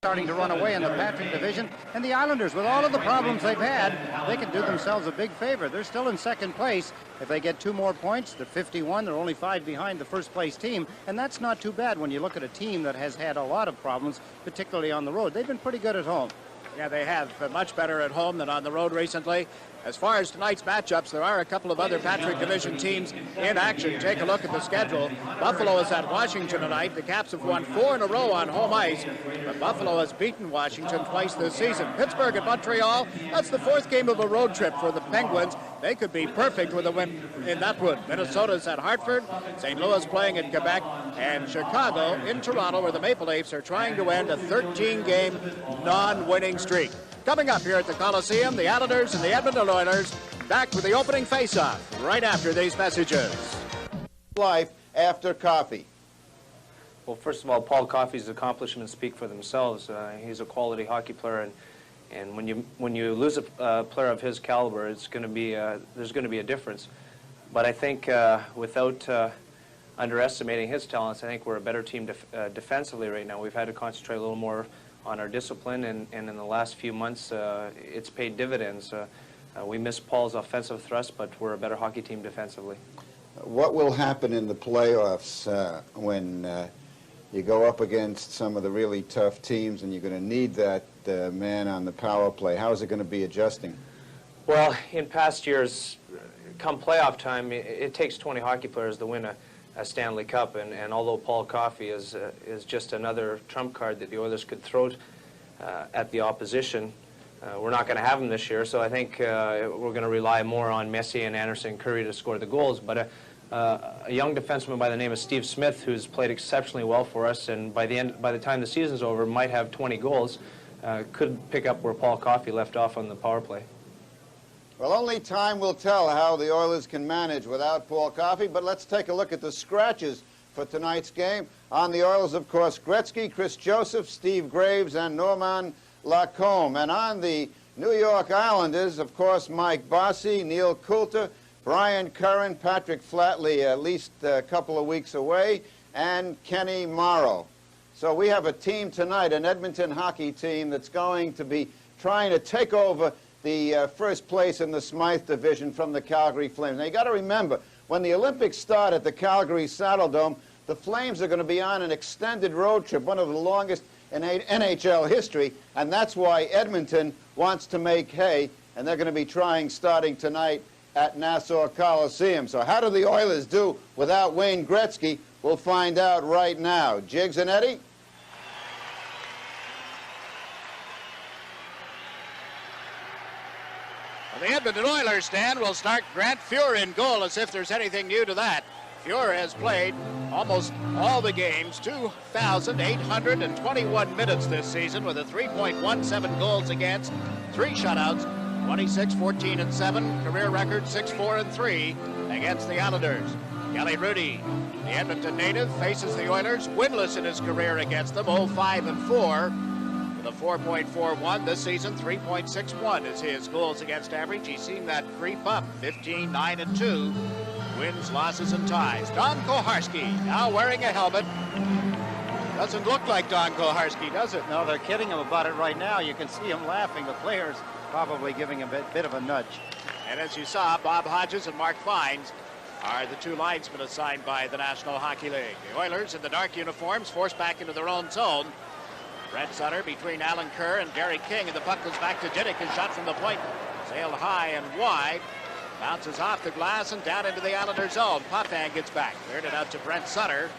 starting to run away in the Patrick division, and the Islanders, with all of the problems they've had, they can do themselves a big favor. They're still in second place. If they get 2 more points, they're 51. They're only 5 behind the first place team, and that's not too bad when you look at a team that has had a lot of problems, particularly on the road. They've been pretty good at home. Yeah, they have been much better at home than on the road recently. As far as tonight's matchups, there are a couple of other Patrick Division teams in action. Take a look at the schedule. Buffalo is at Washington tonight. The Caps have won 4 in a row on home ice, but Buffalo has beaten Washington twice this season. Pittsburgh at Montreal, that's the 4th game of a road trip for the Penguins. They could be perfect with a win in that one. Minnesota's at Hartford, St. Louis playing in Quebec, and Chicago in Toronto, where the Maple Leafs are trying to end a 13-game non-winning streak. Coming up here at the Coliseum, the Islanders and the Edmonton Oilers back with the opening face-off right after these messages. Life after Coffey. Well, first of all, Paul Coffey's accomplishments speak for themselves. He's a quality hockey player, and when you lose a player of his caliber, it's going to be there's going to be a difference. But I think without underestimating his talents, I think we're a better team defensively right now. We've had to concentrate a little more on our discipline, and in the last few months, it's paid dividends. We missed Paul's offensive thrust, but we're a better hockey team defensively. What will happen in the playoffs when you go up against some of the really tough teams and you're going to need that man on the power play? How is it going to be adjusting? Well, in past years, come playoff time, it takes 20 hockey players to win a Stanley Cup, and although Paul Coffey is just another trump card that the Oilers could throw at the opposition, we're not going to have him this year, so I think we're going to rely more on Messier and Anderson and Curry to score the goals. But a young defenseman by the name of Steve Smith, who's played exceptionally well for us, and by the time the season's over, might have 20 goals, could pick up where Paul Coffey left off on the power play. Well, only time will tell how the Oilers can manage without Paul Coffey, but let's take a look at the scratches for tonight's game. On the Oilers, of course, Gretzky, Chris Joseph, Steve Graves, and Norman Lacombe. And on the New York Islanders, of course, Mike Bossy, Neil Coulter, Brian Curran, Patrick Flatley, at least a couple of weeks away, and Kenny Morrow. So we have a team tonight, an Edmonton hockey team, that's going to be trying to take over the first place in the Smythe division from the Calgary Flames. Now, you got to remember, when the Olympics start at the Calgary Saddledome, the Flames are going to be on an extended road trip, one of the longest in NHL history, and that's why Edmonton wants to make hay, and they're going to be trying starting tonight at Nassau Coliseum. So how do the Oilers do without Wayne Gretzky? We'll find out right now. Jiggs and Eddie? The Edmonton Oilers, Stan, will start Grant Fuhr in goal, as if there's anything new to that. Fuhr has played almost all the games, 2,821 minutes this season, with a 3.17 goals against, 3 shutouts, 26, 14, and 7. Career record 6, 4, and 3 against the Islanders. Kelly Rudy, the Edmonton native, faces the Oilers, winless in his career against them, 0-5 and 4. With a 4.41 this season, 3.61 is his goals against average. He's seen that creep up, 15, 9, and 2. Wins, losses, and ties. Don Koharski now wearing a helmet. Doesn't look like Don Koharski, does it? No, they're kidding him about it right now. You can see him laughing. The players probably giving him a bit of a nudge. And as you saw, Bob Hodges and Mark Fines are the 2 linesmen assigned by the National Hockey League. The Oilers in the dark uniforms forced back into their own zone. Brett Sutter between Alan Kerr and Derek King, and the puck goes back to Diddick. His shot from the point sailed high and wide, bounces off the glass and down into the Islander zone. Potvin gets back, cleared it out to Brent Sutter.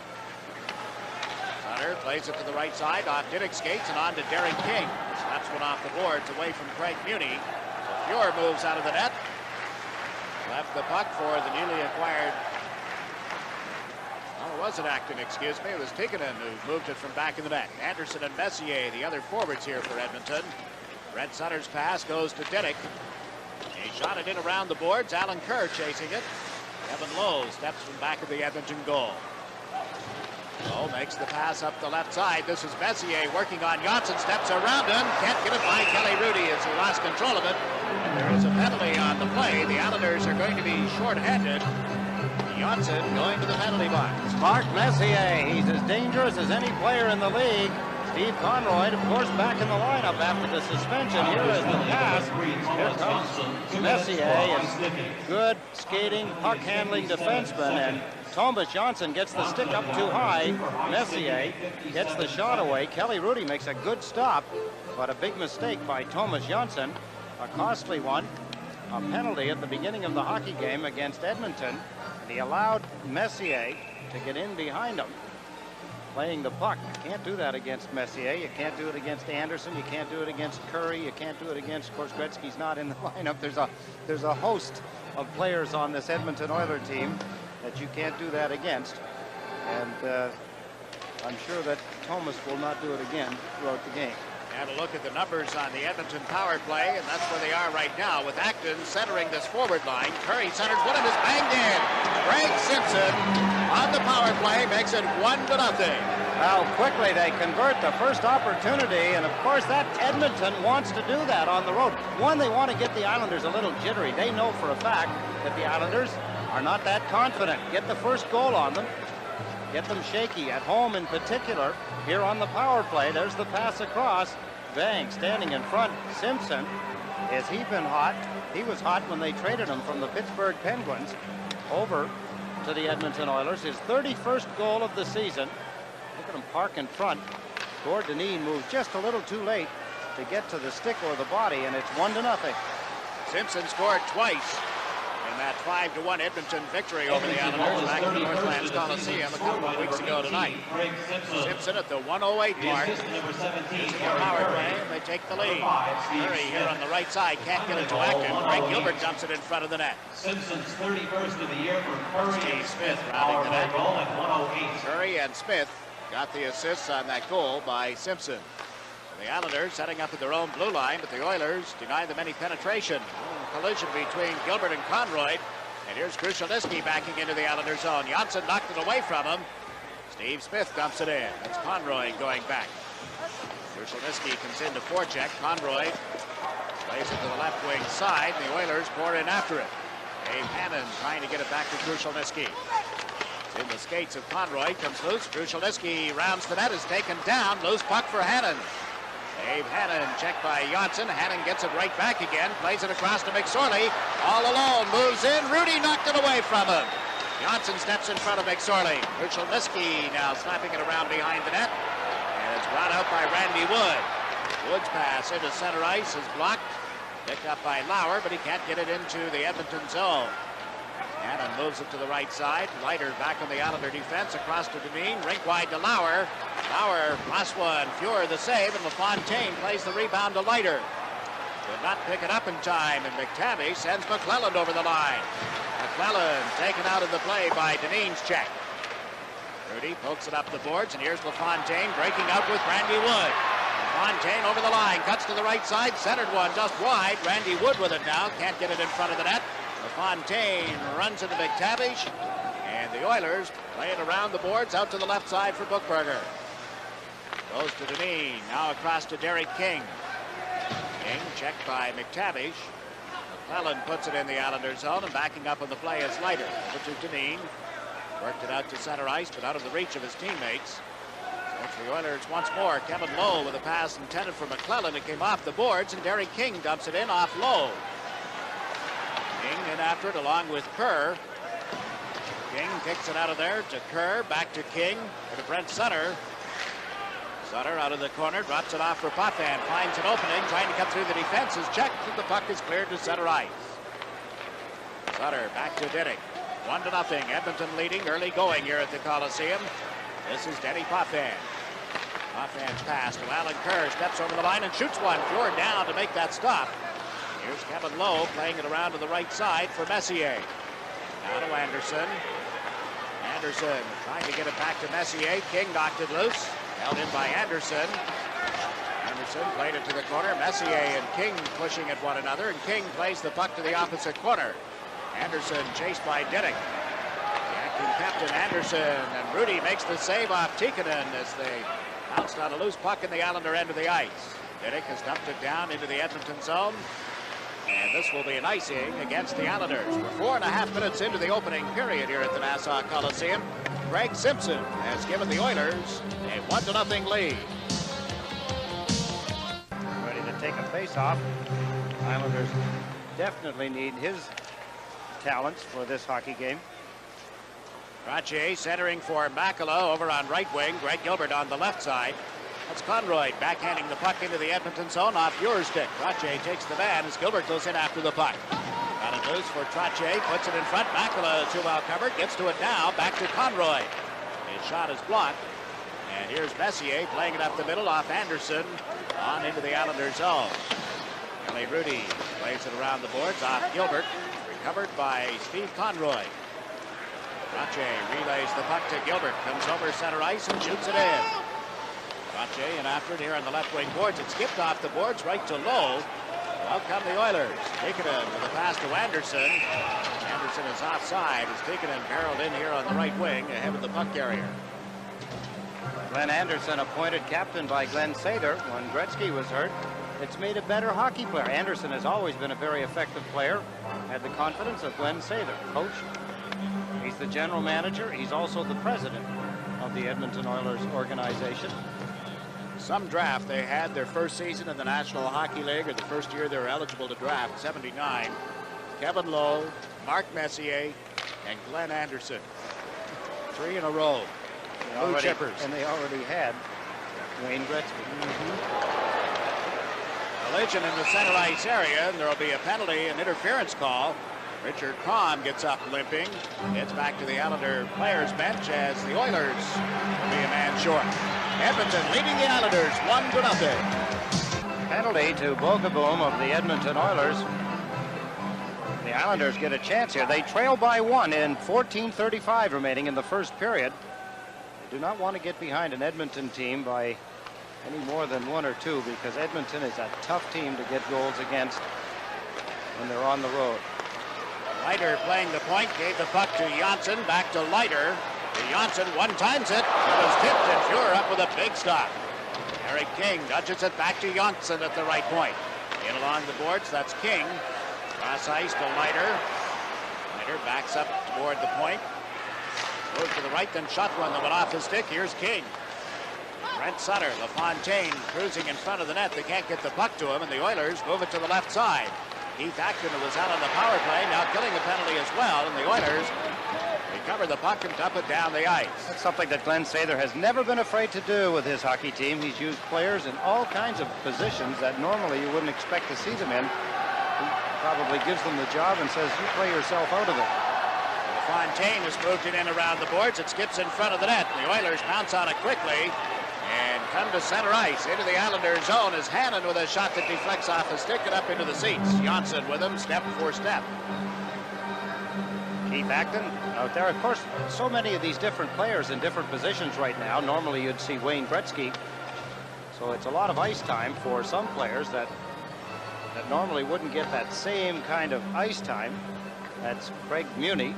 Sutter plays it to the right side, off Diddick's skates and on to Derek King. Snaps one off the boards away from Craig Muni. So Fuhr moves out of the net. Left the puck for the newly acquired. Well, it wasn't Acton, excuse me. It was Tikkanen who moved it from back in the net. Anderson and Messier, the other forwards here for Edmonton. Brent Sutter's pass goes to Diddick. He shot it in around the boards. Alan Kerr chasing it. Kevin Lowe steps from back of the Edmonton goal. Lowe makes the pass up the left side. This is Messier working on Johnson. Steps around him. Can't get it by Kelly Rudy as he lost control of it. And there is a penalty on the play. The Islanders are going to be shorthanded. Johnson going to the penalty box. Mark Messier, he's as dangerous as any player in the league. Steve Conroy, of course, back in the lineup after the suspension. Here is the pass. Here comes Messier, and good skating, puck-handling defenseman, and Thomas Johnson gets the stick up too high. Messier gets the shot away. Kelly Rudy makes a good stop, but a big mistake by Thomas Johnson, a costly one, a penalty at the beginning of the hockey game against Edmonton. And he allowed Messier to get in behind him, playing the puck. You can't do that against Messier. You can't do it against Anderson. You can't do it against Curry. You can't do it against, of course, Gretzky's not in the lineup. There's a host of players on this Edmonton Oilers team that you can't do that against. And I'm sure that Thomas will not do it again throughout the game. And a look at the numbers on the Edmonton power play, and that's where they are right now, with Acton centering this forward line. Curry centers, one of his banged in. Greg Simpson on the power play makes it 1-0. How quickly they convert the first opportunity, and of course that Edmonton wants to do that on the road. One, they want to get the Islanders a little jittery. They know for a fact that the Islanders are not that confident. Get the first goal on them. Get them shaky, at home in particular. Here on the power play, there's the pass across. Bang, standing in front. Simpson, has he been hot? He was hot when they traded him from the Pittsburgh Penguins over to the Edmonton Oilers. His 31st goal of the season. Look at him park in front. Gord Dineen moves just a little too late to get to the stick or the body, and it's 1-0. Simpson scored twice in that 5-1 Edmonton victory over the Islanders back at the Nassau Coliseum a couple of weeks ago tonight. Simpson at the 1:08 mark. Using the power play, and they take the lead. Curry here on the right side, can't get it to Acton. Greg Gilbert dumps it in front of the net. Simpson's 31st of the year for Curry. Steve Smith rounding the net. Curry and Smith got the assists on that goal by Simpson. The Islanders setting up at their own blue line, but the Oilers deny them any penetration. Collision between Gilbert and Conroy. And here's Krushelnyski backing into the Islanders zone. Janssen knocked it away from him. Steve Smith dumps it in. That's Conroy going back. Krushelnyski comes in to forecheck. Conroy plays it to the left wing side. The Oilers pour in after it. Dave Hannon trying to get it back to Krushelnyski. In the skates of Conroy, comes loose. Krushelnyski rounds the net, is taken down. Loose puck for Hannon. Dave Hannon checked by Janssen. Hannon gets it right back again. Plays it across to McSorley. All alone. Moves in. Rudy knocked it away from him. Janssen steps in front of McSorley. Krushelnyski now slapping it around behind the net. And it's brought out by Randy Wood. Wood's pass into center ice is blocked. Picked up by Lauer, but he can't get it into the Edmonton zone. Hannon moves it to the right side. Leiter back on the Islander defense. Across to Dineen. Rink wide to Lauer. Lauer plus one. Fuhrer the save. And LaFontaine plays the rebound to Leiter. Did not pick it up in time. And McTavish sends McClelland over the line. McClelland taken out of the play by Dineen's check. Rudy pokes it up the boards. And here's LaFontaine breaking out with Randy Wood. LaFontaine over the line. Cuts to the right side. Centered one just wide. Randy Wood with it now. Can't get it in front of the net. LaFontaine runs into McTavish, and the Oilers play it around the boards out to the left side for Bookberger. Goes to Dineen, now across to Derek King. King checked by McTavish. McClelland puts it in the Islander zone, and backing up on the play is Leiter. Over to Dineen. Worked it out to center ice, but out of the reach of his teammates. So for the Oilers once more, Kevin Lowe with a pass intended for McClelland. It came off the boards, and Derek King dumps it in off Lowe. King in after it along with Kerr. King kicks it out of there to Kerr, back to King, or to Brent Sutter. Sutter out of the corner, drops it off for Potvin, finds an opening, trying to cut through the defense, is checked, and the puck is cleared to center ice. Sutter back to Diddick. 1-0, Edmonton leading, early going here at the Coliseum. This is Denny Potvin. Potvin's pass to Alan Kerr, steps over the line and shoots one. Fuhrer down to make that stop. Here's Kevin Lowe playing it around to the right side for Messier. Now to Anderson. Anderson trying to get it back to Messier. King knocked it loose. Held in by Anderson. Anderson played it to the corner. Messier and King pushing at one another. And King plays the puck to the opposite corner. Anderson chased by Diddick. The acting captain Anderson. And Rudy makes the save off Tikkanen as they bounced on a loose puck in the Islander end of the ice. Diddick has dumped it down into the Edmonton zone. And this will be an icing against the Islanders. We're 4.5 minutes into the opening period here at the Nassau Coliseum. Greg Simpson has given the Oilers a 1-0 lead. take a face-off. Islanders definitely need his talents for this hockey game. Trottier centering for Makela over on right wing. Greg Gilbert on the left side. That's Conroy backhanding the puck into the Edmonton zone off Muir's stick. Trottier takes the man as Gilbert goes in after the puck. Got it loose for Trottier, puts it in front. Makela too well covered, gets to it now. Back to Conroy. His shot is blocked. And here's Messier playing it up the middle off Anderson on into the Islanders zone. Kelly Rudy plays it around the boards off Gilbert. Recovered by Steve Conroy. Trottier relays the puck to Gilbert. Comes over center ice and shoots it in. Trottier and after it here on the left wing boards. It skipped off the boards right to Lowe. Out come the Oilers. Tikkanen with a pass to Anderson. Anderson is offside as Tikkanen barreled in here on the right wing ahead of the puck carrier. Glenn Anderson appointed captain by Glenn Sather when Gretzky was hurt. It's made a better hockey player. Anderson has always been a very effective player. Had the confidence of Glenn Sather, coach. He's the general manager. He's also the president of the Edmonton Oilers organization. Some draft they had their first season in the National Hockey League, or the first year they were eligible to draft, 79. Kevin Lowe, Mark Messier, and Glenn Anderson. 3 in a row. Blue chippers. And they already had Wayne Gretzky. Collision in the center ice area, and there will be a penalty and interference call. Richard Crom gets up limping. Gets back to the Islander players bench as the Oilers will be a man short. Edmonton leading the Islanders 1-0. Penalty to Bogaboom of the Edmonton Oilers. The Islanders get a chance here. They trail by 1 in 14:35 remaining in the first period. They do not want to get behind an Edmonton team by any more than 1 or 2 because Edmonton is a tough team to get goals against when they're on the road. Leiter playing the point, gave the puck to Janssen, back to Leiter. Janssen one-times it. It was tipped and Fuhrer up with a big stop. Eric King nudges it back to Janssen at the right point. In along the boards, that's King. Cross ice to Leiter. Leiter backs up toward the point. Goes to the right, then shot one that went off his stick. Here's King. Brent Sutter, LaFontaine cruising in front of the net. They can't get the puck to him, and the Oilers move it to the left side. Keith Acton was out on the power play, now killing a penalty as well, and the Oilers recover the puck and dump it down the ice. That's something that Glenn Sather has never been afraid to do with his hockey team. He's used players in all kinds of positions that normally you wouldn't expect to see them in. He probably gives them the job and says, you play yourself out of it. LaFontaine has moved it in around the boards. It skips in front of the net. The Oilers pounce on it quickly and come to center ice into the Islander zone as Hannon with a shot that deflects off a stick and up into the seats. Janssen with him, step for step. Keith Acton out there. Of course, so many of these different players in different positions right now. Normally you'd see Wayne Gretzky. So it's a lot of ice time for some players that normally wouldn't get that same kind of ice time. That's Craig Muni.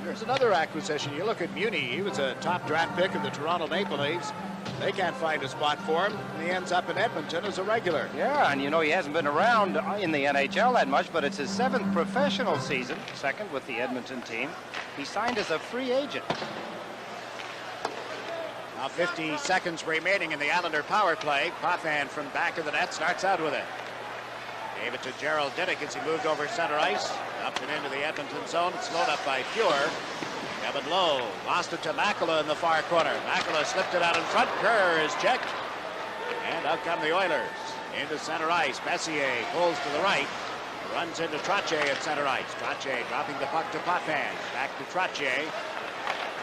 There's another acquisition. You look at Muni. He was a top draft pick of the Toronto Maple Leafs. They can't find a spot for him, and he ends up in Edmonton as a regular. Yeah, and you know he hasn't been around in the NHL that much, but it's his 7th professional season, second with the Edmonton team. He signed as a free agent. Now 50 seconds remaining in the Islander power play. Coffey from back of the net starts out with it. Gave it to Gerald Diddick as he moved over center ice. Up and into the Edmonton zone. It's slowed up by Fuhrer. Kevin Lowe lost it to Makela in the far corner. Makela slipped it out in front. Kerr is checked. And out come the Oilers. Into center ice. Messier pulls to the right. Runs into Trottier at center ice. Trottier dropping the puck to Potvin. Back to Trottier.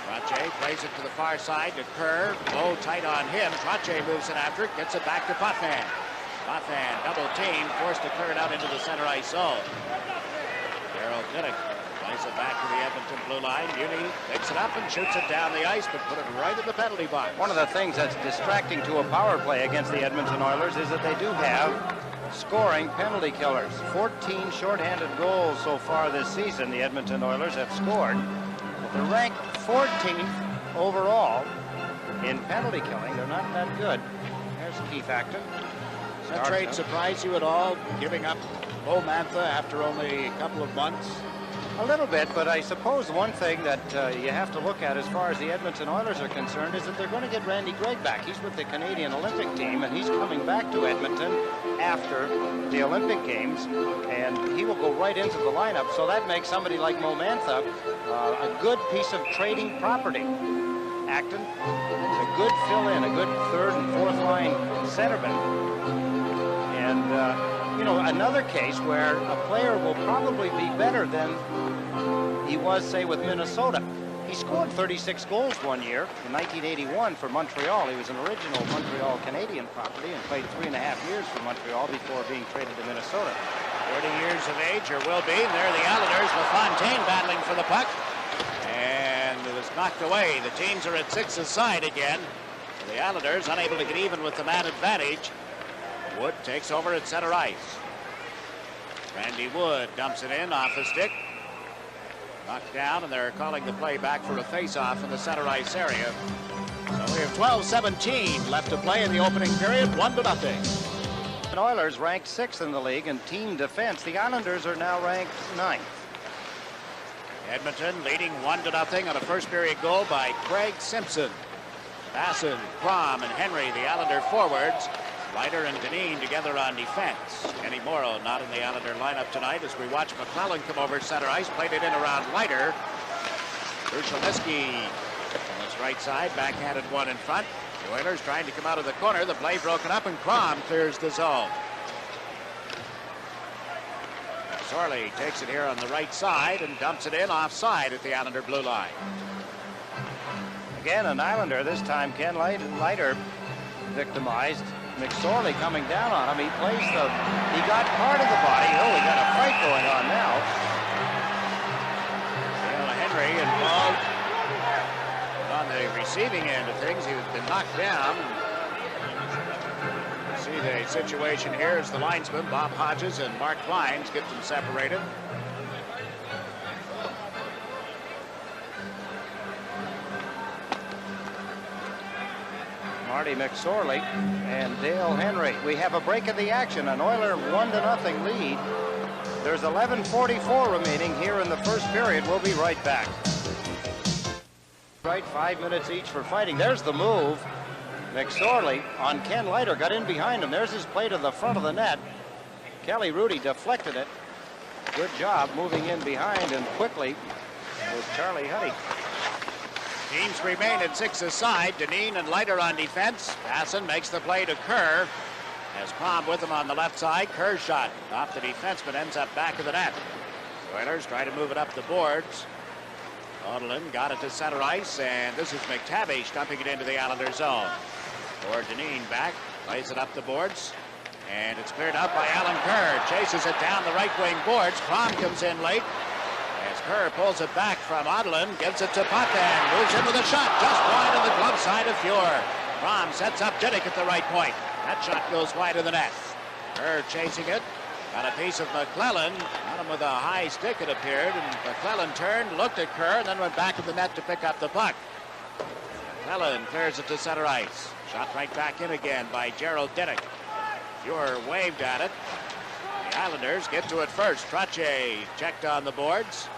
Trottier plays it to the far side to Kerr. Low tight on him. Trottier moves it after it. Gets it back to Potvin. Potvin double team. Forced to clear it out into the center ice zone. Gerald Diddick plays it back to the Edmonton blue line. Muni picks it up and shoots it down the ice, but put it right in the penalty box. One of the things that's distracting to a power play against the Edmonton Oilers is that they do have scoring penalty killers. 14 shorthanded goals so far this season the Edmonton Oilers have scored. But they're ranked 14th overall in penalty killing. They're not that good. There's Keith Acton. Does that trade surprise you at all, giving up Bo Mantha after only a couple of months? A little bit, but I suppose one thing that you have to look at as far as the Edmonton Oilers are concerned is that they're going to get Randy Gregg back. He's with the Canadian Olympic team, and he's coming back to Edmonton after the Olympic Games, and he will go right into the lineup. So that makes somebody like Mo Mantha a good piece of trading property. Acton is a good fill-in, a good third and fourth line centerman. And, you know, another case where a player will probably be better than he was, say, with Minnesota. He scored 36 goals one year in 1981 for Montreal. He was an original Montreal Canadian property and played 3.5 years for Montreal before being traded to Minnesota. 40 years of age, or will be. And there are the Islanders with Fontaine battling for the puck. And it was knocked away. The teams are at 6-a-side again. The Islanders unable to get even with the man advantage. Wood takes over at center ice. Randy Wood dumps it in off the stick. Knocked down, and they're calling the play back for a face-off in the center ice area. So we have 12-17 left to play in the opening period, 1-0. The Oilers ranked 6th in the league in team defense. The Islanders are now ranked 9th. Edmonton leading 1-0 on a first period goal by Craig Simpson. Basson, Crom, and Henry, the Islander forwards. Leiter and Dineen together on defense. Kenny Morrow not in the Islander lineup tonight as we watch McClellan come over center ice. Played it in around Leiter. Brushelewski on his right side, backhanded one in front. The Oilers trying to come out of the corner. The play broken up, and Crom clears the zone. Sorley takes it here on the right side and dumps it in offside at the Islander blue line. Again, an Islander, this time Ken Leiter victimized. McSorley coming down on him. He got part of the body. Oh, we got a fight going on now. Well, Henry involved on the receiving end of things. He's been knocked down. See the situation here as the linesmen, Bob Hodges and Mark Kleins, get them separated. Marty McSorley and Dale Henry. We have a break of the action, an Oiler 1-0 lead. There's 11:44 remaining here in the first period. We'll be right back. Right, 5 minutes each for fighting. There's the move. McSorley on Ken Leiter, got in behind him. There's his play to the front of the net. Kelly Rudy deflected it. Good job moving in behind and quickly was Charlie Huddy. Teams remain at 6-a-side. Dineen and Leiter on defense. Basson makes the play to Kerr. Has Crom with him on the left side. Kerr's shot off the defenseman ends up back of the net. The Oilers try to move it up the boards. Odlin got it to center ice, and this is McTavish dumping it into the Islander zone. Or Dineen back, plays it up the boards, and it's cleared out by Alan Kerr. Chases it down the right wing boards. Crom comes in late. As Kerr pulls it back from Odlin, gives it to Potvin, moves in with a shot, just wide on the glove side of Fuhr. Crom sets up Diddick at the right point. That shot goes wide of the net. Kerr chasing it, got a piece of McClellan, got him with a high stick it appeared, and McClellan turned, looked at Kerr, and then went back to the net to pick up the puck. McClellan clears it to center ice. Shot right back in again by Gerald Diddick. Fuhr waved at it. The Islanders get to it first. Trottier checked on the boards.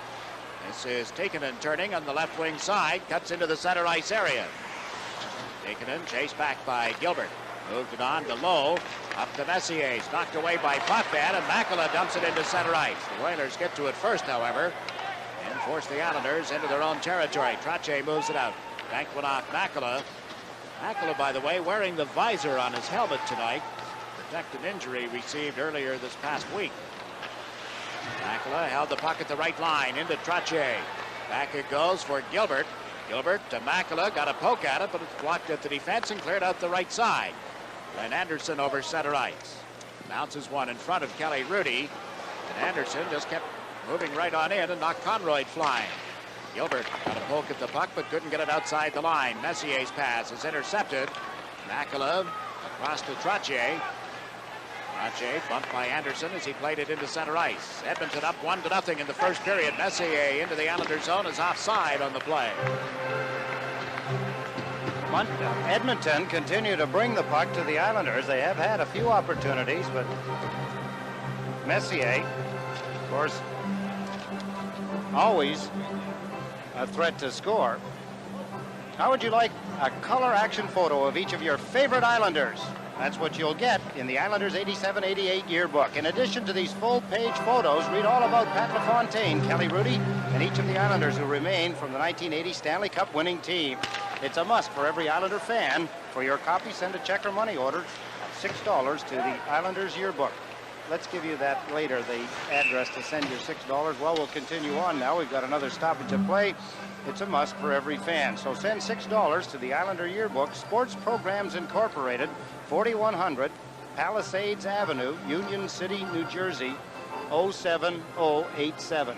This is Tikkanen turning on the left wing side. Cuts into the center ice area. Tikkanen chased back by Gilbert. Moved it on to Lowe. Up to Messier. Knocked away by Potvin, and Makela dumps it into center ice. The Oilers get to it first, however, and force the Islanders into their own territory. Trottier moves it out. Banked one off Makela. Makela, by the way, wearing the visor on his helmet tonight. Protect an injury received earlier this past week. Makela held the puck at the right line into Trottier. Back it goes for Gilbert. Gilbert to Makela, got a poke at it, but it's blocked at the defense and cleared out the right side. Glenn Anderson over center ice. Bounces one in front of Kelly Rudy. And Anderson just kept moving right on in and knocked Conroy flying. Gilbert got a poke at the puck, but couldn't get it outside the line. Messier's pass is intercepted. Makela across to Trottier. Trottier bumped by Anderson as he played it into center ice. Edmonton up 1-0 in the first period. Messier into the Islander zone is offside on the play. Edmonton continue to bring the puck to the Islanders. They have had a few opportunities, but Messier, of course, always a threat to score. How would you like a color action photo of each of your favorite Islanders? That's what you'll get in the Islanders 87-88 yearbook. In addition to these full-page photos, read all about Pat LaFontaine, Kelly Hrudey, and each of the Islanders who remain from the 1980 Stanley Cup winning team. It's a must for every Islander fan. For your copy, send a check or money order of $6 to the Islanders yearbook. Let's give you that later, the address to send your $6. Well, we'll continue on now. We've got another stoppage of play. It's a must for every fan. So send $6 to the Islander yearbook, Sports Programs Incorporated, 4100 Palisades Avenue, Union City, New Jersey, 07087.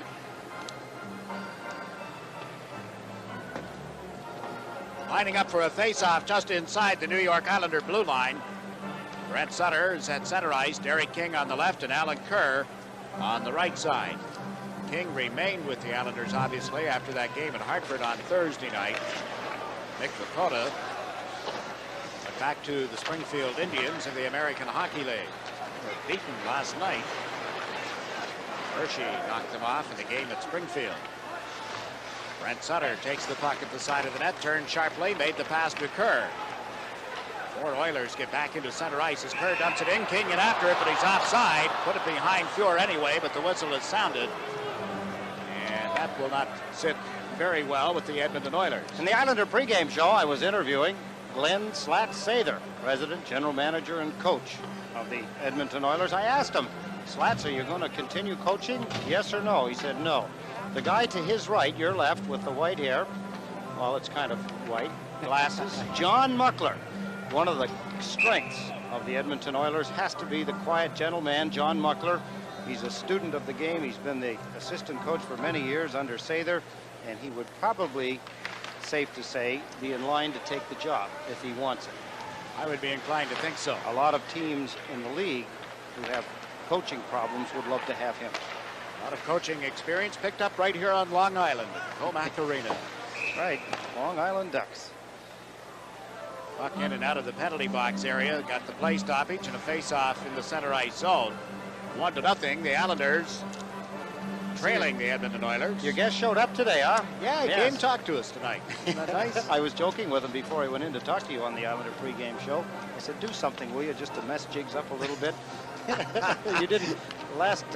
Lining up for a face-off just inside the New York Islander blue line. Brent Sutter is at center ice, Derek King on the left, and Alan Kerr on the right side. King remained with the Islanders, obviously, after that game at Hartford on Thursday night. Mick Lakota went back to the Springfield Indians in the American Hockey League. They were beaten last night. Hershey knocked them off in the game at Springfield. Brent Sutter takes the puck at the side of the net, turned sharply, made the pass to Kerr. Four Oilers get back into center ice as Kerr dumps it in. King in after it, but he's offside. Put it behind Fuhr anyway, but the whistle is sounded. And that will not sit very well with the Edmonton Oilers. In the Islander pregame show, I was interviewing Glenn Slats Sather, president, general manager, and coach of the Edmonton Oilers. I asked him, Slats, are you going to continue coaching? Yes or no? He said no. The guy to his right, your left, with the white hair, well, it's kind of white, glasses, John Muckler. One of the strengths of the Edmonton Oilers has to be the quiet gentleman, John Muckler. He's a student of the game. He's been the assistant coach for many years under Sather, and he would probably, safe to say, be in line to take the job if he wants it. I would be inclined to think so. A lot of teams in the league who have coaching problems would love to have him. A lot of coaching experience picked up right here on Long Island, Comac Arena. Right, Long Island Ducks. Puck in and out of the penalty box area. Got the play stoppage and a face-off in the center ice zone. 1-0, the Islanders trailing the Edmonton Oilers. Your guest showed up today, huh? Yeah, he came talk to us tonight. Isn't that nice? I was joking with him before I went in to talk to you on the Islander pregame show. I said, do something, will you, just to mess Jiggs up a little bit? You didn't. Last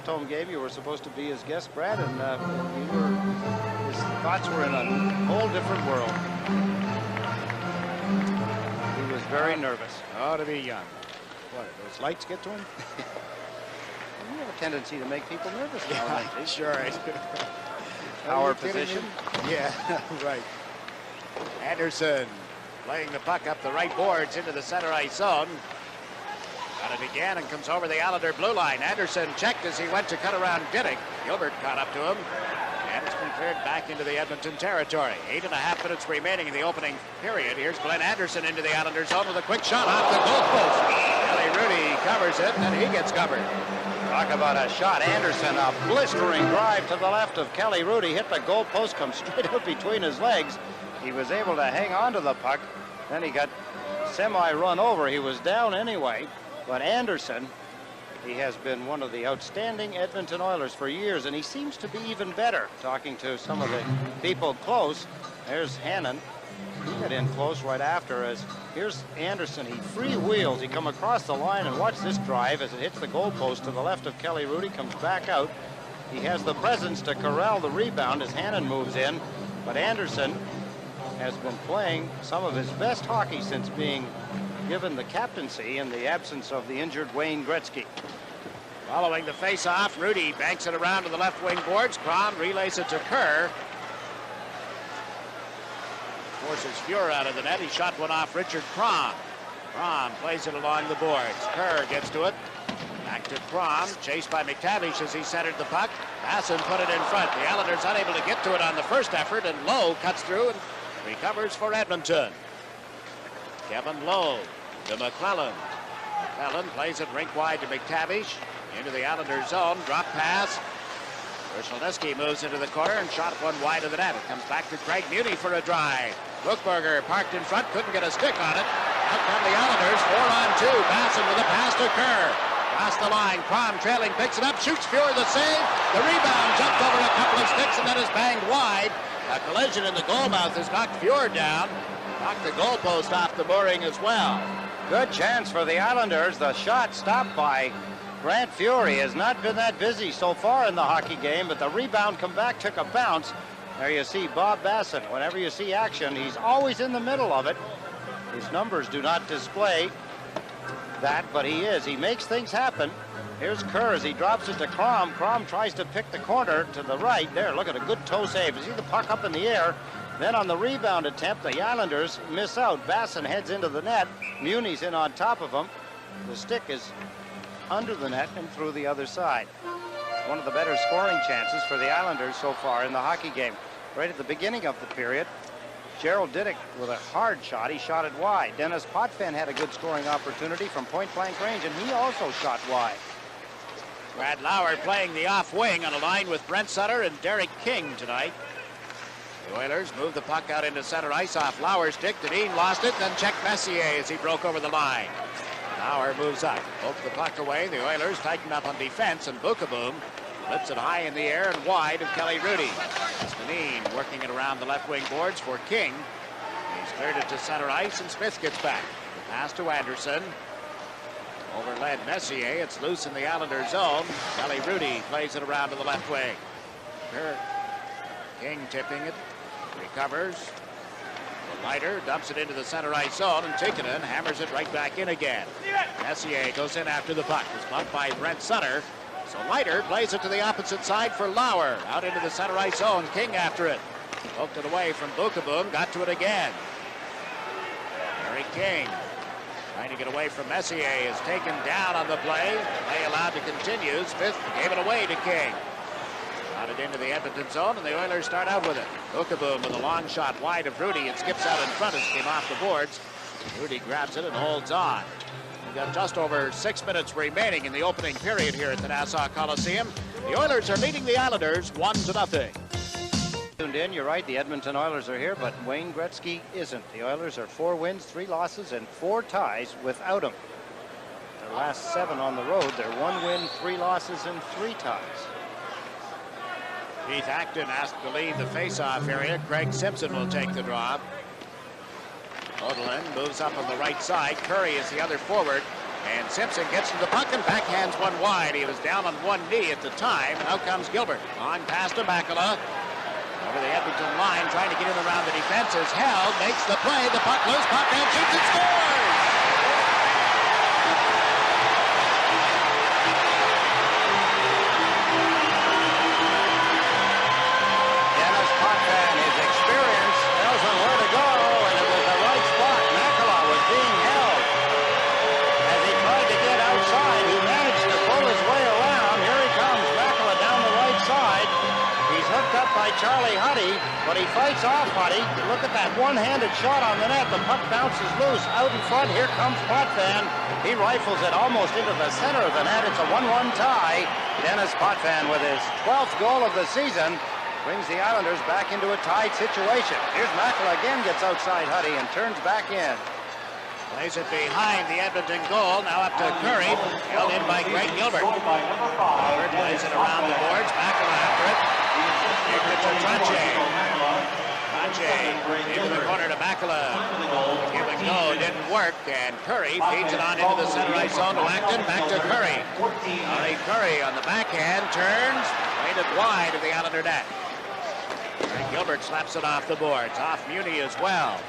home game, you were supposed to be his guest, Brad, and his thoughts were in a whole different world. He was very nervous. Oh, to be young. What, those lights get to him? You have a tendency to make people nervous. Yeah, sure I do. Our position. Yeah, right. Anderson playing the puck up the right boards into the center ice zone. Got it again and comes over the Islander blue line. Anderson checked as he went to cut around Diddick. Gilbert caught up to him. And it's been cleared back into the Edmonton territory. 8.5 minutes remaining in the opening period. Here's Glenn Anderson into the Islander zone with a quick shot off the goalpost. Kelly Hrudey covers it, and he gets covered. Talk about a shot. Anderson, a blistering drive to the left of Kelly Hrudey. Hit the goalpost, comes straight out between his legs. He was able to hang on to the puck. Then he got semi-run over. He was down anyway. But Anderson, he has been one of the outstanding Edmonton Oilers for years, and he seems to be even better. Talking to some of the people close, there's Hannon. He got in close right after. As here's Anderson, he freewheels. He come across the line, and watch this drive as it hits the goalpost to the left of Kelly Hrudey, comes back out. He has the presence to corral the rebound as Hannon moves in, but Anderson has been playing some of his best hockey since being given the captaincy in the absence of the injured Wayne Gretzky. Following the face-off, Hrudey banks it around to the left wing boards. Crom relays it to Kerr. Forces Fuhr out of the net. He shot one off Richard Crom. Crom plays it along the boards. Kerr gets to it. Back to Crom, chased by McTavish as he centered the puck. Basson put it in front. The Islanders unable to get to it on the first effort, and Lowe cuts through and recovers for Edmonton. Kevin Lowe to McClellan. McClellan plays it rink wide to McTavish. Into the Islanders zone. Drop pass. Wierzchnowski moves into the corner and shot one wide of the net. It comes back to Craig Muni for a drive. Brookberger parked in front, couldn't get a stick on it. Out come the Islanders, 4-on-2. Basson with a pass to Kerr. Past the line, Crom trailing, picks it up, shoots Fuhr the save. The rebound jumped over a couple of sticks and then is banged wide. A collision in the goal mouth has knocked Fuhr down. Knocked the goalpost off the mooring as well. Good chance for the Islanders. The shot stopped by Grant Fuhr. He has not been that busy so far in the hockey game, but the rebound come back, took a bounce. There you see Bob Basson. Whenever you see action, he's always in the middle of it. His numbers do not display that, but he is. He makes things happen. Here's Kerr as he drops it to Crom. Crom tries to pick the corner to the right. There, look at a good toe save. You see the puck up in the air. Then on the rebound attempt, the Islanders miss out. Basson heads into the net. Muni's in on top of him. The stick is under the net and through the other side. One of the better scoring chances for the Islanders so far in the hockey game. Right at the beginning of the period, Gerald Didick with a hard shot. He shot it wide. Dennis Potvin had a good scoring opportunity from point-blank range, and he also shot wide. Brad Lauer playing the off wing on a line with Brent Sutter and Derek King tonight. The Oilers move the puck out into center ice off Lauer's stick. Dineen lost it, then checked Messier as he broke over the line. Lauer moves up, pokes the puck away. The Oilers tighten up on defense, and Bookeboom lifts it high in the air and wide of Kelly Rudy. Dineen working it around the left wing boards for King. He's cleared it to center ice, and Smith gets back. The pass to Anderson. Overled Messier. It's loose in the Islanders zone. Kelly Rudy plays it around to the left wing. King tipping it. Recovers. Leiter dumps it into the center ice zone, and Tikkanen hammers it right back in again. Messier goes in after the puck. It's bumped by Brent Sutter. So Leiter plays it to the opposite side for Lauer. Out into the center ice zone. King after it. Poked it away from Bookeboom. Got to it again. Harry King trying to get away from Messier. Is taken down on the play. Play allowed to continue. Smith gave it away to King. Got it into the Edmonton zone, and the Oilers start out with it. Bookeboom with a long shot wide of Rudy. It skips out in front as it came off the boards. Rudy grabs it and holds on. We've got just over 6 minutes remaining in the opening period here at the Nassau Coliseum. The Oilers are leading the Islanders 1-0. Tuned in, you're right, the Edmonton Oilers are here, but Wayne Gretzky isn't. The Oilers are 4 wins, 3 losses, and 4 ties without him. Their last 7 on the road, they're 1 win, 3 losses, and 3 ties. Keith Acton asked to leave the face-off area. Craig Simpson will take the drop. Odelin moves up on the right side. Curry is the other forward. And Simpson gets to the puck and backhands one wide. He was down on one knee at the time. Out comes Gilbert. On pass to Makela. Over the Edmonton line, trying to get in around the defense. Is held, makes the play. The puck loose. Potvin shoots and scores! Dennis Potvin, his experience tells him where to go, and it was the right spot. Makela was being held. As he tried to get outside, he managed to pull his way around. Here he comes, Makela down the right side. He's hooked up by Charlie Huddy, but he fights off Huddy. Look at that one-handed shot on the net. The puck bounces loose. Out in front, here comes Potvin. He rifles it almost into the center of the net. It's a 1-1 tie. Dennis Potvin with his 12th goal of the season brings the Islanders back into a tied situation. Here's Makela again, gets outside Huddy and turns back in. Plays it behind the Edmonton goal. Now up to Curry. Held in by Greg Gilbert. Gilbert plays it around the boards. Makela after it. Gives it to Tranche. Tranche into the corner to Makela. The give and go didn't work, and Curry feeds it on into the center ice zone to Acton. Back to Curry. Curry on the backhand turns. Played it wide of the Islander net. And Gilbert slaps it off the boards. Off Muni as well.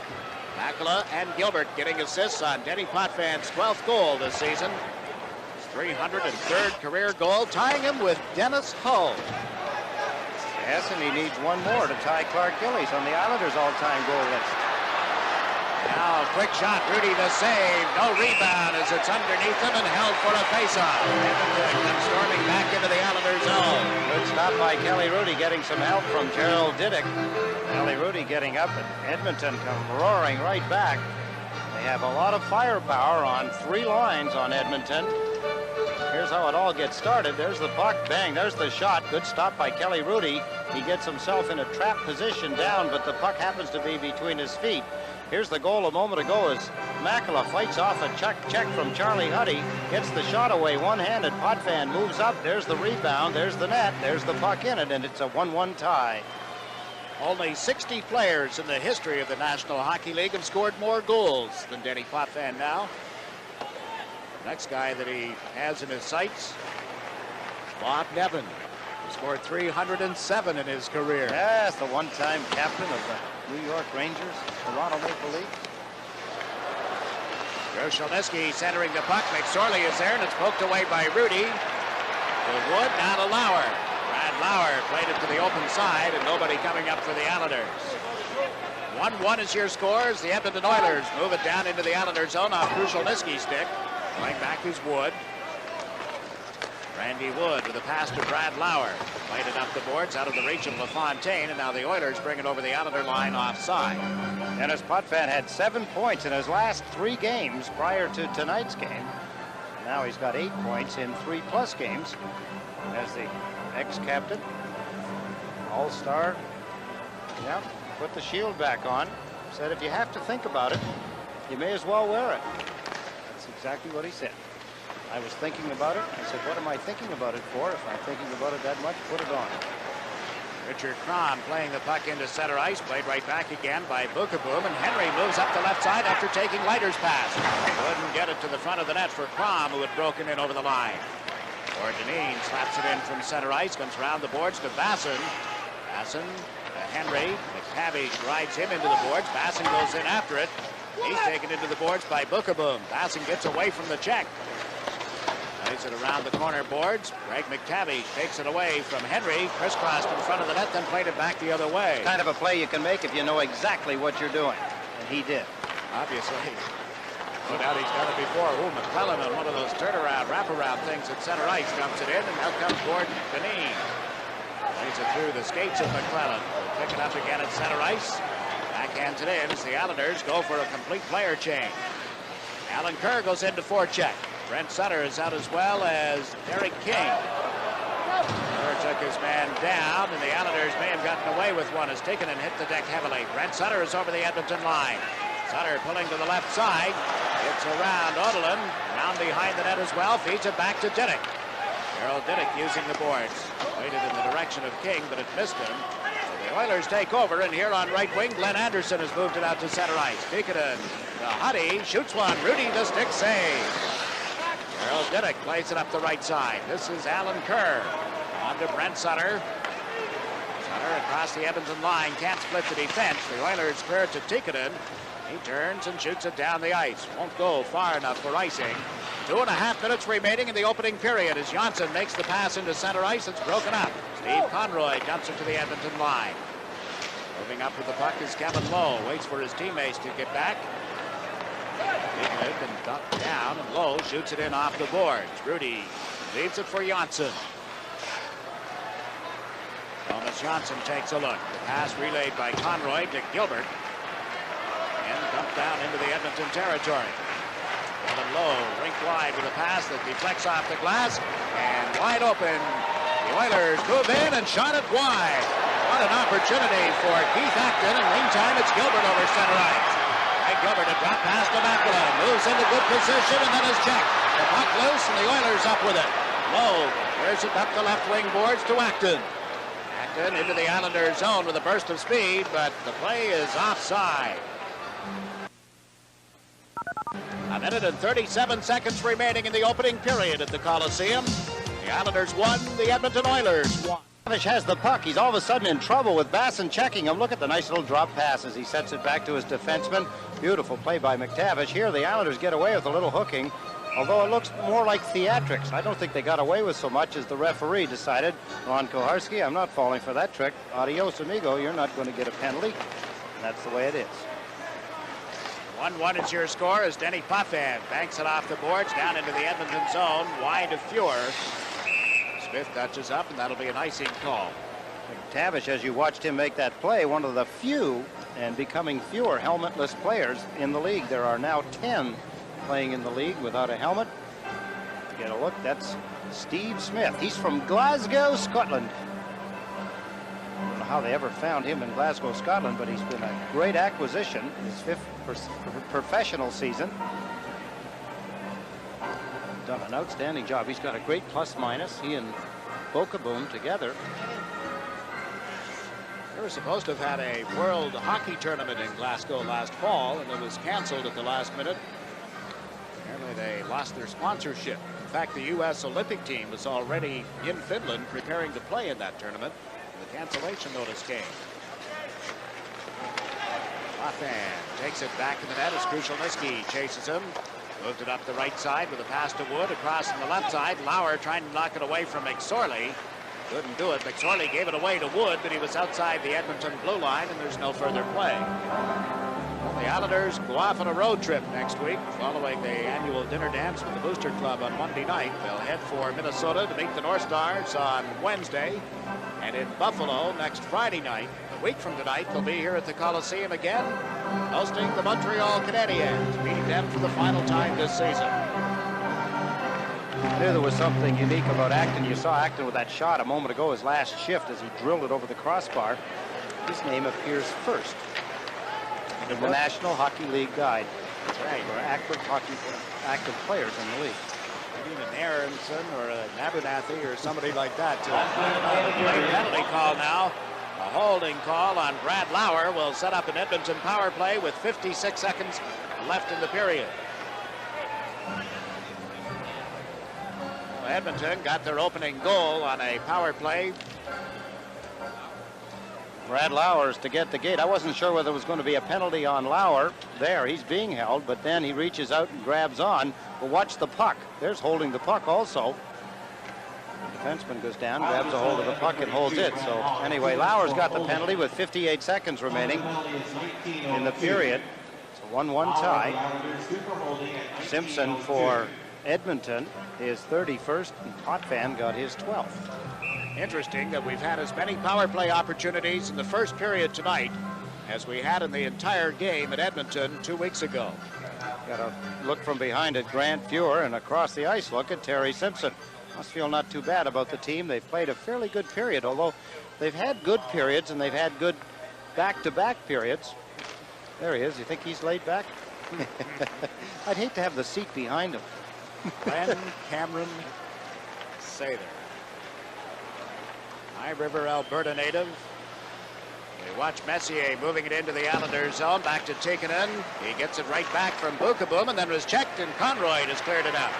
Makela and Gilbert getting assists on Denny Potvin's 12th goal this season. His 303rd career goal, tying him with Dennis Hull. Yes, and he needs one more to tie Clark Gillies on the Islanders' all-time goal list. Now, quick shot, Rudy the save. No rebound as it's underneath him and held for a face-off. Edmonton comes storming back into the Islanders' zone. Good stop by Kelly Rudy, getting some help from Gerald Didick. Kelly Rudy getting up, and Edmonton come roaring right back. They have a lot of firepower on 3 lines on Edmonton. Here's how it all gets started. There's the puck. Bang. There's the shot. Good stop by Kelly Rudy. He gets himself in a trap position down, but the puck happens to be between his feet. Here's the goal a moment ago as Makela fights off a check from Charlie Huddy, gets the shot away one-handed. Potvin moves up, there's the rebound, there's the net, there's the puck in it, and it's a 1-1 tie. Only 60 players in the history of the National Hockey League have scored more goals than Denny Potvin now. Next guy that he has in his sights, Bob Nevin, who scored 307 in his career. Yes, the one-time captain of the New York Rangers, Toronto Maple Leafs. Groshelnicki centering the puck. McSorley is there, and it's poked away by Rudy. To Wood, now to Lauer. Brad Lauer played it to the open side, and nobody coming up for the Islanders. 1-1 is your score as the Edmonton Oilers move it down into the Islanders zone off Groshelnicki's stick. Going back is Wood. Randy Wood with a pass to Brad Lauer. Played it up the boards out of the reach of LaFontaine, and now the Oilers bring it over the Islander line offside. Dennis Potvin had 7 points in his last 3 games prior to tonight's game. Now he's got 8 points in 3+ games as the ex-captain, all-star. Yeah, put the shield back on. Said if you have to think about it, you may as well wear it. That's exactly what he said. I was thinking about it. I said, what am I thinking about it for? If I'm thinking about it that much, put it on. Richard Crom playing the puck into center ice, played right back again by Bookeboom, and Henry moves up the left side after taking Leiter's pass. Couldn't get it to the front of the net for Crom, who had broken in over the line. Deneen slaps it in from center ice, comes around the boards to Basson. Basson to Henry. McTavish rides him into the boards. Basson goes in after it. He's taken into the boards by Bookeboom. Basson gets away from the check. Plays it around the corner boards. Greg McTavish takes it away from Henry, crisscrossed in front of the net, then played it back the other way. Kind of a play you can make if you know exactly what you're doing, and he did. Obviously. No doubt he's done it before. Ooh, McClellan on one of those turnaround, wraparound things at center ice dumps it in, and now comes Gordon Deneen. Plays it through the skates of McClellan. Pick it up again at center ice. Backhands it in as the Islanders go for a complete player change. Alan Kerr goes into forecheck. Brent Sutter is out as well as Derek King. Kerr took his man down, and the Islanders may have gotten away with one as Tikkanen hit the deck heavily. Brent Sutter is over the Edmonton line. Sutter pulling to the left side. Gets around Odelin. Round behind the net as well. Feeds it back to Diddick. Gerald Diddick using the boards. Waited in the direction of King, but it missed him. So the Oilers take over, and here on right wing, Glenn Anderson has moved it out to center ice. Tikkanen to Huddy. Shoots one. Rudy the stick save. Gerald Diddick plays it up the right side. This is Alan Kerr. On to Brent Sutter. Sutter across the Edmonton line. Can't split the defense. The Oilers clear it to Tikkanen. He turns and shoots it down the ice. Won't go far enough for icing. 2.5 minutes remaining in the opening period as Johnson makes the pass into center ice. It's broken up. Steve Conroy dumps it to the Edmonton line. Moving up with the puck is Kevin Lowe. Waits for his teammates to get back. Taken it and dumped down, and Lowe shoots it in off the boards. Rudy leaves it for Johnson. Thomas Johnson takes a look. The pass relayed by Conroy to Gilbert. And dumped down into the Edmonton territory. Kevin Lowe rink wide with a pass that deflects off the glass. And wide open. The Oilers move in and shot it wide. What an opportunity for Keith Acton. And meantime, it's Gilbert over center ice. Gilbert a drop pass to Makela. Moves into good position and then is checked. The puck loose and the Oilers up with it. Lowe clears it up the left wing boards to Acton. Acton into the Islanders zone with a burst of speed, but the play is offside. 1 minute and 37 seconds remaining in the opening period at the Coliseum. The Islanders won, the Edmonton Oilers won. McTavish has the puck. He's all of a sudden in trouble with Basson checking him. Look at the nice little drop pass as he sets it back to his defenseman. Beautiful play by McTavish. Here the Islanders get away with a little hooking, although it looks more like theatrics. I don't think they got away with so much as the referee decided. Ron Koharski, I'm not falling for that trick. Adios, amigo. You're not going to get a penalty. And that's the way it is. 1-1 is your score as Denny Potvin banks it off the boards down into the Edmonton zone, wide of Fuhr. Smith touches up, and that'll be an icing call. McTavish, as you watched him make that play, one of the few and becoming fewer helmetless players in the league. There are now 10 playing in the league without a helmet. Get a look, that's Steve Smith. He's from Glasgow, Scotland. how they ever found him in Glasgow, Scotland, but he's been a great acquisition. His 5th professional season. Done an outstanding job. He's got a great plus-minus. He and Bokaboom together. They were supposed to have had a World Hockey Tournament in Glasgow last fall, and it was canceled at the last minute. Apparently they lost their sponsorship. In fact, the U.S. Olympic team was already in Finland preparing to play in that tournament. The cancellation notice came. Coffey takes it back in the net as Krushelnyski chases him. Moved it up the right side with a pass to Wood. Across on the left side, Lauer trying to knock it away from McSorley. Couldn't do it. McSorley gave it away to Wood, but he was outside the Edmonton blue line, and there's no further play. The Islanders go off on a road trip next week following the annual dinner dance with the Booster Club on Monday night. They'll head for Minnesota to meet the North Stars on Wednesday, and in Buffalo next Friday night. A week from tonight, they'll be here at the Coliseum again, hosting the Montreal Canadiens, meeting them for the final time this season. I knew there was something unique about Acton. You saw Acton with that shot a moment ago, his last shift, as he drilled it over the crossbar. His name appears first in the National Hockey League Guide. That's right. For active players in the league. Maybe an Aronson or a Abernathy or somebody like that. A penalty call now. A holding call on Brad Lauer will set up an Edmonton power play with 56 seconds left in the period. Edmonton got their opening goal on a power play. Brad Lauer's to get the gate. I wasn't sure whether it was going to be a penalty on Lauer. There, he's being held, but then he reaches out and grabs on. But watch the puck. There's holding the puck also. The defenseman goes down, grabs a hold of the puck, and holds it. So anyway, Lauer's got the penalty with 58 seconds remaining in the period. It's a 1-1 tie. Simpson for Edmonton is 31st, and Potvin got his 12th. Interesting that we've had as many power play opportunities in the first period tonight as we had in the entire game at Edmonton 2 weeks ago. Got a look from behind at Grant Fuhr, and across the ice look at Terry Simpson. Must feel not too bad about the team. They've played a fairly good period, although they've had good periods and they've had good back-to-back periods. There he is. You think he's laid back? I'd hate to have the seat behind him. Glenn Cameron Sather. High River, Alberta native. We watch Messier moving it into the Islanders zone. Back to Tikkanen. He gets it right back from Bokaboom and then was checked, and Conroy has cleared it out.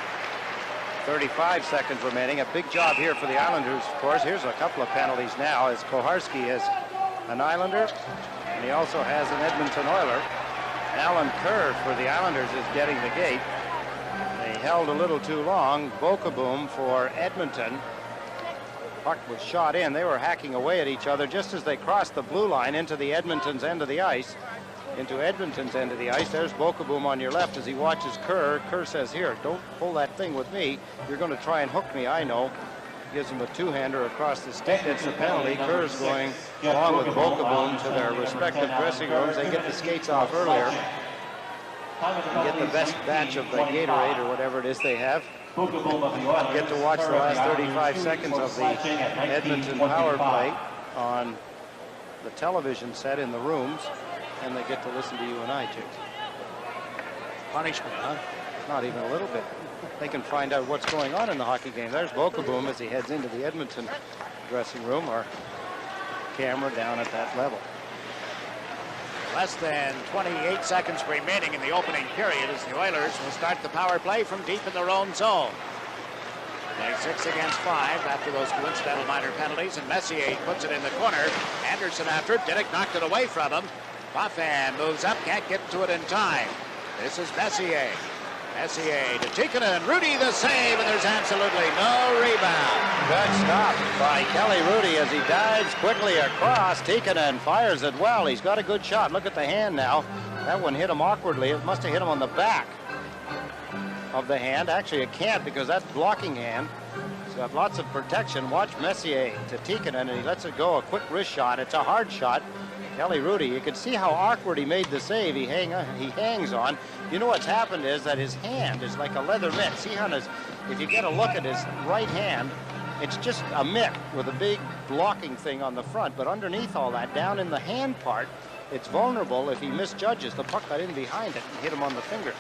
35 seconds remaining. A big job here for the Islanders, of course. Here's a couple of penalties now, as Koharski is an Islander, and he also has an Edmonton Oiler. Alan Kerr for the Islanders is getting the gate. They held a little too long. Bokaboom for Edmonton. Puck was shot in. They were hacking away at each other just as they crossed the blue line into the Edmonton's end of the ice. Into Edmonton's end of the ice. There's Bokaboom on your left as he watches Kerr. Kerr says, here, don't pull that thing with me. You're going to try and hook me, I know. Gives him a two-hander across the stick. It's a penalty. Kerr's going along with Bokaboom to their respective dressing rooms. They get the skates off earlier and get the best batch of the Gatorade or whatever it is they have. Get to watch the last 35 seconds of the Edmonton power play on the television set in the rooms, and they get to listen to you and I, Jiggs. Punishment, huh? Not even a little bit. They can find out what's going on in the hockey game. There's Bokaboom as he heads into the Edmonton dressing room, our camera down at that level. Less than 28 seconds remaining in the opening period as the Oilers will start the power play from deep in their own zone. Playing 6 against 5 after those coincidental minor penalties, and Messier puts it in the corner. Anderson after it. Diddick knocked it away from him. Potvin moves up, can't get to it in time. This is Messier. Messier to Tikkanen, Rudy the save, and there's absolutely no rebound. Good stop by Kelly Rudy as he dives quickly across. Tikkanen fires it well. He's got a good shot. Look at the hand now. That one hit him awkwardly. It must have hit him on the back of the hand. Actually, it can't because that's blocking hand. He's got lots of protection. Watch Messier to Tikkanen, and he lets it go. A quick wrist shot. It's a hard shot. Kelly Rudy, you can see how awkward he made the save. He hangs on. You know what's happened is that his hand is like a leather mitt. See how if you get a look at his right hand, It's just a mitt with a big blocking thing on the front, but underneath all that, down in the hand part, it's vulnerable if he misjudges. The puck got in behind it and hit him on the fingers.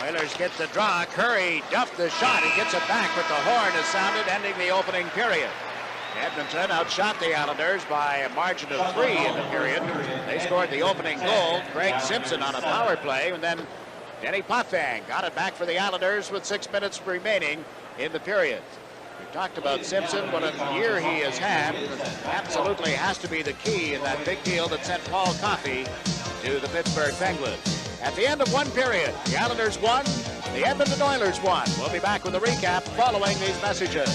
Oilers get the draw. Curry duffed the shot. He gets it back, but the horn is sounded, ending the opening period. Edmonton outshot the Islanders by a margin of 3 in the period. They scored the opening goal. Craig Simpson on a power play, and then Denny Potvin got it back for the Islanders with 6 minutes remaining in the period. We talked about Simpson, what a year he has had. Absolutely has to be the key in that big deal that sent Paul Coffey to the Pittsburgh Penguins. At the end of one period, the Islanders won, the Edmonton Oilers won. We'll be back with a recap following these messages.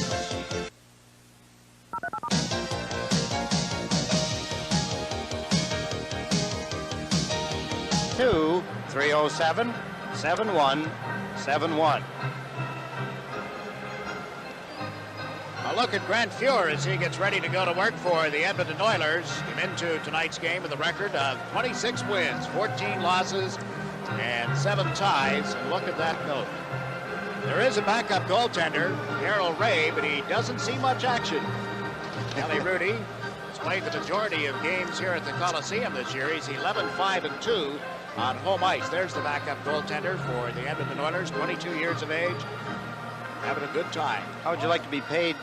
Two 307-7171. A look at Grant Fuhr as he gets ready to go to work for the Edmonton Oilers. Came into tonight's game with a record of 26 wins, 14 losses, and 7 ties. And look at that note. There is a backup goaltender, Darryl Ray, but he doesn't see much action. Kelly Rudy has played the majority of games here at the Coliseum this year. He's 11-5-2 on home ice. There's the backup goaltender for the Edmonton Oilers, 22 years of age, having a good time. How would you like to be paid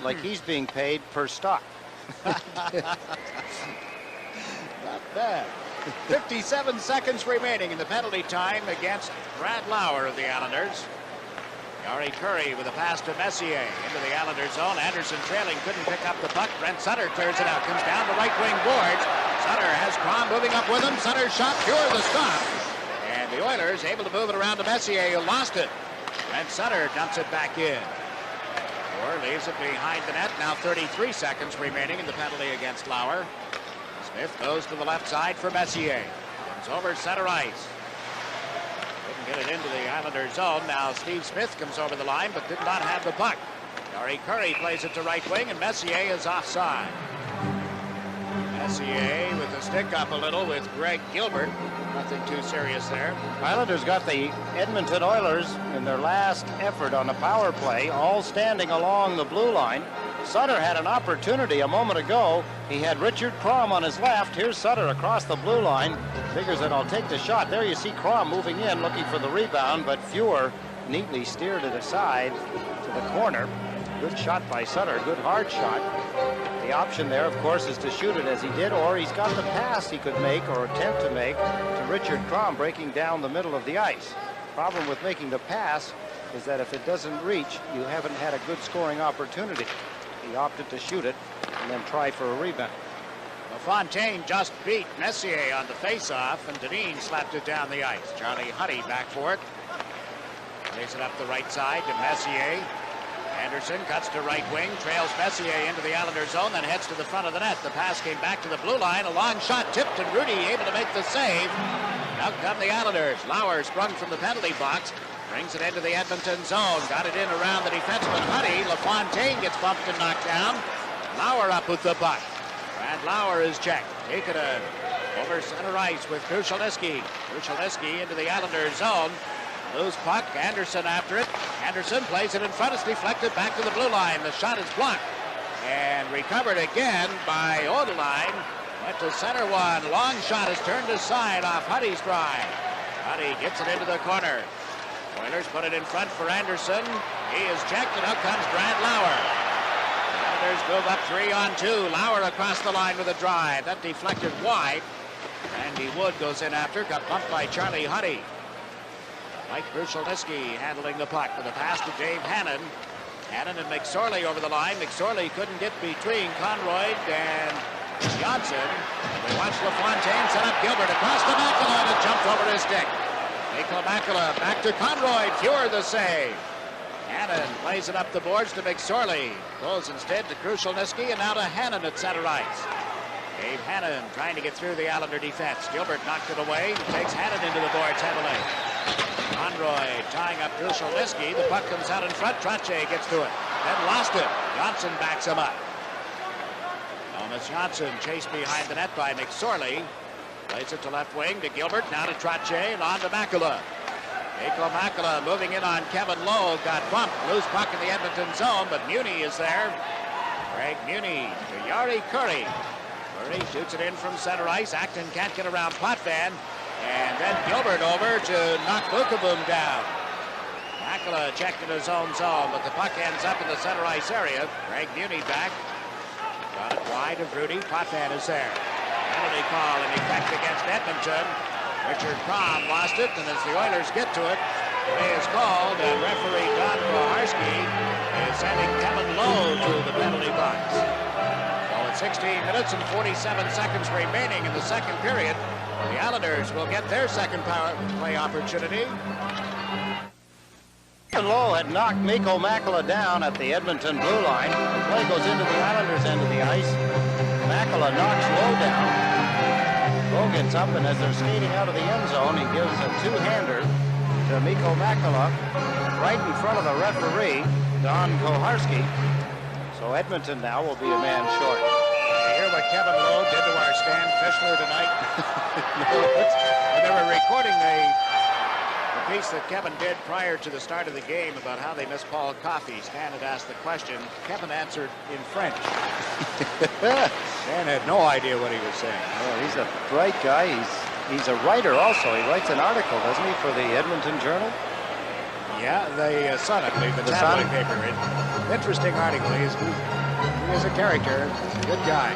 like he's being paid per stop? Not bad. 57 seconds remaining in the penalty time against Brad Lauer of the Islanders. Yari Curry with a pass to Messier into the Islanders zone. Anderson trailing, couldn't pick up the puck. Brent Sutter clears it out, comes down the right wing boards. Sutter has Crom moving up with him. Sutter's shot, pure the stop. And the Oilers able to move it around to Messier, who lost it. Brent Sutter dumps it back in. Or leaves it behind the net. Now 33 seconds remaining in the penalty against Lauer. Smith goes to the left side for Messier. Comes over center ice. Couldn't get it into the Islanders zone. Now Steve Smith comes over the line but did not have the puck. Yari Curry plays it to right wing and Messier is offside. Messier with the stick up a little with Greg Gilbert. Nothing too serious there. Islanders got the Edmonton Oilers in their last effort on a power play, all standing along the blue line. Sutter had an opportunity a moment ago. He had Richard Crom on his left. Here's Sutter across the blue line. Figures that I'll take the shot. There you see Crom moving in, looking for the rebound, but Fuhr neatly steered it aside to the corner. Good shot by Sutter, good hard shot. The option there, of course, is to shoot it as he did, or he's got the pass he could make or attempt to make to Richard Crom breaking down the middle of the ice. Problem with making the pass is that if it doesn't reach, you haven't had a good scoring opportunity. He opted to shoot it and then try for a rebound. LaFontaine just beat Messier on the face-off, and Dineen slapped it down the ice. Charlie Huddy back for it. Plays it up the right side to Messier. Anderson cuts to right wing, trails Messier into the Islanders zone, then heads to the front of the net. The pass came back to the blue line. A long shot tipped, and Rudy able to make the save. Out come the Islanders. Lauer sprung from the penalty box. Brings it into the Edmonton zone. Got it in around the defenseman Huddy. LaFontaine gets bumped and knocked down. Lauer up with the puck. Brad Lauer is checked. Taken over center ice with Krushelnyski. Krushelnyski into the Islanders zone. Loose puck. Anderson after it. Anderson plays it in front. It's deflected back to the blue line. The shot is blocked. And recovered again by Odeline. Went to center one. Long shot is turned aside off Huddy's drive. Huddy gets it into the corner. Oilers put it in front for Anderson. He is checked, and out comes Brad Lauer. Islanders move up 3-on-2. Lauer across the line with a drive. That deflected wide. Randy Wood goes in after. Got bumped by Charlie Huddy. Mike Krushelnyski handling the puck with a pass to Dave Hannon. Hannon and McSorley over the line. McSorley couldn't get between Conroy and Johnson. We watch LaFontaine set up Gilbert across the Makela, and it jumped over his stick. Nikola Makela back to Conroy. Fuhr the save. Hannon plays it up the boards to McSorley. Goes instead to Krushelnyski, and now to Hannon at center ice. Dave Hannon trying to get through the Islander defense. Gilbert knocked it away. Takes Hannon into the boards heavily. Conroy tying up Krushelnyski. The puck comes out in front. Trottier gets to it. Then lost it. Johnson backs him up. Thomas Johnson chased behind the net by McSorley. Plays it to left wing to Gilbert. Now to Trottier and on to Makela. Mikko Makala moving in on Kevin Lowe. Got bumped. Loose puck in the Edmonton zone, but Muni is there. Greg Muni to Jari Kurri. Kurri shoots it in from center ice. Acton can't get around Potvin. And then Gilbert over to knock Bukaboom down. Makala checked in his own zone, but the puck ends up in the center ice area. Greg Muni back. Got it wide of Rudy. Potvin is there. Penalty call in effect against Edmonton. Richard Crom lost it, and as the Oilers get to it, play is called, and referee Don Koharski is sending Kevin Lowe to the penalty box. So at 16 minutes and 47 seconds remaining in the second period, the Islanders will get their second power play opportunity. Lowe had knocked Mikko Makala down at the Edmonton blue line. The play goes into the Islanders' end of the ice. Makala knocks Lowe down. Lowe gets up, and as they're skating out of the end zone, he gives a two-hander to Mikko Makala right in front of the referee, Don Koharski. So Edmonton now will be a man short. You hear what Kevin Lowe did to our Stan Fischler tonight? And they were recording the piece that Kevin did prior to the start of the game about how they missed Paul Coffey. Stan had asked the question. Kevin answered in French. Stan had no idea what he was saying. Well, he's a bright guy. He's a writer also. He writes an article, doesn't he, for the Edmonton Journal? Yeah, the Sun, I believe, the tabloid paper. Interesting article. He is a character. Good guy.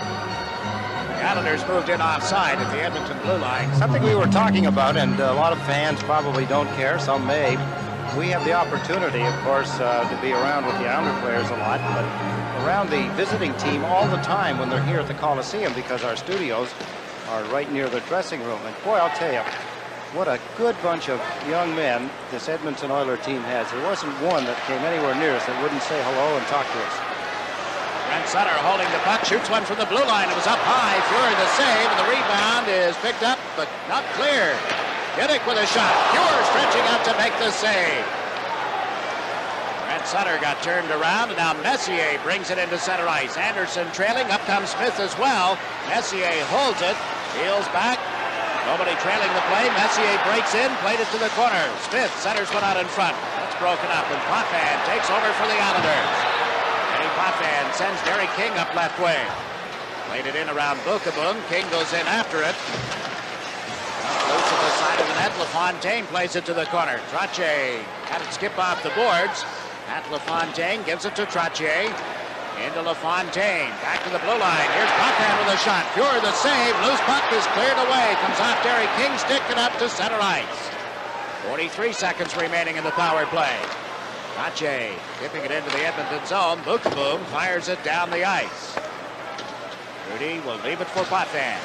The Islanders moved in offside at the Edmonton blue line. Something we were talking about, and a lot of fans probably don't care, some may. We have the opportunity, of course, to be around with the Islander players a lot, but around the visiting team all the time when they're here at the Coliseum, because our studios are right near the dressing room. And boy, I'll tell you, what a good bunch of young men this Edmonton Oilers team has. There wasn't one that came anywhere near us that wouldn't say hello and talk to us. Brent Sutter holding the puck, shoots one from the blue line. It was up high. Fuhr the save, and the rebound is picked up, but not clear. Giddick with a shot. Fuhr stretching out to make the save. Brent Sutter got turned around, and now Messier brings it into center ice. Anderson trailing. Up comes Smith as well. Messier holds it. Peels back. Nobody trailing the play. Messier breaks in, played it to the corner. Smith centers one out in front. That's broken up, and Potvin takes over for the Islanders. Potvin sends Derek King up left wing. Played it in around Bukaboom. King goes in after it. Goes to the side of the net. LaFontaine plays it to the corner. Trottier had it skip off the boards. At LaFontaine gives it to Trottier. Into LaFontaine. Back to the blue line. Here's Potvin with a shot. Fuhr the save. Loose puck is cleared away. Comes off Derek King. Stick it up to center ice. 43 seconds remaining in the power play. Trottier tipping it into the Edmonton zone. Bukaboom fires it down the ice. Rudy will leave it for Potvin.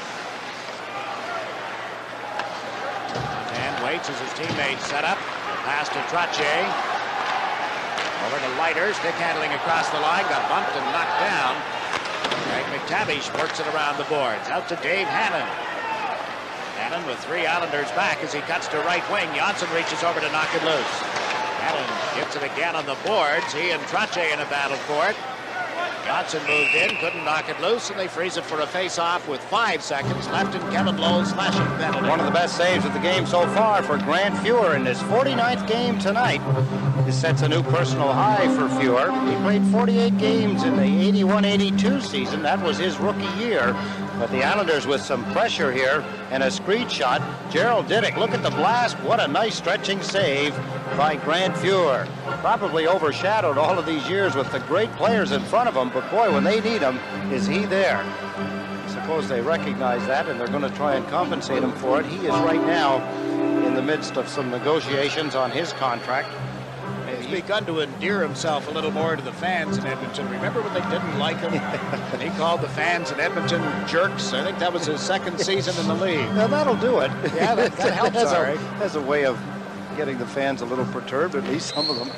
Potvin waits as his teammates set up. Pass to Trottier. Over to Leiter. Stick handling across the line. Got bumped and knocked down. Greg McTavish works it around the boards. Out to Dave Hannon. Hannon with three Islanders back as he cuts to right wing. Janssen reaches over to knock it loose. Hannon gets it again on the boards. He and Trottier in a battle for it. Johnson moved in, couldn't knock it loose, and they freeze it for a face-off with 5 seconds left in Kevin Lowe's slashing penalty. One of the best saves of the game so far for Grant Fuhr in his 49th game tonight. This sets a new personal high for Fuhr. He played 48 games in the 81-82 season. That was his rookie year. But the Islanders with some pressure here and a screed shot. Gerald Diddick, look at the blast. What a nice stretching save by Grant Fuhr. Probably overshadowed all of these years with the great players in front of him, but boy, when they need him, is he there? I suppose they recognize that, and they're going to try and compensate him for it. He is right now in the midst of some negotiations on his contract. He's begun to endear himself a little more to the fans in Edmonton. Remember when they didn't like him? He called the fans in Edmonton jerks. I think that was his second season in the league. Now, that'll do it. Yeah, that helps, all right. That's a way of getting the fans a little perturbed, at least some of them.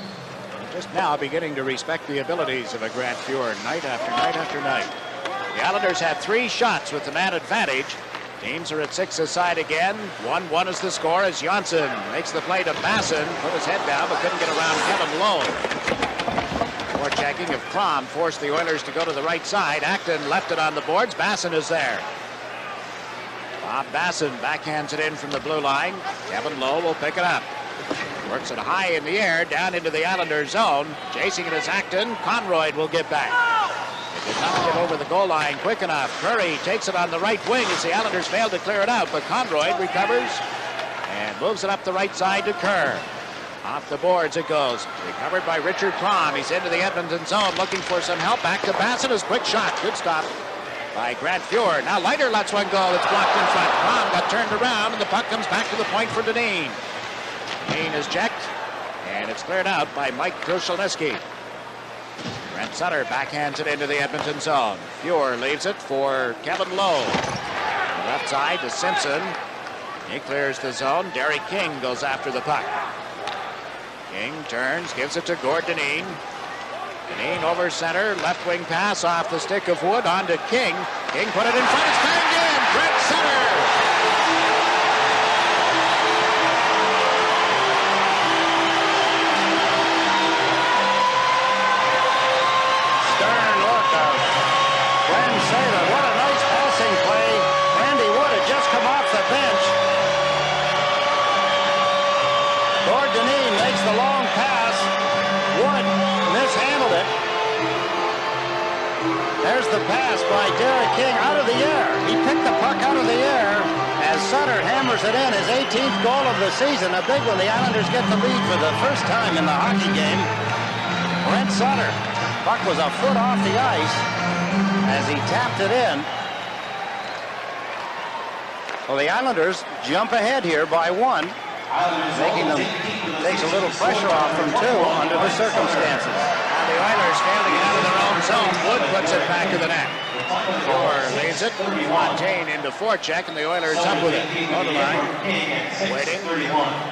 Just now beginning to respect the abilities of a Grant Fuhr night after night after night. The Islanders had 3 shots with the man advantage. Teams are at 6 aside again. 1-1 is the score as Janssen makes the play to Basson. Put his head down but couldn't get around Kevin Lowe. More checking of Crom forced the Oilers to go to the right side. Acton left it on the boards. Basson is there. Bob Basson backhands it in from the blue line. Kevin Lowe will pick it up. Works it high in the air, down into the Islanders zone. Chasing it is Acton. Conroy will get back. It did not get over the goal line quick enough. Curry takes it on the right wing as the Islanders failed to clear it out, but Conroy recovers and moves it up the right side to Kerr. Off the boards it goes. Recovered by Richard Crom. He's into the Edmonton zone looking for some help. Back to Bassett. His quick shot. Good stop by Grant Fuhr. Now Leiter lets one go. It's blocked in front. Crom got turned around and the puck comes back to the point for Dineen. Dineen is checked and it's cleared out by Mike Krushelnyski. Brent Sutter backhands it into the Edmonton zone. Fuhr leaves it for Kevin Lowe. Left side to Simpson. He clears the zone. Derek King goes after the puck. King turns, gives it to Gord Dineen. Dineen over center, left wing pass off the stick of Wood on to King. King put it in front, it's banged in. Brent Sutter. Stern look of Glenn Saylor. What a nice passing play. Randy Wood had just come off the bench. Gord Dineen makes the long pass. Wood mishandled it. There's the pass by Derek King out of the air. He picked the puck out of the air as Sutter hammers it in. His 18th goal of the season. A big one. The Islanders get the lead for the first time in the hockey game. Brent Sutter. Puck was a foot off the ice as he tapped it in. Well, the Islanders jump ahead here by 1. Making them, takes a little pressure off from 2 under the circumstances. Now the Oilers fail to get out of their own zone. Wood puts it back to the net. Fuhr leaves it. Fontaine into forecheck, and the Oilers up with it. On the line. Waiting.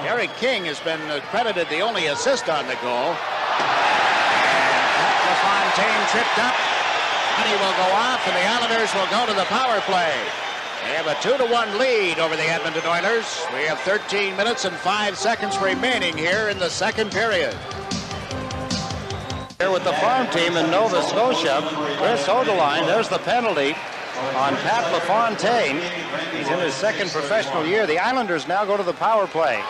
Derek King has been credited the only assist on the goal. And Fontaine tripped up. Money will go off, and the Islanders will go to the power play. They have a 2-1 lead over the Edmonton Oilers. We have 13 minutes and 5 seconds remaining here in the second period. Here with the farm team in Nova Scotia, Chris Odeline, there's the penalty on Pat LaFontaine. He's in his second professional year. The Islanders now go to the power play.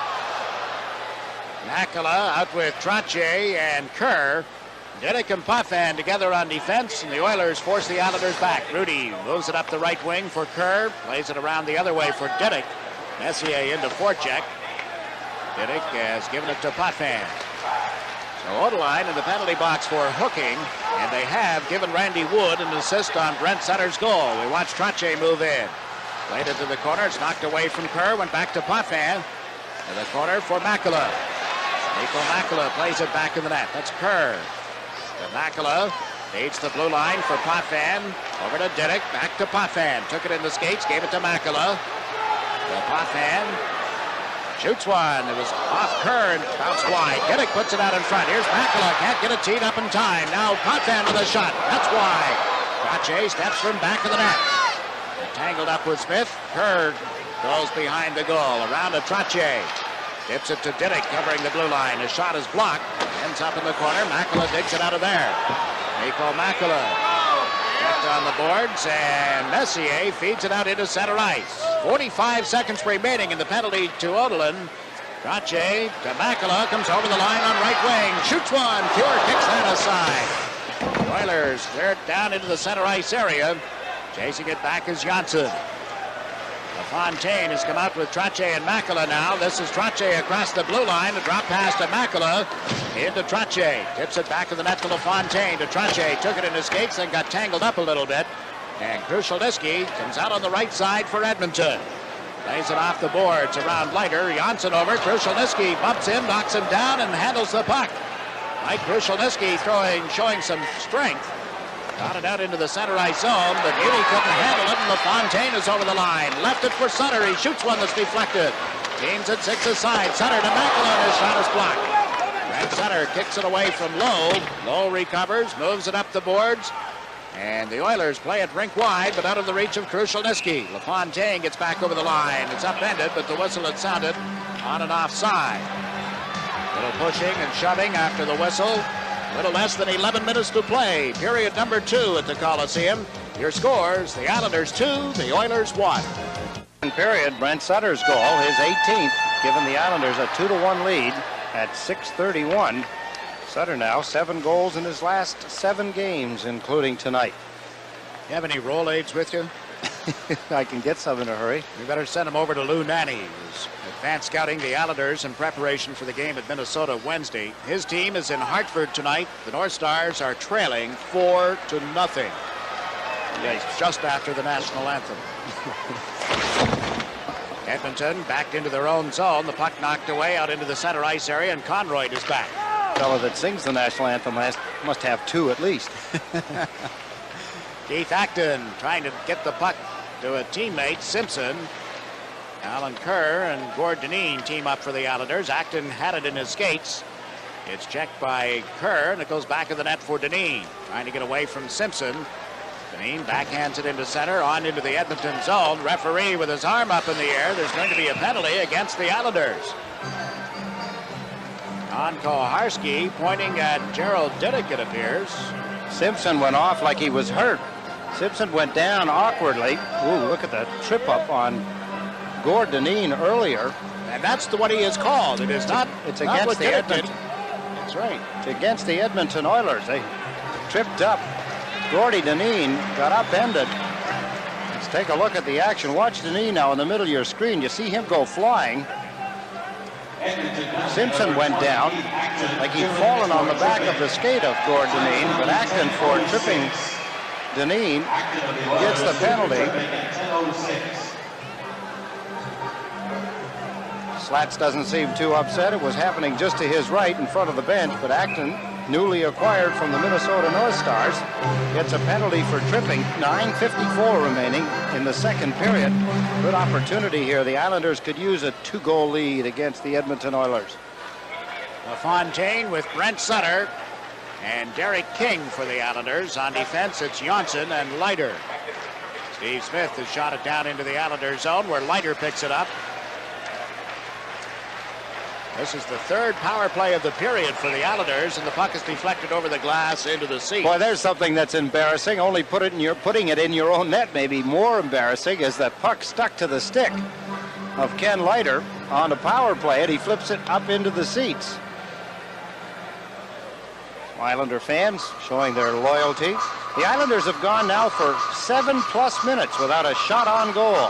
Nakala out with Trottier and Kerr. Diddick and Potvin together on defense, and the Oilers force the Islanders back. Rudy moves it up the right wing for Kerr, plays it around the other way for Diddick. Messier into forecheck. Diddick has given it to Potvin. So Odeline in the penalty box for hooking, and they have given Randy Wood an assist on Brent Sutter's goal. We watch Trottier move in. Played it to the corner, it's knocked away from Kerr, went back to Potvin. To the corner for Makela. Nico Makela plays it back in the net. That's Kerr. Nakala leads the blue line for Potvin. Over to Diddick, back to Potvin. Took it in the skates, gave it to Makela. To Potvin. Shoots one. It was off Kerr and bounced wide. Diddick puts it out in front. Here's Makela. Can't get it teed up in time. Now Potvin with a shot. That's wide. Trottier steps from back of the net. Tangled up with Smith. Kerr goes behind the goal. Around to Trottier. Tips it to Diddick, covering the blue line. His shot is blocked. Ends up in the corner. Makela digs it out of there. Nico Makela checked on the boards, and Messier feeds it out into center ice. 45 seconds remaining in the penalty to Odeline. Trottier to Makela, comes over the line on right wing. Shoots one. Fuhr kicks that aside. Oilers clear it down into the center ice area. Chasing it back is Janssen. Fontaine has come out with Trottier and Makela now. This is Trottier across the blue line. A drop pass to Makela. Into Trottier. Tips it back to the net to LaFontaine. To Trottier. Took it in his skates and got tangled up a little bit. And Krushelnyski comes out on the right side for Edmonton. Lays it off the boards around Leiter. Janssen over. Krushelnyski bumps him, knocks him down, and handles the puck. Mike Krushelnyski showing some strength. Got it out into the center ice zone, but Ely couldn't handle it, and LaFontaine is over the line. Left it for Sutter. He shoots one that's deflected. Teams at 6 aside. Sutter to Makela, and his shot is blocked. Brent Sutter kicks it away from Lowe. Lowe recovers, moves it up the boards, and the Oilers play it rink wide, but out of the reach of Krushelnyski. LaFontaine gets back over the line. It's upended, but the whistle had sounded on and offside. Little pushing and shoving after the whistle. Little less than 11 minutes to play. Period number 2 at the Coliseum. Your scores, the Islanders 2, the Oilers 1. In period, Brent Sutter's goal, his 18th, giving the Islanders a 2-1 lead. at 6:31. Sutter now 7 goals in his last 7 games, including tonight. You have any roll aids with you? I can get some in a hurry. We better send them over to Lou Nanny, who's advanced scouting the Islanders in preparation for the game at Minnesota Wednesday. His team is in Hartford tonight. The North Stars are trailing 4-0. Yes, just after the national anthem. Edmonton backed into their own zone. The puck knocked away out into the center ice area, and Conroy is back. The fellow that sings the national anthem must have 2 at least. Keith Acton trying to get the puck to a teammate, Simpson. Alan Kerr and Gord Dineen team up for the Islanders. Acton had it in his skates. It's checked by Kerr, and it goes back of the net for Dineen. Trying to get away from Simpson. Dineen backhands it into center, on into the Edmonton zone. Referee with his arm up in the air. There's going to be a penalty against the Islanders. Don Koharski pointing at Gerald Diddick, it appears. Simpson went off like he was hurt. Simpson went down awkwardly. Ooh, look at that trip up on Gord Dineen earlier. And that's what he is called. It is not. It's not against the Edmonton. That's right. It's against the Edmonton Oilers. They tripped up. Gordy Dineen got upended. Let's take a look at the action. Watch Dineen now in the middle of your screen. You see him go flying. Simpson went down like he'd fallen on the back of the skate of Gord Dineen, but Acton, for tripping Dineen, gets the penalty. Slats doesn't seem too upset. It was happening just to his right in front of the bench, but Acton, newly acquired from the Minnesota North Stars, gets a penalty for tripping. 9:54 remaining in the second period. Good opportunity here. The Islanders could use a 2-goal lead against the Edmonton Oilers. LaFontaine with Brent Sutter and Derek King for the Islanders. On defense, it's Johnson and Leiter. Steve Smith has shot it down into the Islanders zone where Leiter picks it up. This is the 3rd power play of the period for the Islanders, and the puck is deflected over the glass into the seat. Boy, there's something that's embarrassing. Only putting it in your own net may be more embarrassing, as that puck stuck to the stick of Ken Leiter on a power play, and he flips it up into the seats. Islander fans showing their loyalty. The Islanders have gone now for 7+ minutes without a shot on goal.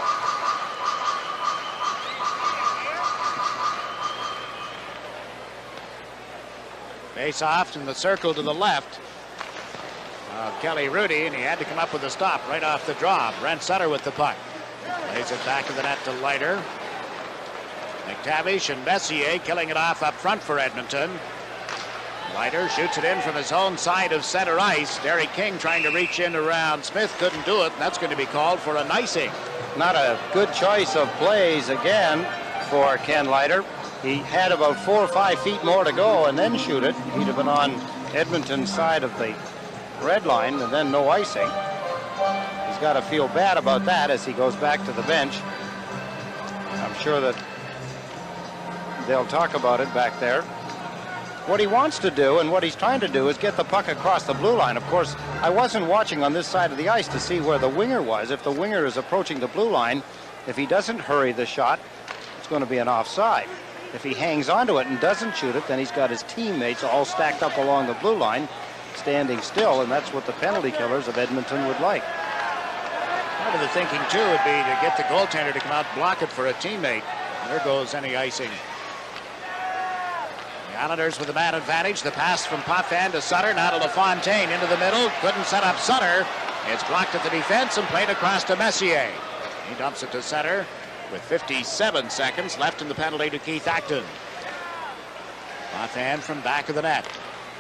Face off in the circle to the left of Kelly Rudy, and he had to come up with a stop right off the draw. Brent Sutter with the puck. Lays it back of the net to Leiter. McTavish and Messier killing it off up front for Edmonton. Leiter shoots it in from his own side of center ice. Derek King trying to reach in around Smith, couldn't do it, and that's going to be called for an icing. Not a good choice of plays again for Ken Leiter. He had about 4 or 5 feet more to go and then shoot it. He'd have been on Edmonton's side of the red line, and then no icing. He's got to feel bad about that as he goes back to the bench. I'm sure that they'll talk about it back there. What he wants to do and what he's trying to do is get the puck across the blue line. Of course, I wasn't watching on this side of the ice to see where the winger was. If the winger is approaching the blue line, if he doesn't hurry the shot, it's going to be an offside. If he hangs onto it and doesn't shoot it, then he's got his teammates all stacked up along the blue line, standing still, and that's what the penalty killers of Edmonton would like. Part of the thinking, too, would be to get the goaltender to come out and block it for a teammate. There goes any icing. The Islanders with the man advantage. The pass from Potvin to Sutter, now to LaFontaine into the middle. Couldn't set up Sutter. It's blocked at the defense and played across to Messier. He dumps it to Sutter with 57 seconds left in the penalty to Keith Acton. Potvin from back of the net.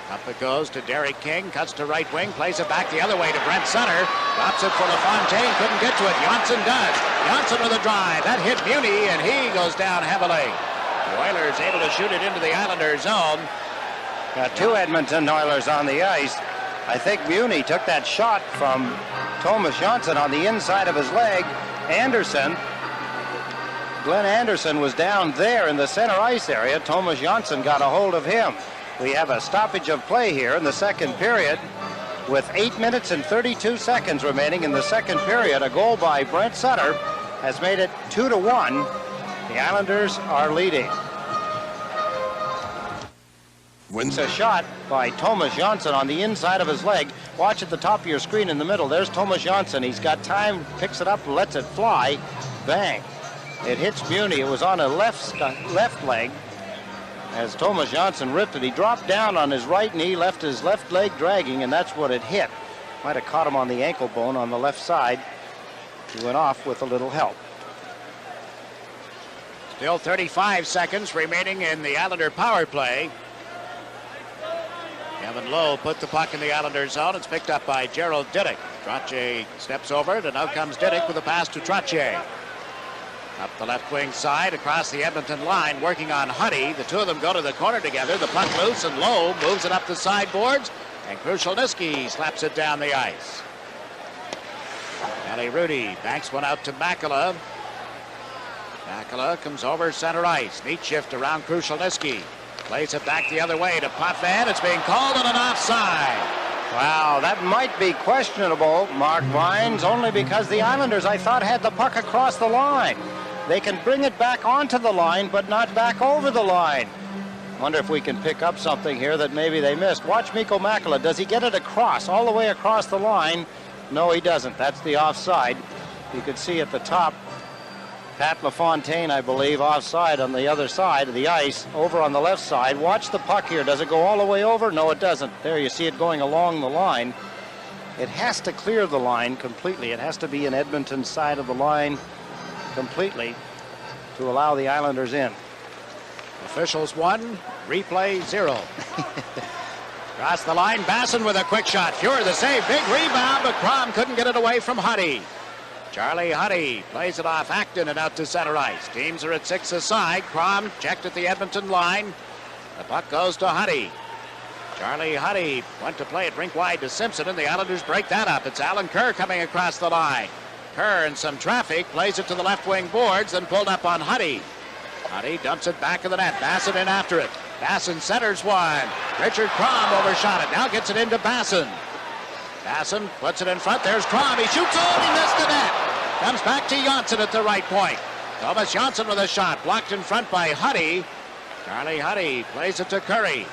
Up it goes to Derek King, cuts to right wing, plays it back the other way to Brent Sutter. Drops it for LaFontaine, couldn't get to it. Johnson does. Johnson with a drive. That hit Muni, and he goes down heavily. The Oilers able to shoot it into the Islanders zone. Got 2 Edmonton Oilers on the ice. I think Muni took that shot from Thomas Johnson on the inside of his leg. Glenn Anderson was down there in the center ice area. Thomas Johnson got a hold of him. We have a stoppage of play here in the second period with 8 minutes and 32 seconds remaining in the second period. A goal by Brent Sutter has made it 2-1. The Islanders are leading. It's a shot by Thomas Johnson on the inside of his leg. Watch at the top of your screen in the middle. There's Thomas Johnson. He's got time, picks it up, lets it fly. Bang. It hits Muni. It was on a left leg. As Thomas Johnson ripped it, he dropped down on his right knee, left his left leg dragging, and that's what it hit. Might have caught him on the ankle bone on the left side. He went off with a little help. Still 35 seconds remaining in the Islander power play. Kevin Lowe put the puck in the Islander zone. It's picked up by Gerald Diddick. Trottier steps over it, and out comes Diddick with a pass to Trottier. Up the left wing side, across the Edmonton line, working on Huddy. The two of them go to the corner together. The puck loose, and Lowe moves it up the sideboards, and Krushelnyski slaps it down the ice. Kelly Rudy banks one out to Makela. Makela comes over center ice. Neat shift around Krushelnyski. Plays it back the other way to Potvin. It's being called on an offside. Wow, that might be questionable, Mark Vines, only because the Islanders, I thought, had the puck across the line. They can bring it back onto the line, but not back over the line. Wonder if we can pick up something here that maybe they missed. Watch Mikko Makela. Does he get it across, all the way across the line? No, he doesn't. That's the offside. You can see at the top, Pat LaFontaine, I believe, offside on the other side of the ice, over on the left side. Watch the puck here. Does it go all the way over? No, it doesn't. There, you see it going along the line. It has to clear the line completely. It has to be in Edmonton's side of the line completely to allow the Islanders in. Officials 1, replay 0. Across the line, Basson with a quick shot. Fuhrer the save, big rebound, but Crom couldn't get it away from Huddy. Charlie Huddy plays it off Acton and out to center ice. Teams are at 6 aside. Crom checked at the Edmonton line. The puck goes to Huddy. Charlie Huddy went to play it rink wide to Simpson, and the Islanders break that up. It's Alan Kerr coming across the line. Kerr in some traffic plays it to the left wing boards, then pulled up on Huddy. Huddy dumps it back of the net. Basson in after it. Basson centers one. Richard Crom overshot it. Now gets it into Basson. Basson puts it in front. There's Crom. He shoots. Oh, he missed the net. Comes back to Johnson at the right point. Thomas Johnson with a shot. Blocked in front by Huddy. Charlie Huddy plays it to Curry.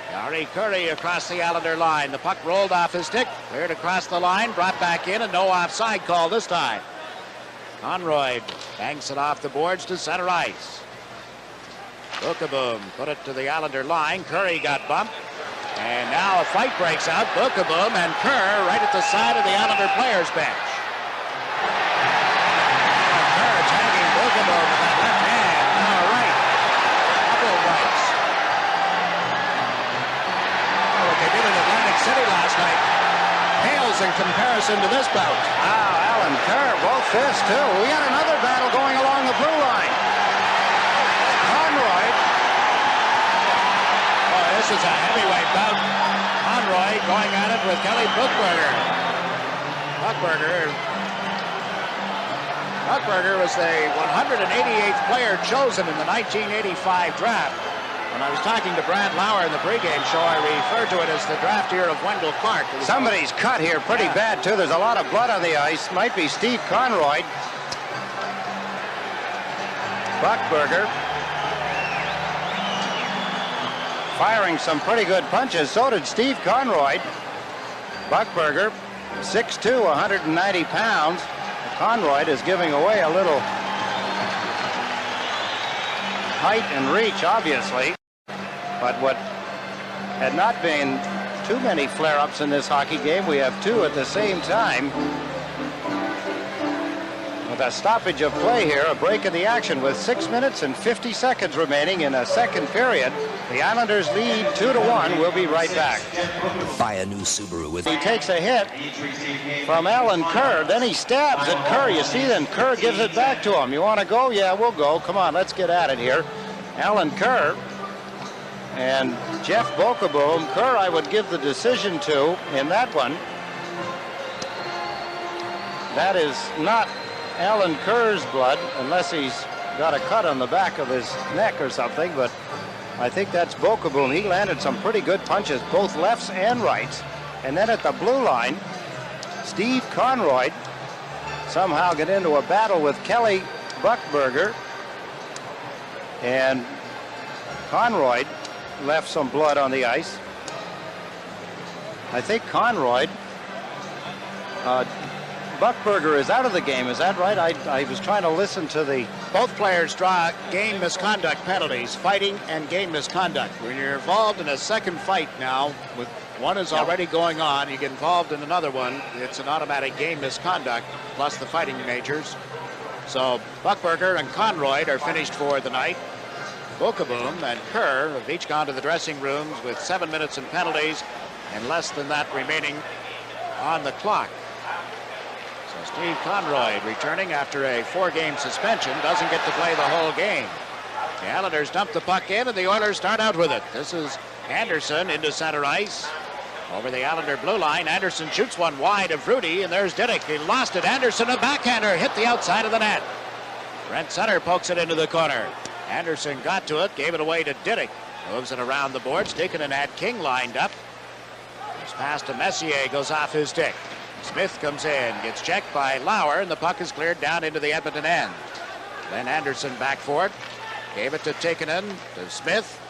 Gary Curry across the Islander line. The puck rolled off his stick. Cleared across the line. Brought back in, and no offside call this time. Conroy banks it off the boards to center ice. Bookeboom put it to the Islander line. Curry got bumped. And now a fight breaks out. Bookeboom and Kerr right at the side of the Islander players bench. Kerr tagging Bookeboom with that left hand. Now right. Double rights. Oh, what they did in Atlantic City last night pales in comparison to this bout. Wow, Alan Kerr, both fists too. We got another battle going along the blue line. Conroy. Oh, this is a heavyweight bout. Conroy going at it with Kelly Buchberger. Buchberger was the 188th player chosen in the 1985 draft. When I was talking to Brad Lauer in the pregame show, I referred to it as the draft year of Wendell Clark. Somebody's cut here pretty bad, too. There's a lot of blood on the ice. Might be Steve Conroy. Buchberger firing some pretty good punches. So did Steve Conroy. Buchberger, 6'2", 190 pounds. Conroy is giving away a little height and reach, obviously. But what had not been too many flare-ups in this hockey game, we have two at the same time. With a stoppage of play here, a break in the action with 6 minutes and 50 seconds remaining in a second period. The Islanders lead 2-1. We'll be right back. Buy a new Subaru with... He takes a hit from Alan Kerr. Then he stabs at Kerr. You see, then Kerr gives it back to him. You want to go? Yeah, we'll go. Come on, let's get at it here. Alan Kerr and Jeff Bookeboom. Kerr, I would give the decision to in that one. That is not Alan Kerr's blood, unless he's got a cut on the back of his neck or something, but I think that's Bookeboom. He landed some pretty good punches, both lefts and rights. And then at the blue line, Steve Conroy somehow get into a battle with Kelly Buchberger. And Conroy left some blood on the ice. I think Conroy, Buckberger is out of the game. Is that right? I was trying to listen to the... Both players draw game misconduct penalties, fighting and game misconduct. When you're involved in a second fight now, with one is already going on, you get involved in another one, it's an automatic game misconduct, plus the fighting majors. So Buckberger and Conroy are finished for the night. Bokaboom and Kerr have each gone to the dressing rooms with 7 minutes in penalties and less than that remaining on the clock. So Steve Conroy returning after a 4-game suspension, doesn't get to play the whole game. The Islanders dump the puck in and the Oilers start out with it. This is Anderson into center ice. Over the Islander blue line, Anderson shoots one wide of Rudy, and there's Diddick. He lost it. Anderson, a backhander, hit the outside of the net. Brent Sutter pokes it into the corner. Anderson got to it, gave it away to Diddick. Moves it around the boards. Tikkanen had King lined up. This pass to Messier goes off his stick. Smith comes in, gets checked by Lauer, and the puck is cleared down into the Edmonton end. Then Anderson back for it. Gave it to Tikkanen, to Smith.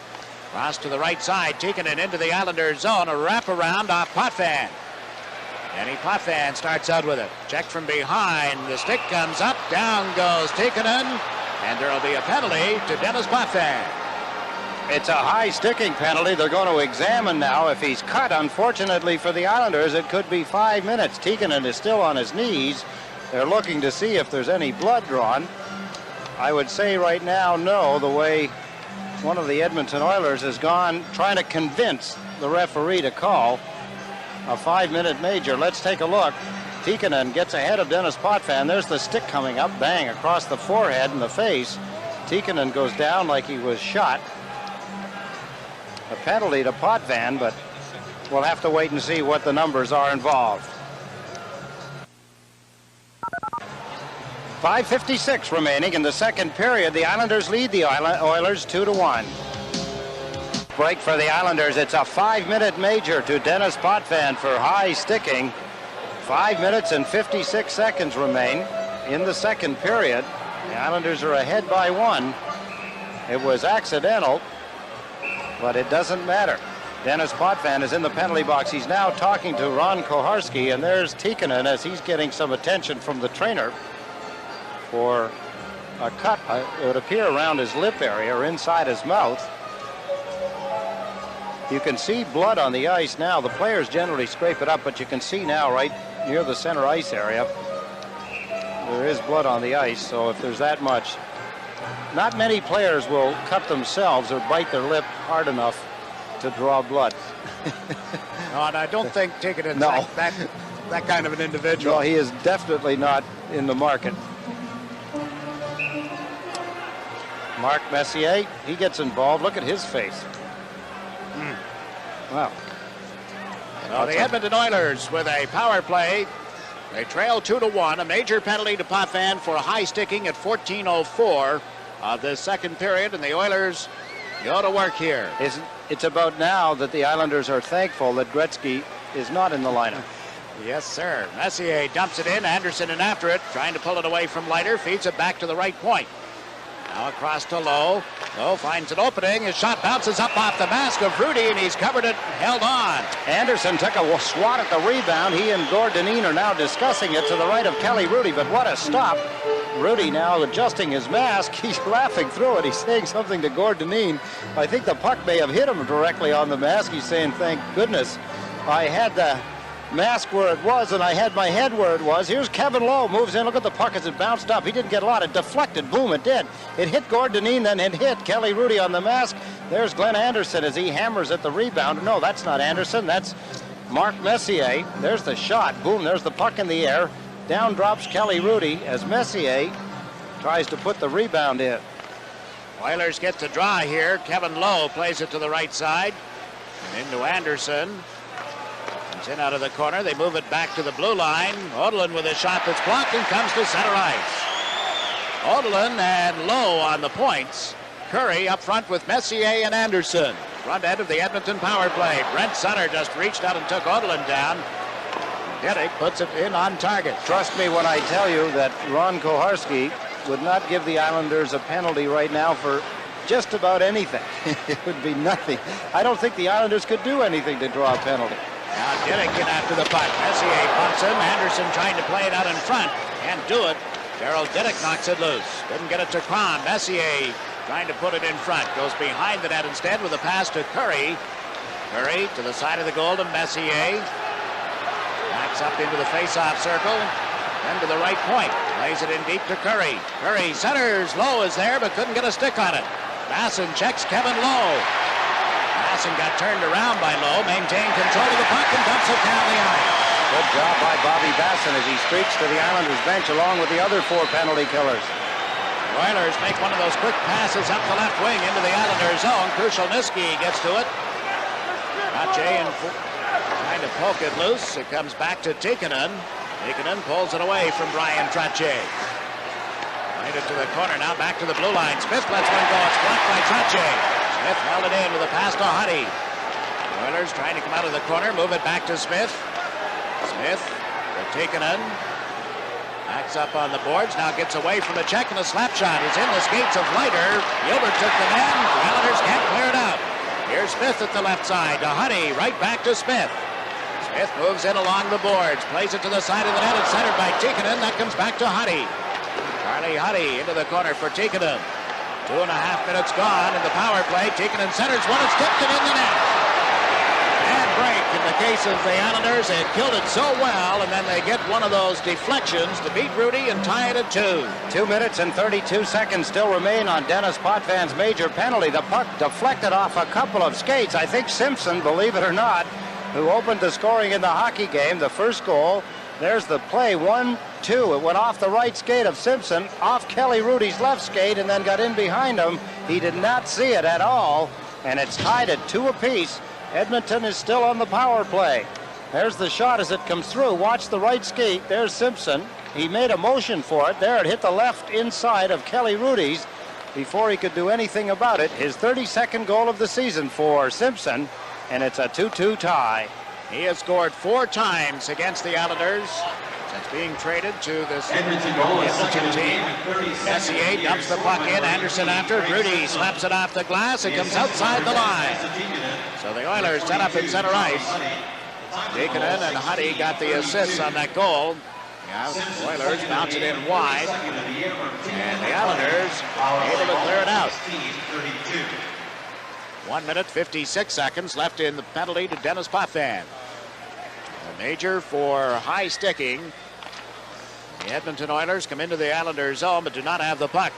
Cross to the right side. Tikkanen into the Islanders zone. A wraparound off Potvin. Danny Potvin starts out with it. Checked from behind. The stick comes up. Down goes Tikkanen. And there will be a penalty to Dennis Potvin. It's a high sticking penalty. They're going to examine now. If he's cut, unfortunately for the Islanders, it could be 5 minutes. Tikkanen is still on his knees. They're looking to see if there's any blood drawn. I would say right now, no, the way one of the Edmonton Oilers has gone trying to convince the referee to call a 5-minute major. Let's take a look. Tikkanen gets ahead of Dennis Potvin. There's the stick coming up, bang, across the forehead and the face. Tikkanen goes down like he was shot. A penalty to Potvin, but we'll have to wait and see what the numbers are involved. 5:56 remaining in the second period. The Islanders lead the Oilers 2-1. Break for the Islanders. It's a 5-minute major to Dennis Potvin for high sticking. 5 minutes and 56 seconds remain in the second period. The Islanders are ahead by 1. It was accidental, but it doesn't matter. Dennis Potvin is in the penalty box. He's now talking to Ron Koharski, and there's Tikkanen as he's getting some attention from the trainer for a cut, it would appear, around his lip area or inside his mouth. You can see blood on the ice now. The players generally scrape it up, but you can see now right near the center ice area there is blood on the ice. So if there's that much, not many players will cut themselves or bite their lip hard enough to draw blood. No, and I don't think Tikkanen's No. that kind of an individual. No, he is definitely not in the market. Mark Messier, he gets involved. Look at his face. Wow. Well, the Edmonton Oilers with a power play. They trail 2-1. A major penalty to Potvin for high sticking at 14:04 of the second period, and the Oilers go to work here. It's about now that the Islanders are thankful that Gretzky is not in the lineup. Yes, sir. Messier dumps it in. Anderson in after it, trying to pull it away from Leiter. Feeds it back to the right point. Now across to Lowe. Lowe finds an opening. His shot bounces up off the mask of Rudy, and he's covered it, held on. Anderson took a swat at the rebound. He and Gord Dineen are now discussing it to the right of Kelly Rudy, but what a stop. Rudy now adjusting his mask. He's laughing through it. He's saying something to Gord Dineen. I think the puck may have hit him directly on the mask. He's saying, thank goodness I had the mask where it was and I had my head where it was. Here's Kevin Lowe, moves in. Look at the puck as it bounced up. He didn't get a lot. It deflected. Boom, it did. It hit Gord Dineen, then it hit Kelly Rudy on the mask. There's Glenn Anderson as he hammers at the rebound. No, that's not Anderson. That's Mark Messier. There's the shot. Boom, there's the puck in the air. Down drops Kelly Rudy as Messier tries to put the rebound in. Oilers get to draw here. Kevin Lowe plays it to the right side. And into Anderson. Comes in out of the corner. They move it back to the blue line. Odelin with a shot that's blocked and comes to center ice. Odelin and Lowe on the points. Curry up front with Messier and Anderson. Front end of the Edmonton power play. Brent Sutter just reached out and took Odelin down. Diddick puts it in on target. Trust me when I tell you that Ron Koharski would not give the Islanders a penalty right now for just about anything. It would be nothing. I don't think the Islanders could do anything to draw a penalty. Now Diddick in after the puck. Messier bumps him. Anderson trying to play it out in front. Can't do it. Gerald Diddick knocks it loose. Couldn't get it to Cron. Messier trying to put it in front. Goes behind the net instead with a pass to Curry. Curry to the side of the goal to Messier. Backs up into the face-off circle. Then to the right point. Plays it in deep to Curry. Curry centers. Lowe is there but couldn't get a stick on it. Masson checks Kevin Lowe. Masson got turned around by Lowe. Maintained control of the puck and dumps it down the ice. Good job by Bobby Basson as he streaks to the Islanders bench along with the other 4 penalty killers. The Oilers make one of those quick passes up the left wing into the Islanders zone. Krushelnyski gets to it. Trottier trying to poke it loose. It comes back to Tikkanen. Tikkanen pulls it away from Brian Trottier. Right it to the corner. Now back to the blue line. Smith lets one go. It's blocked by Trottier. Smith held it in with a pass to Huddy. The Oilers trying to come out of the corner. Move it back to Smith. Smith to Tikkanen. Backs up on the boards. Now gets away from the check and a slap shot is in the skates of Leiter. Gilbert took the man. The Islanders can't clear it out. Here's Smith at the left side to Huddy. Right back to Smith. Smith moves in along the boards. Plays it to the side of the net. It's centered by Tikkanen. That comes back to Huddy. Charlie Huddy into the corner for Tikkanen. 2.5 minutes gone in the power play. Tikkanen centers one. It's tipped it in the net. Bad break in the case of the Islanders. They had killed it so well, and then they get one of those deflections to beat Rudy and tie it at 2. 2 minutes and 32 seconds still remain on Dennis Potvin's major penalty. The puck deflected off a couple of skates. I think Simpson, believe it or not, who opened the scoring in the hockey game, the first goal. There's the play, 1-2. It went off the right skate of Simpson, off Kelly Rudy's left skate, and then got in behind him. He did not see it at all, and it's tied at 2 apiece. Edmonton is still on the power play. There's the shot as it comes through. Watch the right skate. There's Simpson. He made a motion for it. There, it hit the left inside of Kelly Rudy's before he could do anything about it. His 32nd goal of the season for Simpson, and it's a 2-2 tie. He has scored 4 times against the Islanders since being traded to this Edmonton team. Messier dumps the puck in. Anderson after. Rudy slaps it off the glass. It comes outside the line. So the Oilers set up in center ice. Tikkanen and Huddy got the assists on that goal. Now the Oilers bounce it in wide. And the Islanders able to clear it out. 1 minute, 56 seconds left in the penalty to Dennis Potvin. A major for high sticking. The Edmonton Oilers come into the Islanders zone but do not have the puck.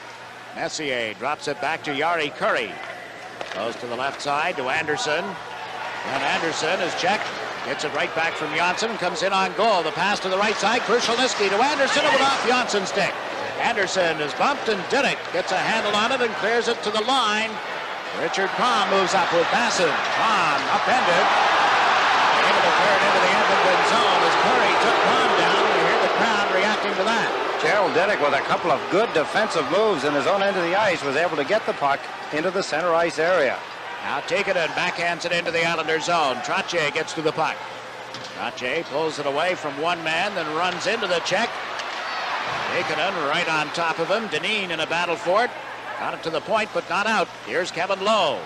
Messier drops it back to Jari Kurri. Goes to the left side to Anderson. And Anderson is checked. Gets it right back from Johnson. Comes in on goal. The pass to the right side. Krushelnyski to Anderson. It went off Johnson's stick. Anderson is bumped and Diddick gets a handle on it and clears it to the line. Richard Cron moves up with Basson. Cron upended. Able to clear it into the Edmonton zone as Curry took Cron down. You hear the crowd reacting to that. Gerald Diddick, with a couple of good defensive moves in his own end of the ice, was able to get the puck into the center ice area. Now Tikkanen backhands it into the Islanders zone. Trottier gets to the puck. Trottier pulls it away from one man, then runs into the check. Tikkanen right on top of him. Dineen in a battle for it. Got it to the point, but not out. Here's Kevin Lowe.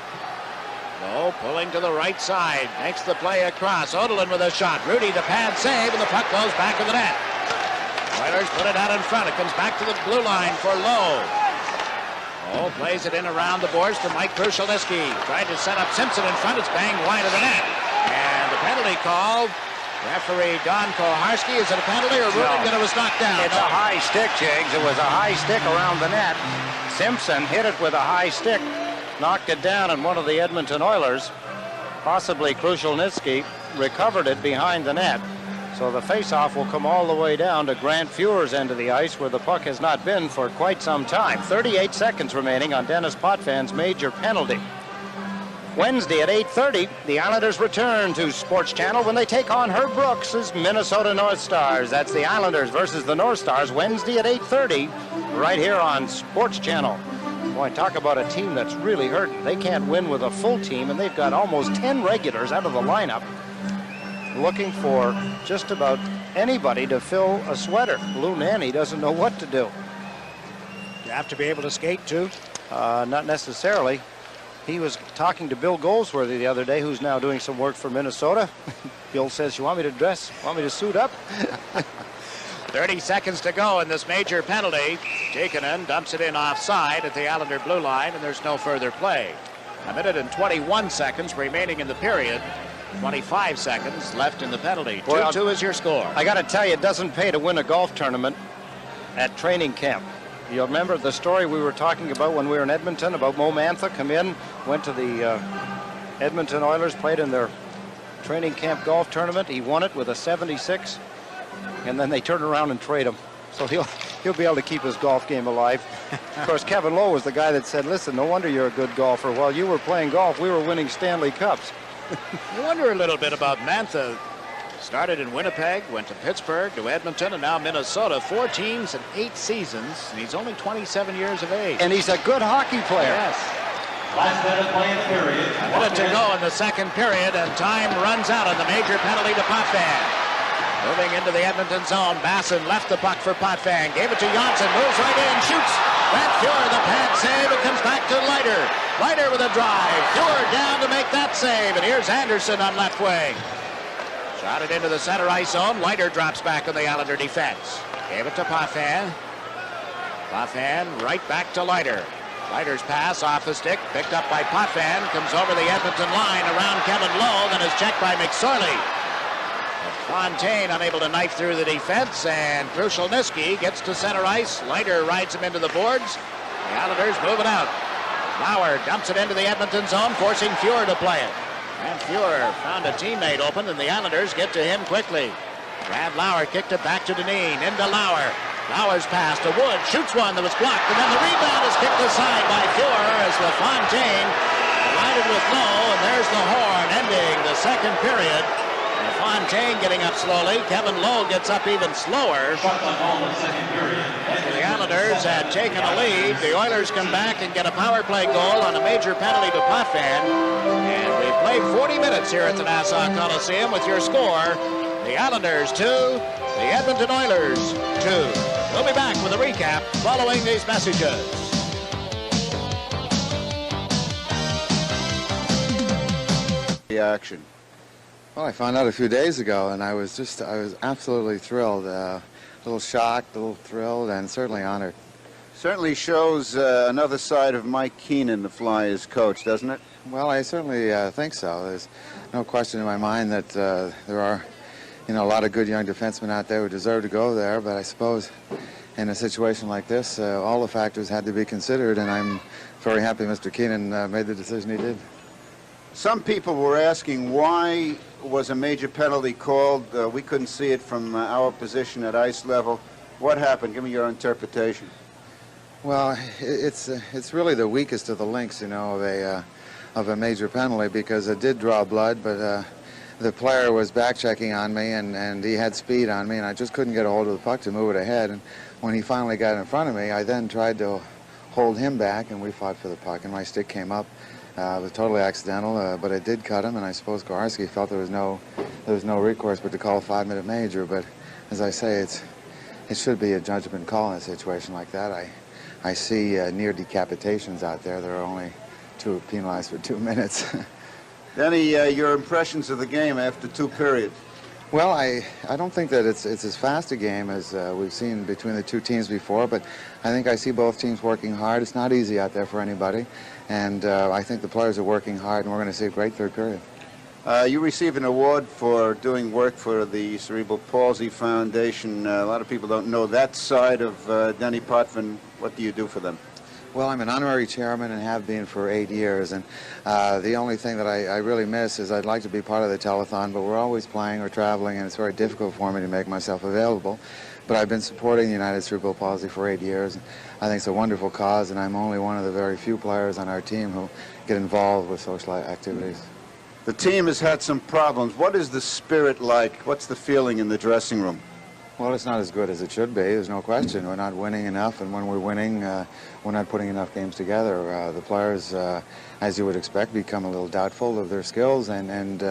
Lowe pulling to the right side. Makes the play across. Odelin with a shot. Rudy the pad save, and the puck goes back to the net. Oilers put it out in front. It comes back to the blue line for Lowe. Lowe plays it in around the boards to Mike Krushelnyski. Tried to set up Simpson in front. It's banged wide of the net. And the penalty called. Referee Don Koharski. Is it a penalty or ruling that it was knocked down? It's a high stick, Jiggs. It was a high stick around the net. Simpson hit it with a high stick, knocked it down, and one of the Edmonton Oilers, possibly Krushelnyski, recovered it behind the net. So the faceoff will come all the way down to Grant Fuhr's end of the ice, where the puck has not been for quite some time. 38 seconds remaining on Dennis Potvin's major penalty. Wednesday at 8:30, the Islanders return to SportsChannel when they take on Herb Brooks' Minnesota North Stars. That's the Islanders versus the North Stars, Wednesday at 8:30, right here on SportsChannel. Boy, talk about a team that's really hurting. They can't win with a full team, and they've got almost 10 regulars out of the lineup, looking for just about anybody to fill a sweater. Lou Nanne doesn't know what to do. You have to be able to skate, too. Not necessarily. He was talking to Bill Goldsworthy the other day, who's now doing some work for Minnesota. Bill says, "You want me to dress? Want me to suit up?" 30 seconds to go in this major penalty. Tikkanen dumps it in offside at the Islander blue line, and there's no further play. 1 minute and 21 seconds remaining in the period. 25 seconds left in the penalty. 2-2 is your score. I got to tell you, it doesn't pay to win a golf tournament at training camp. You remember the story we were talking about when we were in Edmonton about Mo Mantha come in, went to the Edmonton Oilers, played in their training camp golf tournament. He won it with a 76, and then they turned around and trade him. So he'll be able to keep his golf game alive. Of course, Kevin Lowe was the guy that said, "Listen, no wonder you're a good golfer. While you were playing golf, we were winning Stanley Cups." You wonder a little bit about Mantha. Started in Winnipeg, went to Pittsburgh, to Edmonton, and now Minnesota. 4 teams and 8 seasons, and he's only 27 years of age. And he's a good hockey player. Yes. Last minute of play in the period. 1 minute to go in the second period, and time runs out on the major penalty to Potvin. Moving into the Edmonton zone, Basson left the puck for Potvin, gave it to Janssen, moves right in, shoots. Brad Fuhr, the pad save, it comes back to Leiter. Leiter with a drive, Fuhr down to make that save, and here's Anderson on left wing. Shot it into the center ice zone. Leiter drops back on the Islander defense. Gave it to Potvin. Potvin right back to Leiter. Leiter's pass off the stick, picked up by Potvin, comes over the Edmonton line around Kevin Lowe, then is checked by McSorley. Fontaine unable to knife through the defense, and Krushelnyski gets to center ice. Leiter rides him into the boards. The Islanders move it out. Lauer dumps it into the Edmonton zone, forcing Fuhr to play it. And Fuhr found a teammate open, and the Islanders get to him quickly. Brad Lauer kicked it back to Dineen, into Lauer. Lauer's pass to Wood, shoots one that was blocked, and then the rebound is kicked aside by Fuhr as LaFontaine collided with Lowe, and there's the horn ending the second period. LaFontaine getting up slowly. Kevin Lowe gets up even slower. The Islanders had taken a lead. The Oilers come back and get a power play goal on a major penalty to Potvin. And we played 40 minutes here at the Nassau Coliseum with your score. The Islanders 2, the Edmonton Oilers 2. We'll be back with a recap following these messages. The action. Well, I found out a few days ago, and I was absolutely thrilled. A little shocked, a little thrilled, and certainly honored. Certainly shows another side of Mike Keenan, the Flyers coach, doesn't it? Well, I certainly think so. There's no question in my mind that there are, a lot of good young defensemen out there who deserve to go there, but I suppose in a situation like this, all the factors had to be considered, and I'm very happy Mr. Keenan made the decision he did. Some people were asking why was a major penalty called. We couldn't see it from our position at ice level. What happened? Give me your interpretation. Well, it's really the weakest of the links, of a major penalty, because it did draw blood, but the player was back-checking on me, and he had speed on me, and I just couldn't get a hold of the puck to move it ahead. And when he finally got in front of me, I then tried to hold him back, and we fought for the puck, and my stick came up. It was totally accidental, but it did cut him, and I suppose Kowarski felt there was no recourse but to call a 5-minute major. But as I say, it should be a judgment call in a situation like that. I see near decapitations out there. There are only 2 penalized for 2 minutes. Denny, your impressions of the game after 2 periods? Well, I don't think that it's as fast a game as we've seen between the 2 teams before, but I think I see both teams working hard. It's not easy out there for anybody, and I think the players are working hard, and we're going to see a great third period. You received an award for doing work for the Cerebral Palsy Foundation. A lot of people don't know that side of Denny Potvin. What do you do for them? Well, I'm an honorary chairman and have been for 8 years, and the only thing that I really miss is I'd like to be part of the telethon, but we're always playing or traveling, and it's very difficult for me to make myself available. But I've been supporting the United Cerebral Palsy for 8 years. I think it's a wonderful cause, and I'm only one of the very few players on our team who get involved with social activities. The team has had some problems. What is the spirit like? What's the feeling in the dressing room? Well, it's not as good as it should be. There's no question. We're not winning enough, and when we're winning, we're not putting enough games together. The players, as you would expect, become a little doubtful of their skills and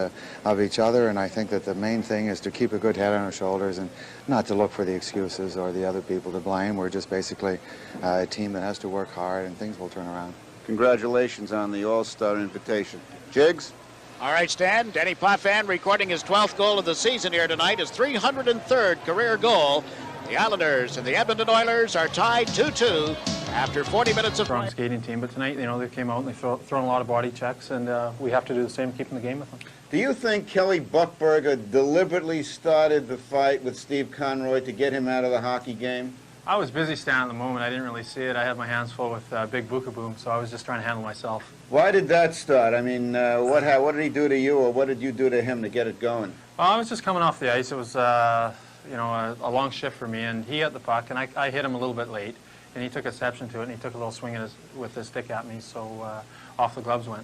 of each other, and I think that the main thing is to keep a good head on our shoulders and not to look for the excuses or the other people to blame. We're just basically a team that has to work hard, and things will turn around. Congratulations on the All-Star invitation. Jiggs? All right, Stan. Denny Potvin recording his 12th goal of the season here tonight, his 303rd career goal. The Islanders and the Edmonton Oilers are tied 2-2 after 40 minutes of strong skating team, but tonight, they came out and they've thrown a lot of body checks, and we have to do the same, keeping the game with them. Do you think Kelly Buchberger deliberately started the fight with Steve Conroy to get him out of the hockey game? I was busy, Stan, at the moment. I didn't really see it. I had my hands full with Big Bookaboom, so I was just trying to handle myself. Why did that start? I mean, what did he do to you, or what did you do to him to get it going? Well, I was just coming off the ice. It was, a long shift for me, and he had the puck, and I hit him a little bit late, and he took exception to it, and he took a little swing with his stick at me, so off the gloves went.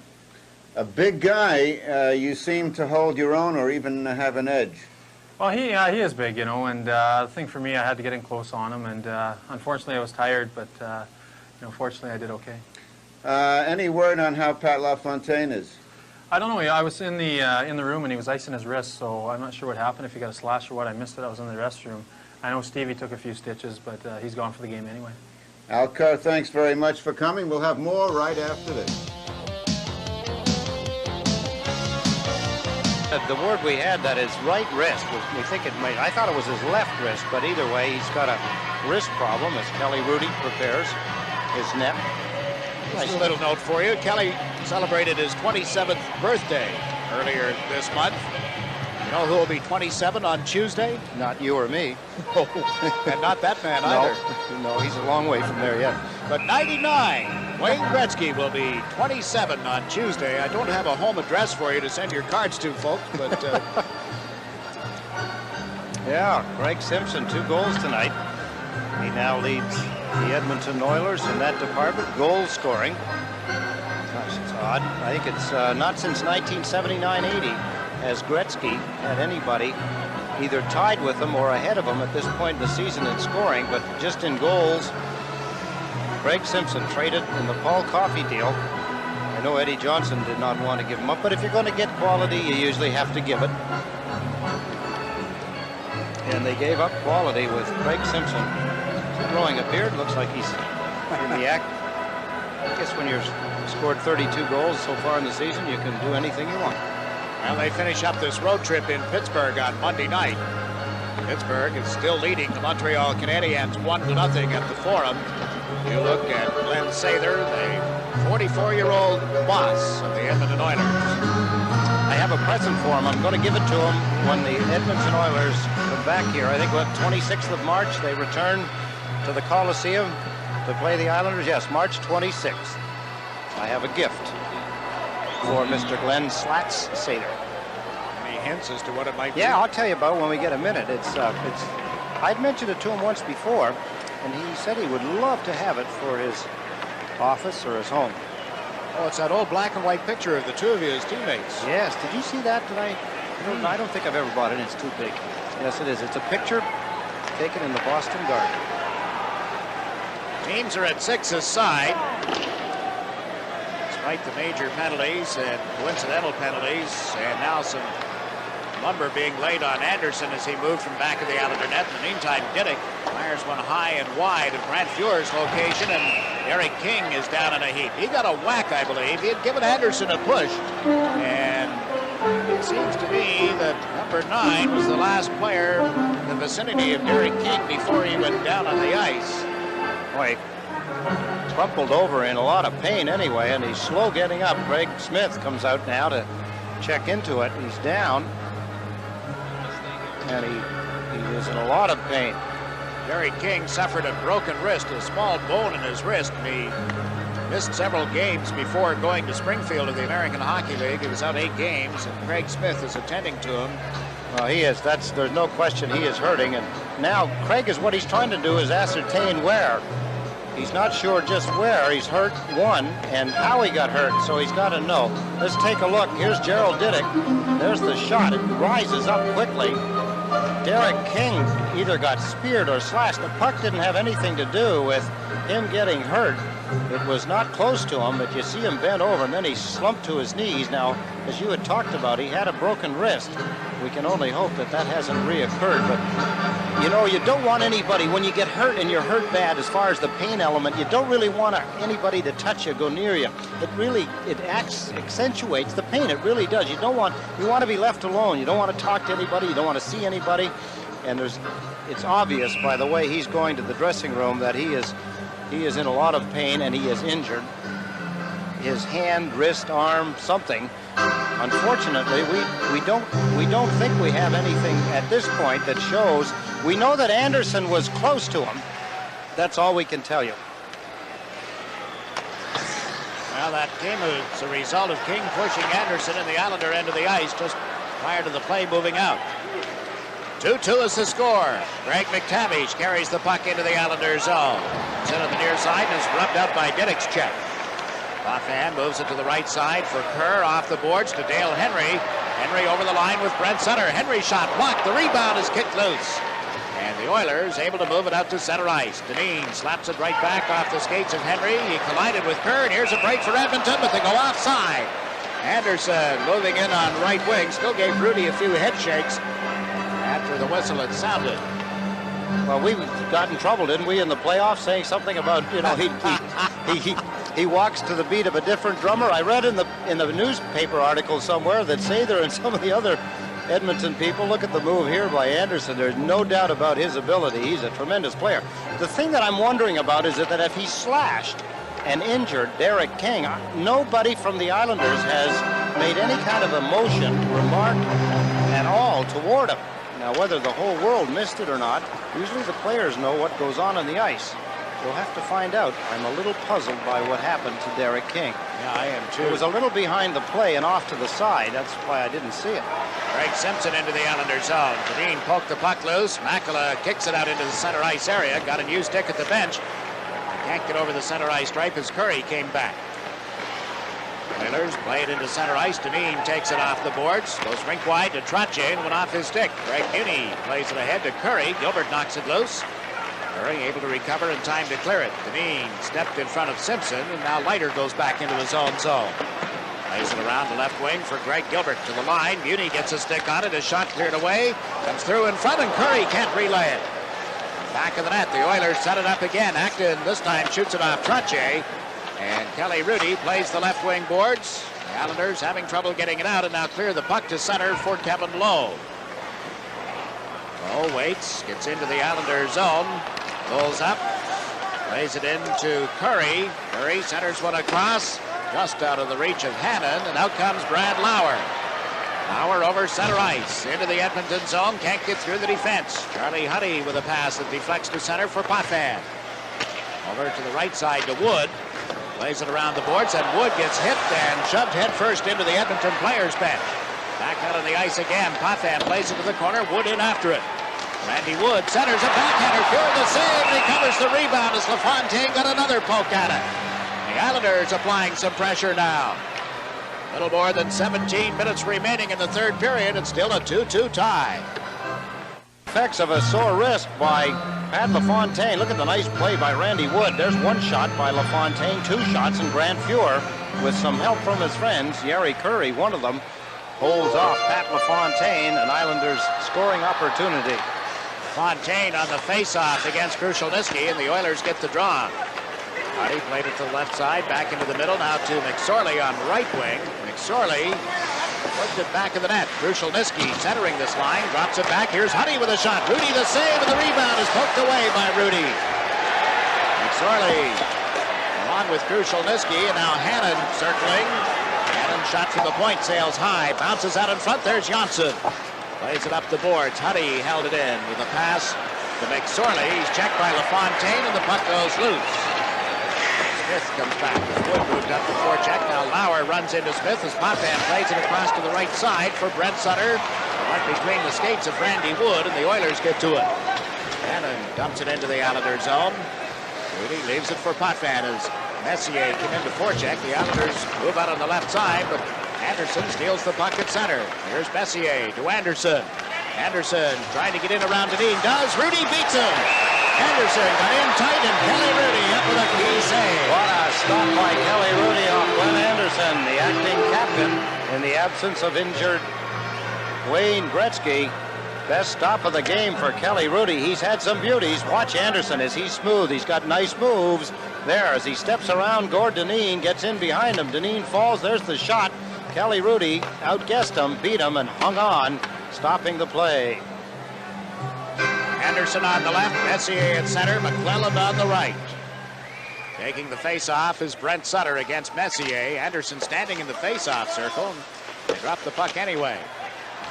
A big guy, you seem to hold your own or even have an edge. Well, he is big, and the thing for me, I had to get in close on him, and unfortunately I was tired, but fortunately I did okay. Any word on how Pat LaFontaine is? I don't know. I was in the room and he was icing his wrist, so I'm not sure what happened, if he got a slash or what. I missed it. I was in the restroom. I know Stevie took a few stitches, but he's gone for the game anyway. Al Kerr, thanks very much for coming. We'll have more right after this. The word we had, that his right wrist, we think it might, I thought it was his left wrist, but either way, he's got a wrist problem as Kelly Rudy prepares his net. Nice little note for you. Kelly celebrated his 27th birthday earlier this month. You know who will be 27 on Tuesday? Not you or me. And not that man either. No, he's a long way from there yet. But 99, Wayne Gretzky will be 27 on Tuesday. I don't have a home address for you to send your cards to, folks, but... Yeah, Craig Simpson, 2 goals tonight. He now leads the Edmonton Oilers in that department, goal scoring. Gosh, it's odd. I think it's not since 1979-80 has Gretzky had anybody either tied with him or ahead of him at this point in the season in scoring, but just in goals. Craig Simpson traded in the Paul Coffey deal. I know Eddie Johnson did not want to give him up, but if you're going to get quality, you usually have to give it. And they gave up quality with Craig Simpson growing a beard. Looks like he's in the act. I guess when you've scored 32 goals so far in the season, you can do anything you want. Well, they finish up this road trip in Pittsburgh on Monday night. Pittsburgh is still leading the Montreal Canadiens 1-0 at the Forum. You look at Glenn Sather, the 44-year-old boss of the Edmonton Oilers. I have a present for him. I'm going to give it to him when the Edmonton Oilers come back here. I think on 26th of March they return to the Coliseum to play the Islanders. Yes, March 26th. I have a gift for Mr. Glenn Slats Sather. Any hints as to what it might be? Yeah, I'll tell you about it when we get a minute. I'd mentioned it to him once before, and he said he would love to have it for his office or his home. Oh, it's that old black and white picture of the two of you as teammates. Yes, did you see that tonight? I don't think I've ever bought it. It's too big. Yes, it is. It's a picture taken in the Boston Garden. Teams are at 6 aside. Despite the major penalties and coincidental penalties, and now some lumber being laid on Anderson as he moved from back of the Islander net. In the meantime, Diddick fires one high and wide at Brant Fuhr's location, and Eric King is down in a heap. He got a whack, I believe. He had given Anderson a push, and it seems to me that number 9 was the last player in the vicinity of Eric King before he went down on the ice. Boy, crumpled over in a lot of pain anyway, and he's slow getting up. Craig Smith comes out now to check into it. He's down, and he is in a lot of pain. Gary King suffered a broken wrist, a small bone in his wrist, and he missed several games before going to Springfield of the American Hockey League. He was out 8 games, and Craig Smith is attending to him. Well, he is. There's no question he is hurting, and now Craig is what he's trying to do is ascertain where. He's not sure just where. He's hurt, one, and how he got hurt, so he's got to know. Let's take a look. Here's Gerald Diddick. There's the shot. It rises up quickly. Derek King either got speared or slashed. The puck didn't have anything to do with him getting hurt. It was not close to him, but you see him bent over, and then he slumped to his knees. Now, as you had talked about, he had a broken wrist. We can only hope that that hasn't reoccurred, but you know, you don't want anybody, when you get hurt and you're hurt bad, as far as the pain element, you don't really want anybody to touch you, go near you. It accentuates the pain. It really does. You want to be left alone. You don't want to talk to anybody. You don't want to see anybody. And it's obvious by the way he's going to the dressing room that he is in a lot of pain and he is injured. His hand, wrist, arm, something. Unfortunately, we don't think we have anything at this point that shows. We know that Anderson was close to him. That's all we can tell you. Well, that came as a result of King pushing Anderson in the Islander end of the ice just prior to the play moving out. 2-2 is the score. Greg McTavish carries the puck into the Islander zone. It's in on the near side and is rubbed out by Diddick's check. Coffey moves it to the right side for Kerr, off the boards to Dale Henry. Henry over the line with Brent Sutter. Henry shot blocked. The rebound is kicked loose. And the Oilers able to move it out to center ice. Dineen slaps it right back off the skates of Henry. He collided with Kerr, and here's a break for Edmonton, but they go offside. Anderson moving in on right wing. Still gave Rudy a few head shakes after the whistle had sounded. Well, we got in trouble, didn't we, in the playoffs, saying something about, you know, he walks to the beat of a different drummer. I read in the newspaper article somewhere that Sather and some of the other Edmonton people, look at the move here by Anderson. There's no doubt about his ability. He's a tremendous player. The thing that I'm wondering about is that if he slashed and injured Derek King, nobody from the Islanders has made any kind of emotion, remark at all toward him. Now, whether the whole world missed it or not, usually the players know what goes on the ice. We'll have to find out. I'm a little puzzled by what happened to Derek King. Yeah, I am too. It was a little behind the play and off to the side. That's why I didn't see it. Greg Simpson into the Islander zone. Dineen poked the puck loose. Makela kicks it out into the center ice area. Got a new stick at the bench. Can't get over the center ice stripe as Curry came back. Oilers play it into center ice. Dineen takes it off the boards. Goes rink wide to Trottier and went off his stick. Greg Muni plays it ahead to Curry. Gilbert knocks it loose. Curry able to recover in time to clear it. Dineen stepped in front of Simpson, and now Leiter goes back into his own zone. Plays it around the left wing for Greg Gilbert to the line. Muni gets a stick on it. His shot cleared away. Comes through in front, and Curry can't relay it. Back of the net, the Oilers set it up again. Acton this time shoots it off Trottier. And Kelly Rudy plays the left wing boards. The Islanders having trouble getting it out, and now clear the puck to center for Kevin Lowe. Lowe waits, gets into the Islanders zone. Pulls up, plays it into Curry. Curry centers one across, just out of the reach of Hannon, and out comes Brad Lauer. Lauer over center ice, into the Edmonton zone, can't get through the defense. Charlie Huddy with a pass that deflects to center for Potvin. Over to the right side to Wood. Plays it around the boards, and Wood gets hit and shoved headfirst into the Edmonton players' bench. Back out on the ice again. Potvin plays it to the corner, Wood in after it. Randy Wood centers a backhander, fearing the save, and he covers the rebound as LaFontaine got another poke at it. The Islanders applying some pressure now. A little more than 17 minutes remaining in the third period. It's still a 2-2 tie. Effects of a sore wrist by Pat LaFontaine. Look at the nice play by Randy Wood. There's one shot by LaFontaine, two shots, and Grant Fuhr, with some help from his friends, Yari Curry, one of them, holds off Pat LaFontaine, an Islanders scoring opportunity. Fontaine on the face-off against Krushelnyski, and the Oilers get the draw. Hardy played it to the left side, back into the middle, now to McSorley on right wing. McSorley worked it back of the net. Krushelnyski centering this line, drops it back. Here's Huddy with a shot. Rudy the save, and the rebound is poked away by Rudy. McSorley along with Krushelnyski, and now Hannon circling. Hannon shot from the point, sails high, bounces out in front. There's Johnson. Plays it up the boards. Huddy held it in with a pass to McSorley. He's checked by LaFontaine, and the puck goes loose. Smith comes back. Wood moved up the forecheck. Now Lauer runs into Smith as Potvin plays it across to the right side for Brent Sutter. Right between the skates of Randy Wood, and the Oilers get to it. Hannon dumps it into the Islander zone. Rudy leaves it for Potvin as Messier came into forecheck. The Islanders move out on the left side, but Anderson steals the puck at center. Here's Messier to Anderson. Anderson trying to get in around Dineen. Does. Rudy beats him. Anderson got in tight, and Kelly Rudy up with a key save. What a stop by Kelly Rudy off Glenn Anderson, the acting captain in the absence of injured Wayne Gretzky. Best stop of the game for Kelly Rudy. He's had some beauties. Watch Anderson as he's smooth. He's got nice moves there as he steps around Gord Dineen, gets in behind him. Dineen falls. There's the shot. Kelly Rudy outguessed him, beat him, and hung on, stopping the play. Anderson on the left, Messier at center, McClelland on the right. Taking the face-off is Brent Sutter against Messier. Anderson standing in the face-off circle. They drop the puck anyway.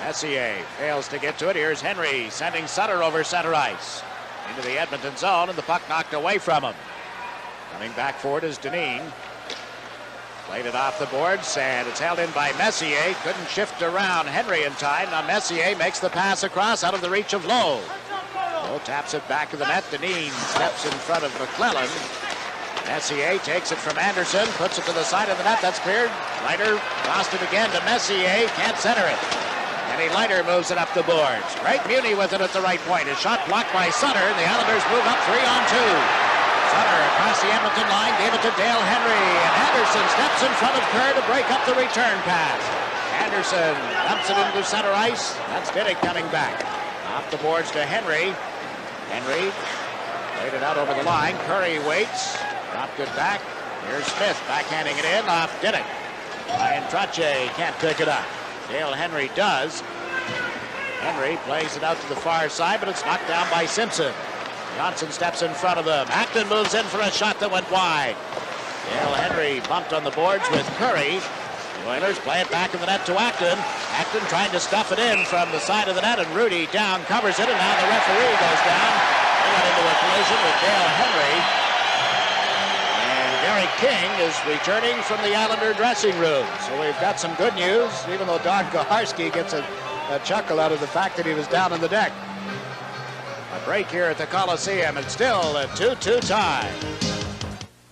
Messier fails to get to it. Here's Henry sending Sutter over center ice. Into the Edmonton zone, and the puck knocked away from him. Coming back forward is Dineen. Played it off the boards, and it's held in by Messier. Couldn't shift around Henry in time. Now Messier makes the pass across out of the reach of Lowe. Lowe taps it back to the net. Dineen steps in front of McClelland. Messier takes it from Anderson, puts it to the side of the net. That's cleared. Leiter lost it again to Messier. Can't center it. Kenny Leiter moves it up the boards. Greg Muni with it at the right point. His shot blocked by Sutter, and the Islanders move up 3-on-2. Sutter across the Edmonton line, gave it to Dale Henry, and Anderson steps in front of Kerr to break up the return pass. Anderson dumps it into center ice. That's Diddick coming back. Off the boards to Henry. Henry laid it out over the line. Curry waits. Dropped it back. Here's Smith backhanding it in off Diddick. Ryan Trottier can't pick it up. Dale Henry does. Henry plays it out to the far side, but it's knocked down by Simpson. Johnson steps in front of him. Acton moves in for a shot that went wide. Dale Henry bumped on the boards with Curry. The Oilers play it back in the net to Acton. Acton trying to stuff it in from the side of the net, and Rudy down covers it, and now the referee goes down. They got into a collision with Dale Henry. And Gary King is returning from the Islander dressing room. So we've got some good news, even though Don Koharski gets a chuckle out of the fact that he was down on the deck. A break here at the Coliseum, and still a 2-2 tie.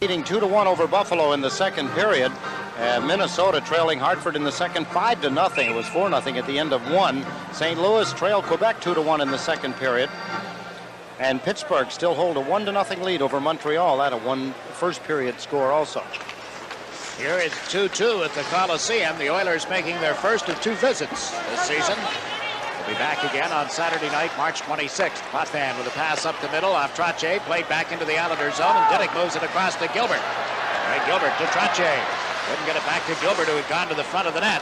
Leading 2-1 over Buffalo in the second period. Minnesota trailing Hartford in the second 5-0. It was 4-0 at the end of one. St. Louis trailed Quebec 2-1 in the second period. And Pittsburgh still hold a 1-0 lead over Montreal at a first period score also. Here it's 2-2 at the Coliseum. The Oilers making their first of two visits this season. We'll be back again on Saturday night, March 26th. Potvin with a pass up the middle off Trottier, played back into the Islander zone, and Diddick moves it across to Gilbert. Right, Gilbert to Trottier. Couldn't get it back to Gilbert, who had gone to the front of the net.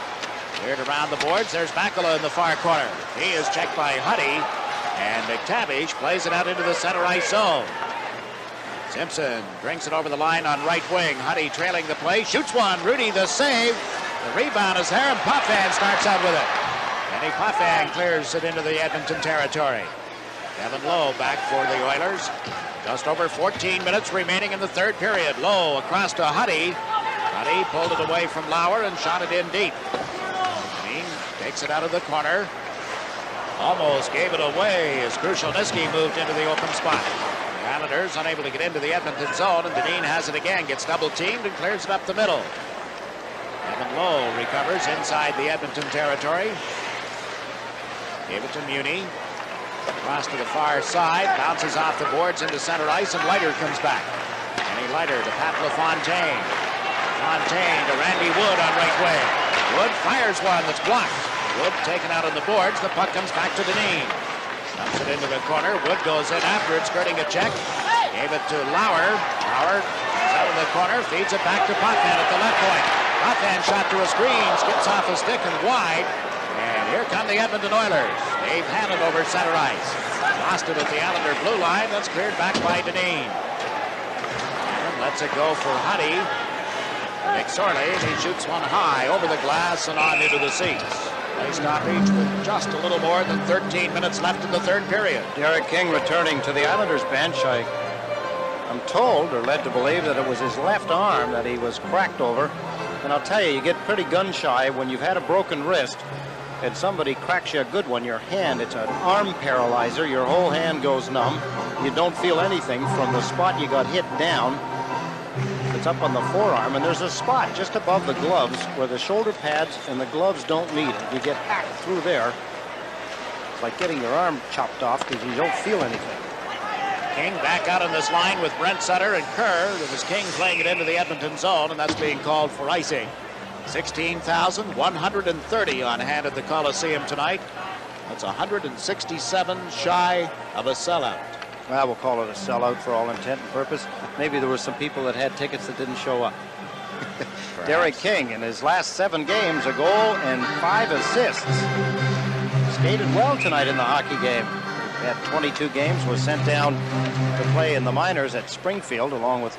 Cleared around the boards. There's Bakula in the far corner. He is checked by Huddy, and McTavish plays it out into the center ice zone. Simpson brings it over the line on right wing. Huddy trailing the play, shoots one. Rudy the save. The rebound is there, and Potvin starts out with it. Kenny Potvin clears it into the Edmonton territory. Kevin Lowe back for the Oilers. Just over 14 minutes remaining in the third period. Lowe across to Huddy. Huddy pulled it away from Lauer and shot it in deep. Green takes it out of the corner. Almost gave it away as Krushelnyski moved into the open spot. The Islanders unable to get into the Edmonton zone, and Dineen has it again, gets double-teamed and clears it up the middle. Evan Lowe recovers inside the Edmonton territory. Gave it to Muni. Across to the far side, bounces off the boards into center ice, and Leiter comes back. Kenny Leiter to Pat LaFontaine. Fontaine to Randy Wood on right wing. Wood fires one that's blocked. Wood taken out on the boards. The puck comes back to Dineen. Dumps it into the corner. Wood goes in after it, skirting a check. Gave it to Lauer. Lauer comes out of the corner, feeds it back to Potvin at the left point. Potvin shot to a screen, skips off a stick and wide. And here come the Edmonton Oilers. They've handled over center ice. Lost it at the Islander blue line. That's cleared back by Dineen. And lets it go for Huddy. Nick Sorley, and he shoots one high over the glass and on into the seats. Play stoppage with just a little more than 13 minutes left in the third period. Derek King returning to the Islanders bench. I'm told or led to believe that it was his left arm that he was cracked over. And I'll tell you, you get pretty gun shy when you've had a broken wrist and somebody cracks you a good one. Your hand, it's an arm paralyzer. Your whole hand goes numb. You don't feel anything from the spot you got hit down. It's up on the forearm, and there's a spot just above the gloves where the shoulder pads and the gloves don't meet. You get hacked through there. like getting your arm chopped off because you don't feel anything. King back out on this line with Brent Sutter and Kerr. It was King playing it into the Edmonton zone, and that's being called for icing. 16,130 on hand at the Coliseum tonight. That's 167 shy of a sellout. Well, we'll call it a sellout for all intent and purpose. Maybe there were some people that had tickets that didn't show up. Derek King, in his last 7 games, a goal and 5 assists. Skated well tonight in the hockey game. He had 22 games, was sent down to play in the minors at Springfield, along with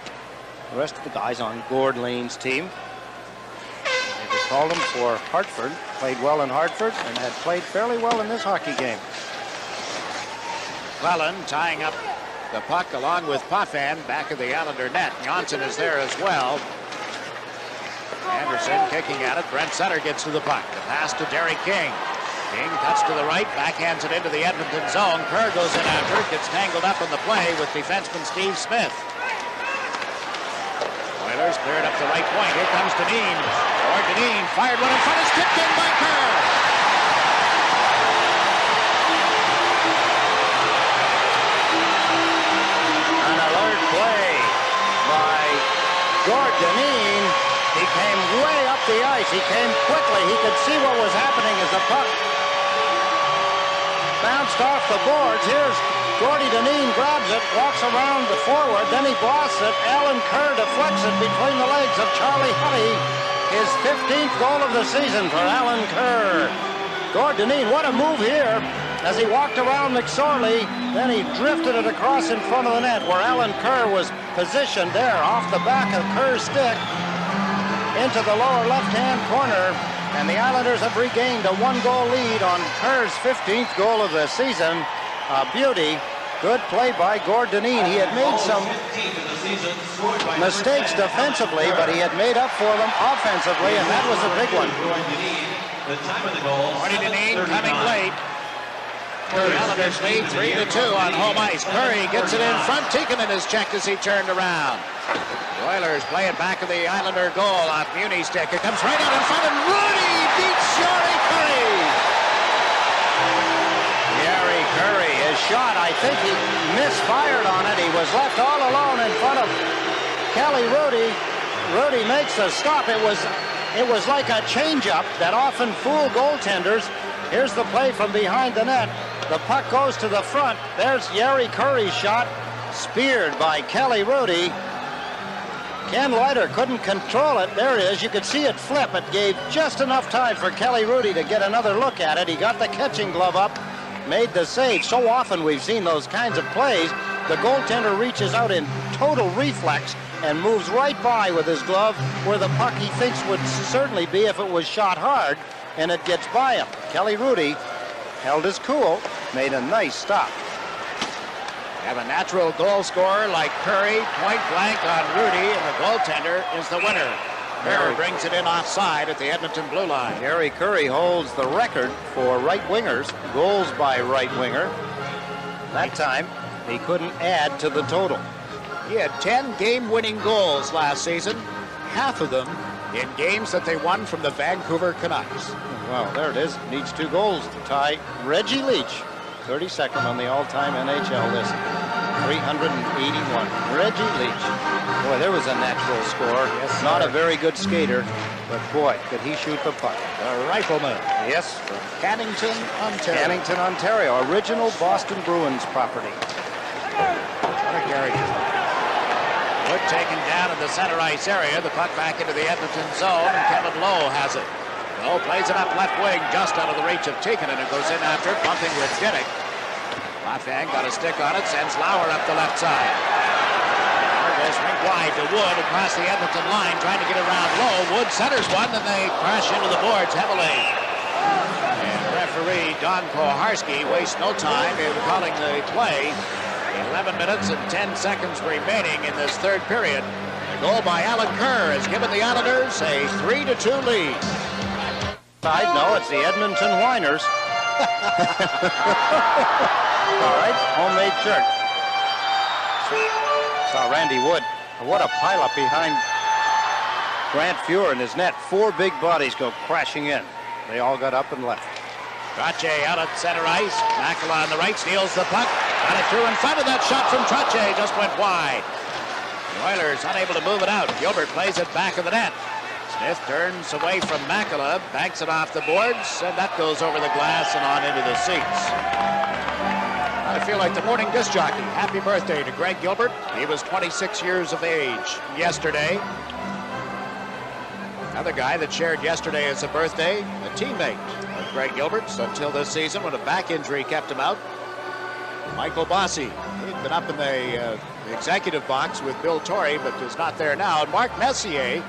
the rest of the guys on Gord Lane's team. They called him for Hartford, played well in Hartford, and had played fairly well in this hockey game. Cleland tying up the puck along with Potvin back of the Islander net. Johnson is there as well. Anderson kicking at it. Brent Sutter gets to the puck. The pass to Derek King. King cuts to the right, backhands it into the Edmonton zone. Kerr goes in after it, gets tangled up in the play with defenseman Steve Smith. Oilers cleared up the right point. Here comes Dineen. Or Dineen fired one in front. It's tipped in by Kerr. An alert play by Gord Dineen. He came way up the ice. He came quickly. He could see what was happening as the puck bounced off the boards. Here's Gordy Dineen, grabs it, walks around the forward, then he blasts it. Alan Kerr deflects it between the legs of Charlie Huddy. His 15th goal of the season for Alan Kerr. Gord Dineen, what a move here. As he walked around McSorley, then he drifted it across in front of the net where Alan Kerr was positioned there off the back of Kerr's stick into the lower left-hand corner, and the Islanders have regained a 1-goal lead on Kerr's 15th goal of the season. A beauty. Good play by Gord Dineen. He had made some mistakes defensively, but he had made up for them offensively, and that was a big one. Gordy Dineen coming late. The Islanders lead 3-2 on home ice. Curry gets it in front. Tikkanen is checked as he turned around. The Oilers play it back of the Islander goal off Muni's stick. It comes right out in front, and Rudy beats Yari Curry. Yari Curry, his shot, I think he misfired on it. He was left all alone in front of Kelly Rudy. Rudy makes the stop. It was like a changeup that often fool goaltenders. Here's the play from behind the net. The puck goes to the front. There's Yari Curry's shot, speared by Kelly Rudy. Ken Leiter couldn't control it. There it is. You could see it flip. It gave just enough time for Kelly Rudy to get another look at it. He got the catching glove up, made the save. So often we've seen those kinds of plays. The goaltender reaches out in total reflex and moves right by with his glove where the puck he thinks would certainly be if it was shot hard, and it gets by him. Kelly Rudy held his cool, made a nice stop. Have a natural goal scorer like Curry, point blank on Rudy, and the goaltender is the winner. Kerr brings it in offside at the Edmonton blue line. Gary Curry holds the record for right wingers, goals by right winger. That time, he couldn't add to the total. He had 10 game-winning goals last season, half of them in games that they won from the Vancouver Canucks. Well, there it is. Needs 2 goals to tie Reggie Leach, 32nd on the all-time NHL list. 381. Reggie Leach. Boy, there was a natural score. Yes, not sir. a very good skater, but boy, could he shoot the puck. The rifleman. Yes. From Cannington, Ontario. Cannington, Ontario. Original Boston Bruins property. What a character. Wood taken down in the center ice area. The puck back into the Edmonton zone, and Kevin Lowe has it. Lowe plays it up left wing, just out of the reach of Tikkanen, and goes in after it, bumping with Diddick. Lafang got a stick on it, sends Lauer up the left side. Lauer goes rink wide to Wood across the Edmonton line, trying to get around Lowe. Wood centers one, and they crash into the boards heavily. And referee Don Koharski wastes no time in calling the play. 11 minutes and 10 seconds remaining in this third period. The goal by Alan Kerr has given the Islanders a 3-2 lead. No, it's the Edmonton Whiners. All right, homemade shirt. Saw Randy Wood. What a pileup behind Grant Fuhr in his net. 4 big bodies go crashing in. They all got up and left. Trottier out at center ice. Makela on the right steals the puck. Got it through in front of that shot from Trottier. Just went wide. The Oilers unable to move it out. Gilbert plays it back of the net. Smith turns away from Makela, banks it off the boards, and that goes over the glass and on into the seats. I feel like the morning disc jockey. Happy birthday to Greg Gilbert. He was 26 years of age yesterday. Another guy that shared yesterday as a birthday, a teammate of Greg Gilbert's until this season when a back injury kept him out. Michael Bossy. He'd been up in the executive box with Bill Torrey, but is not there now. And Mark Messier,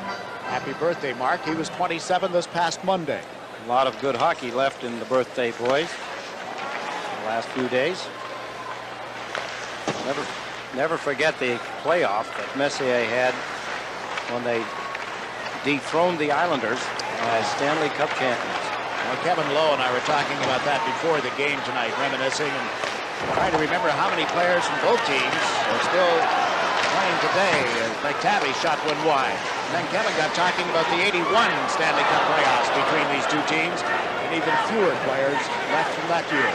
happy birthday, Mark. He was 27 this past Monday. A lot of good hockey left in the birthday boys the last few days. Never forget the playoff that Messier had when they dethroned the Islanders as Stanley Cup champions. Well, Kevin Lowe and I were talking about that before the game tonight, reminiscing and trying to remember how many players from both teams are still playing today. McTavish shot one wide. And then Kevin got talking about the 81 Stanley Cup playoffs between these two teams, and even fewer players left from that year.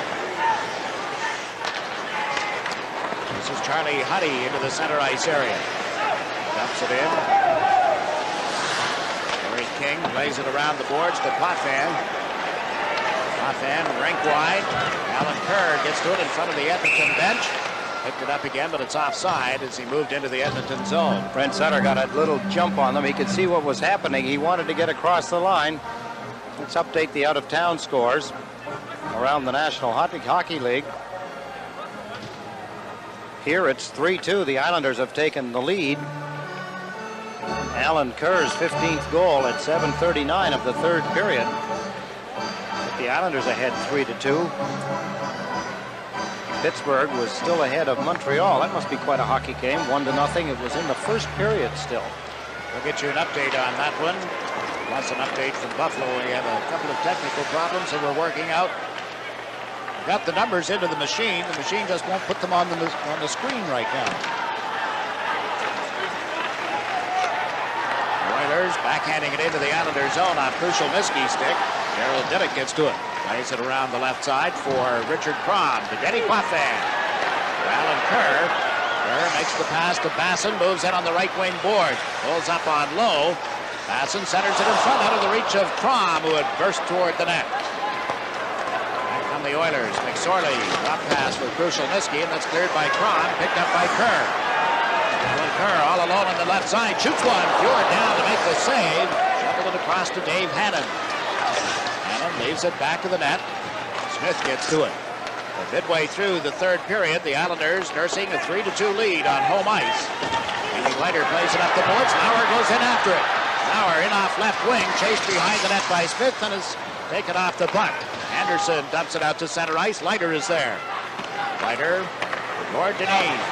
This is Charlie Huddy into the center ice area. Dumps it in. Larry King plays it around the boards to Potvin. Potvin rink wide. Alan Kerr gets to it in front of the Edmonton bench. Picked it up again, but it's offside as he moved into the Edmonton zone. Brent Sutter got a little jump on them. He could see what was happening. He wanted to get across the line. Let's update the out-of-town scores around the National Hockey League. Here it's 3-2. The Islanders have taken the lead. Alan Kerr's 15th goal at 7:39 of the third period. But the Islanders ahead 3-2. Pittsburgh was still ahead of Montreal. That must be quite a hockey game. 1-0. It was in the first period still. We'll get you an update on that one. Plus an update from Buffalo. We have a couple of technical problems that we're working out. Got the numbers into the machine. The machine just won't put them on the screen right now. Oilers backhanding it into the Islanders zone on Krushelnyski's stick. Gerald Diddick gets to it. Plays it around the left side for Richard Crom to Denny Potvin. Alan Kerr. Kerr makes the pass to Basson. Moves in on the right wing board. Pulls up on low. Basson centers it in front out of the reach of Crom, who had burst toward the net. The Oilers. McSorley drop pass for Krushelnyski, and that's cleared by Cron, picked up by Kerr. Alan Kerr all alone on the left side, shoots one. Fjord down to make the save. Shuffled it across to Dave Hannon. Hannon leaves it back to the net. Smith gets to it. But midway through the third period, the Islanders nursing a 3-2 lead on home ice. Andy Leiter plays it up the boards. Lauer goes in after it. Lauer in off left wing, chased behind the net by Smith, and is taken off the puck. Anderson dumps it out to center ice. Leiter is there. Leiter, Lord Denis.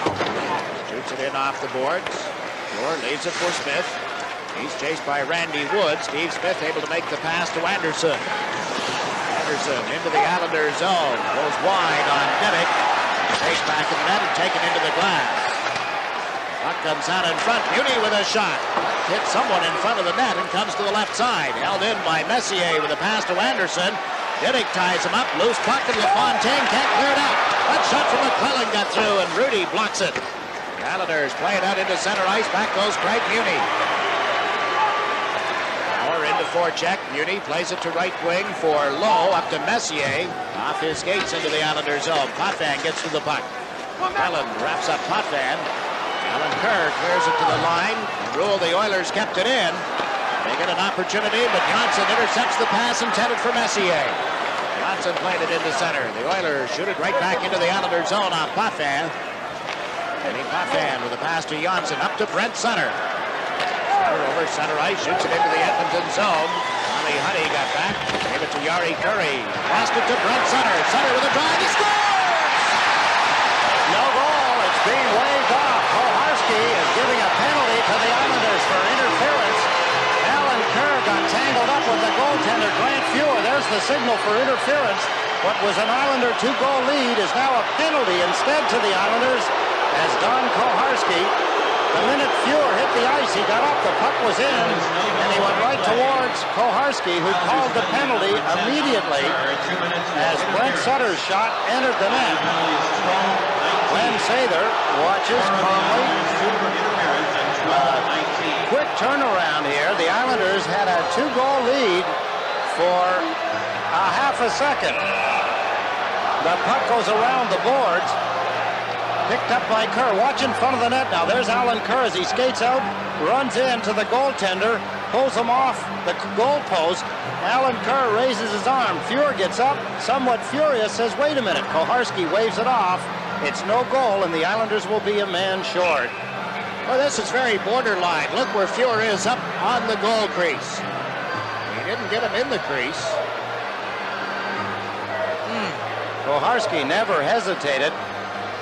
Shoots it in off the boards. Lord leaves it for Smith. He's chased by Randy Wood. Steve Smith able to make the pass to Anderson. Anderson into the Islanders zone. Goes wide on Diddick. Chased back in the net and taken into the glass. Puck comes out in front. Muni with a shot. Hit someone in front of the net and comes to the left side. Held in by Messier with a pass to Anderson. Diddick ties him up. Loose puck and LaFontaine can't clear it out. That shot from McClellan got through and Rudy blocks it. The Islanders play it out into center ice. Back goes Craig Muni. Power into forecheck. Muni plays it to right wing for Lowe. Up to Messier. Off his skates into the Islanders zone. Potvin gets to the puck. McClellan wraps up Potvin. Alan Kerr clears it to the line. Rule the Oilers kept it in. They get an opportunity, but Johnson intercepts the pass intended for Messier. Johnson played it into center. The Oilers shoot it right back into the Islander zone on Potvin. Eddie Potvin with a pass to Johnson up to Brent Sutter. Sutter over center ice, shoots it into the Edmonton zone. Tommy Huddy got back, gave it to Yari Curry. Lost it to Brent Sutter. Sutter with a drive, he scores! No goal, it's being waved off. Koharski is giving a penalty to the Islanders for interference. Alan Kerr got tangled up with the goaltender, Grant Fuhr. There's the signal for interference. What was an Islander 2-goal lead is now a penalty instead to the Islanders as Don Koharski The minute Fuhr hit the ice, he got up, the puck was in, and he went right towards Koharski, who called the penalty immediately as Brent Sutter's shot entered the net. Glenn Sather watches calmly. Quick turnaround here. The Islanders had a 2-goal lead for a half a second. The puck goes around the boards. Picked up by Kerr. Watch in front of the net now. There's Alan Kerr as he skates out, runs into the goaltender, pulls him off the goal post. Alan Kerr raises his arm. Fuhr gets up, somewhat furious, says, wait a minute. Koharski waves it off. It's no goal, and the Islanders will be a man short. Well, this is very borderline. Look where Fuhr is, up on the goal crease. He didn't get him in the crease. Koharski never hesitated,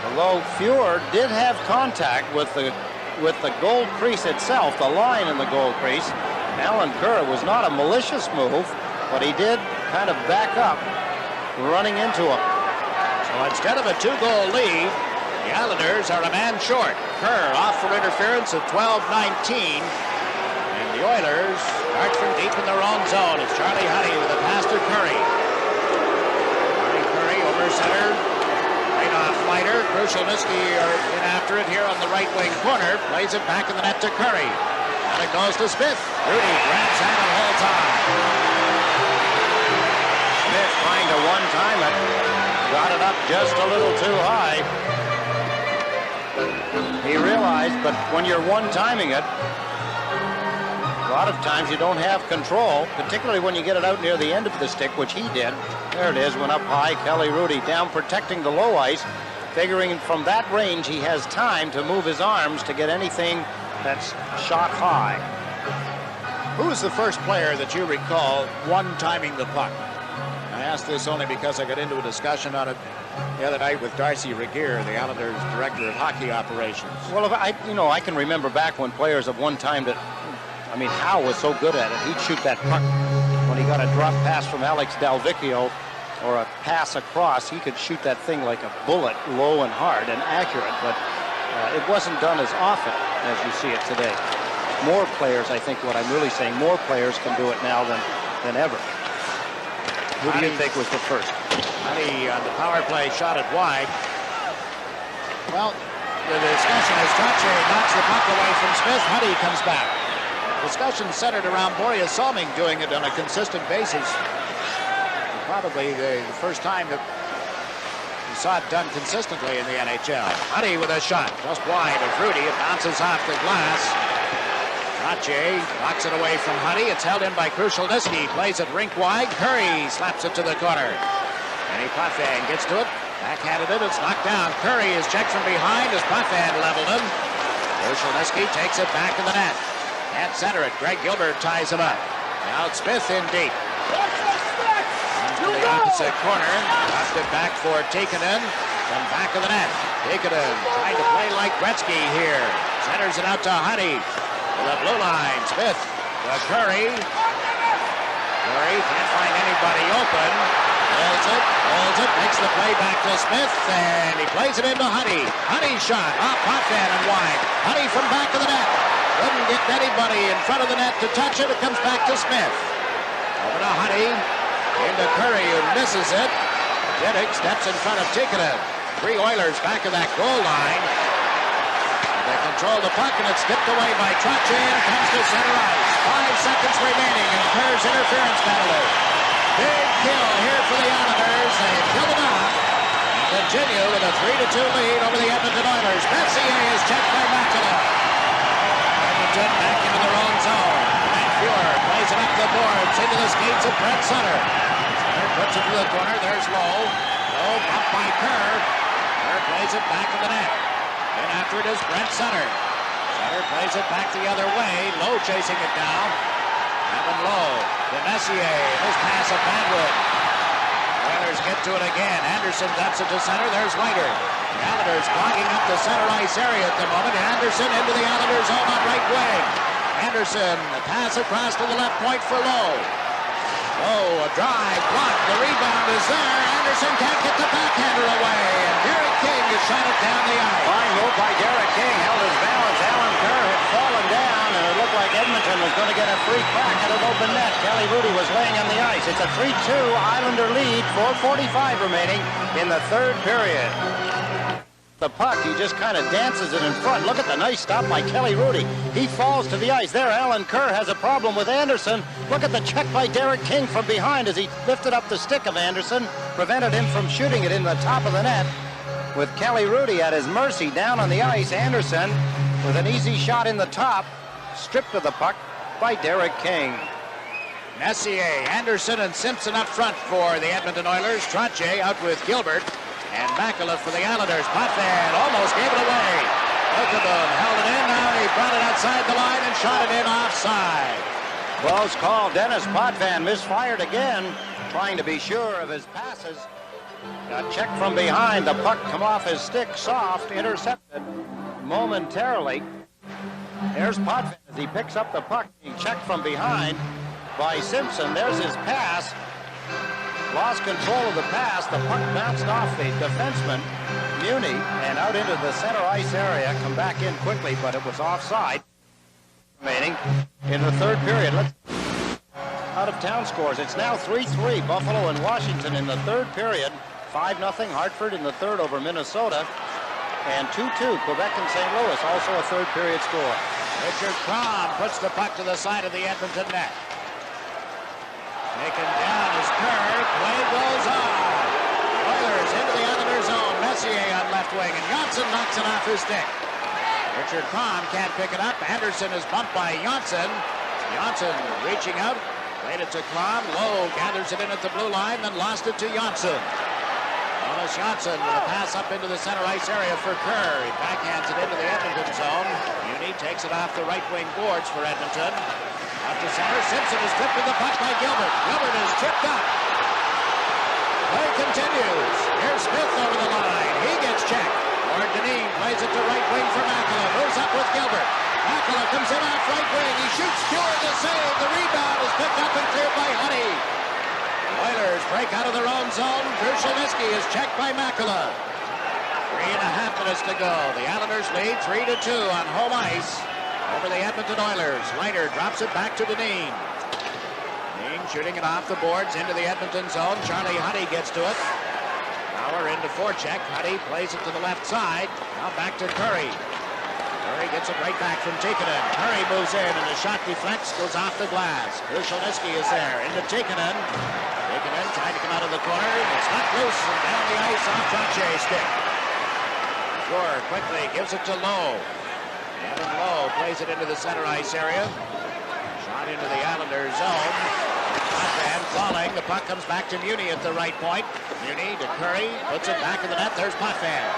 although Fuhr did have contact with the goal crease itself, the line in the goal crease. Alan Kerr was not a malicious move, but he did kind of back up, running into him. So instead of a 2-goal lead, the Islanders are a man short. Kerr off for interference at 12:19. And the Oilers start from deep in their own zone. It's Charlie Huddy with a pass to Curry. Curry over center. Right off Leiter. Krushelnyski are in after it here on the right wing corner. Plays it back in the net to Curry. And it goes to Smith. Rudy grabs that and holds on. Smith trying to one-time it. Got it up just a little too high. He realized, but when you're one-timing it, a lot of times you don't have control, particularly when you get it out near the end of the stick, which he did. There it is, went up high. Kelly Rudy down protecting the low ice, figuring from that range he has time to move his arms to get anything that's shot high. Who is the first player that you recall one-timing the puck? I ask this only because I got into a discussion on it the other night with Darcy Regier, the Islanders director of hockey operations. Well, if I can remember back when players have one-timed it. I mean, Howe was so good at it. He'd shoot that puck when he got a drop pass from Alex Dalvicchio or a pass across. He could shoot that thing like a bullet, low and hard and accurate, but it wasn't done as often as you see it today. More players, I think what I'm really saying, more players can do it now than ever. Who do you think was the first? Huddy on the power play shot it wide. Well, the discussion is Trache knocks the puck away from Smith. Huddy comes back. Discussion centered around Boreas Salming doing it on a consistent basis. Probably the first time that we saw it done consistently in the NHL. Huddy with a shot just wide of Rudy. It bounces off the glass. Trache knocks it away from Huddy. It's held in by Krushelnyski. Plays it rink wide. Curry slaps it to the corner. Kenny Potvin gets to it. Backhanded it. It's knocked down. Curry is checked from behind as Potvin leveled him. Krushelnyski takes it back in the net. Can't center it. Greg Gilbert ties him up. Now it's Smith in deep. Into the opposite corner. Knocked it back for Tikkanen. From back of the net. Tikkanen trying to play like Gretzky here. Centers it out to Huddy. To the blue line. Smith to Curry. Curry can't find anybody open. Holds it, makes the play back to Smith, and he plays it into Huddy. Huddy shot off Potvin and wide. Huddy from back of the net. Couldn't get anybody in front of the net to touch it. It comes back to Smith. Over to Huddy. Into Curry, who misses it. Jedick steps in front of Tikkanen. 3 Oilers back of that goal line. They control the puck, and it's tipped away by Trache and comes to center ice. 5 seconds remaining, and Kerr's interference penalty. Big kill here for the Islanders. They kill them off. Continue with a 3-2 lead over the Edmonton Oilers. Messier is checked by Matula. Edmonton back into their own zone. And Fuhr plays it up the boards into the skates of Brent Sutter. Sutter puts it to the corner. There's Lowe. Lowe bumped by Kerr. Kerr plays it back in the net. And after it is Brent Sutter. Sutter plays it back the other way. Lowe chasing it down. Evan Lowe to Messier. His pass of Badwood. Oilers get to it again. Anderson dumps it to center. There's Leiter. The Islanders clogging up the center ice area at the moment. Anderson into the Islanders zone on right wing. Anderson, a pass across to the left point for Lowe. Lowe, a drive, blocked. The rebound is there. Anderson can't get the backhander away. And Derek King has shot it down the ice. Fine move by Derek King. Held his balance. Alan Anderson was going to get a free crack at an open net. Kelly Rudy was laying on the ice. It's a 3-2 Islander lead, 4:45 remaining in the third period. The puck, he just kind of dances it in front. Look at the nice stop by Kelly Rudy. He falls to the ice. There, Alan Kerr has a problem with Anderson. Look at the check by Derek King from behind as he lifted up the stick of Anderson, prevented him from shooting it in the top of the net. With Kelly Rudy at his mercy down on the ice, Anderson with an easy shot in the top, stripped of the puck by Derek King. Messier, Anderson, and Simpson up front for the Edmonton Oilers. Trottier out with Gilbert. And McAuliffe for the Islanders. Potvin almost gave it away. Oakeboom held it in. Now he brought it outside the line and shot it in offside. Close call. Dennis Potvin misfired again, trying to be sure of his passes. Got checked from behind. The puck come off his stick, soft, intercepted momentarily. There's Potvin as he picks up the puck. He checked from behind by Simpson. There's his pass. Lost control of the pass. The puck bounced off the defenseman, Muni, and out into the center ice area. Come back in quickly, but it was offside. Remaining in the third period. Let's out-of-town scores. It's now 3-3. Buffalo and Washington in the third period. 5-0 Hartford in the third over Minnesota. And 2-2 Quebec and St. Louis. Also a third period score. Richard Cron puts the puck to the side of the Edmonton net. Taken down is Kerr. Play goes on. Oilers into the Islander zone. Messier on left wing, and Janssen knocks it off his stick. Richard Cron can't pick it up. Anderson is bumped by Janssen. Janssen reaching out. Played it to Cron. Lowe gathers it in at the blue line, then lost it to Janssen. Jonas Janssen with a pass up into the center ice area for Kerr. He backhands it into the Edmonton zone. Muni takes it off the right wing boards for Edmonton. Out to center. Simpson is tripped with the puck by Gilbert. Gilbert is tripped up. Play continues. Here's Smith over the line. He gets checked. Lord Deneen plays it to right wing for McAuliffe. Moves up with Gilbert. McAuliffe comes in off right wing. He shoots Stewart to save. The rebound is picked up and cleared by Honey. Oilers break out of their own zone. Krushelnyski is checked by McAuliffe. 3.5 minutes to go. The Islanders lead 3-2 on home ice over the Edmonton Oilers. Leiter drops it back to Deneen. Deneen shooting it off the boards into the Edmonton zone. Charlie Huddy gets to it. Bauer into forecheck. Huddy plays it to the left side. Now back to Curry. Curry gets it right back from Tikkanen. Curry moves in and the shot deflects, goes off the glass. Krushelnyski is there into Tikkanen. Tikkanen trying to come out of the corner. It's not loose and down the ice off Trottier's stick. Score quickly gives it to Lowe. Evan Lowe plays it into the center ice area. Shot into the Islanders zone. Potvin falling. The puck comes back to Muni at the right point. Muni to Curry. Puts it back in the net. There's Potvin.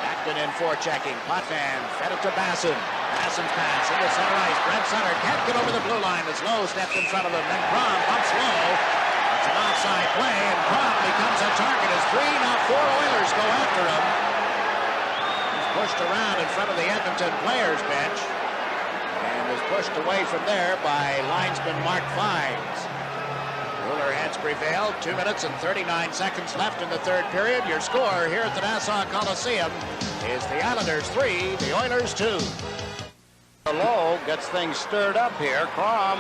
Acton in forechecking. Potvin fed it to Basson. Basson's pass into center ice. Brent Sutter can't get over the blue line as Lowe steps in front of him. Then Crom bumps Lowe. It's an offside play, and Crom becomes a target as 3. Now 4 Oilers go after him. Pushed around in front of the Edmonton players bench and is pushed away from there by linesman Mark Fines. Cooler heads prevail. 2 minutes and 39 seconds left in the third period. Your score here at the Nassau Coliseum is the Islanders 3, the Oilers 2. Lowe gets things stirred up here. Crom,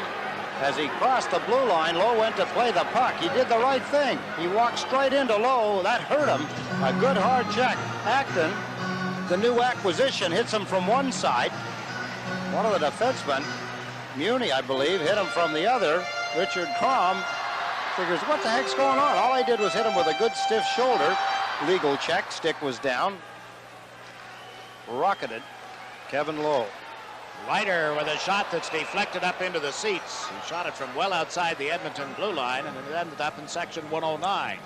as he crossed the blue line, Lowe went to play the puck. He did the right thing. He walked straight into Lowe. That hurt him. A good hard check. Acton, the new acquisition, hits him from one side. One of the defensemen, Muni, I believe, hit him from the other. Richard Crom figures, what the heck's going on? All I did was hit him with a good stiff shoulder. Legal check, stick was down. Rocketed Kevin Lowe. Leiter with a shot that's deflected up into the seats. He shot it from well outside the Edmonton blue line, and it ended up in section 109.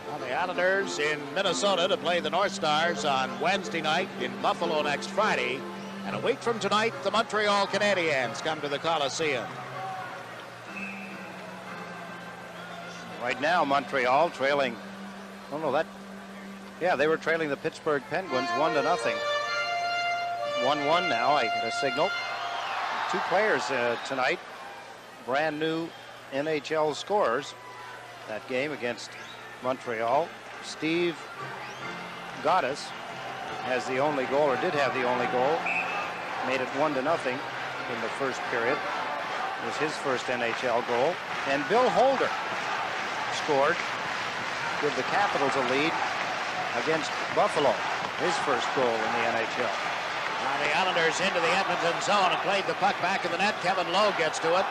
Well, the Islanders in Minnesota to play the North Stars on Wednesday night, in Buffalo next Friday. And a week from tonight, the Montreal Canadiens come to the Coliseum. Right now, Montreal trailing, oh no, that, yeah, they were trailing the Pittsburgh Penguins 1-0. 1-1 now, I get a signal. 2 players tonight, brand new NHL scorers. That game against Montreal. Steve Gaddis has the only goal, or did have the only goal. Made it 1-0. in the first period. It was his first NHL goal. And Bill Holder scored, give the Capitals a lead against Buffalo. His first goal in the NHL. Now the Islanders into the Edmonton zone and played the puck back in the net. Kevin Lowe gets to it.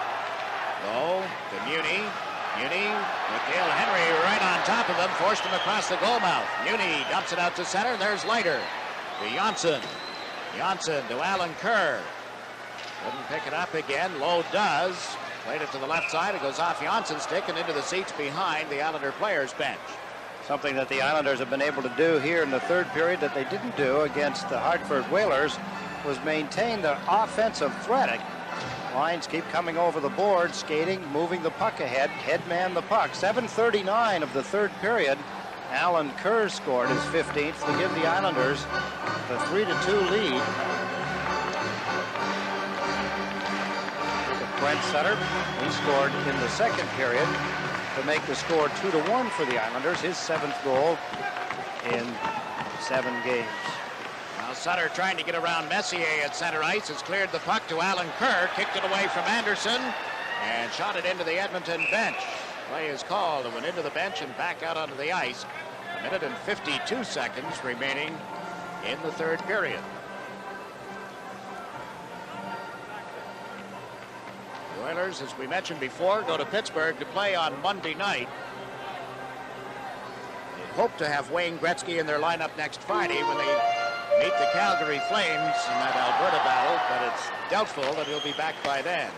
Lowe to Muni. Muni with Dale Henry right on top of him, forced him across the goal mouth. Muni dumps it out to center. There's Leiter to Janssen. Janssen to Alan Kerr. Couldn't pick it up again. Lowe does. Played it to the left side. It goes off Janssen's stick and into the seats behind the Islander players' bench. Something that the Islanders have been able to do here in the third period that they didn't do against the Hartford Whalers was maintain their offensive threat. Lines keep coming over the board, skating, moving the puck ahead, headman the puck. 7:39 of the third period. Alan Kerr scored his 15th to give the Islanders the 3-2 lead. Brent Sutter, he scored in the second period to make the score 2-1 for the Islanders, his 7th goal in 7 games. Now Sutter trying to get around Messier at center ice has cleared the puck to Alan Kerr, kicked it away from Anderson, and shot it into the Edmonton bench. Play is called and went into the bench and back out onto the ice. 1 minute and 52 seconds remaining in the third period. The Oilers, as we mentioned before, go to Pittsburgh to play on Monday night. They hope to have Wayne Gretzky in their lineup next Friday when they meet the Calgary Flames in that Alberta battle, but it's doubtful that he'll be back by then.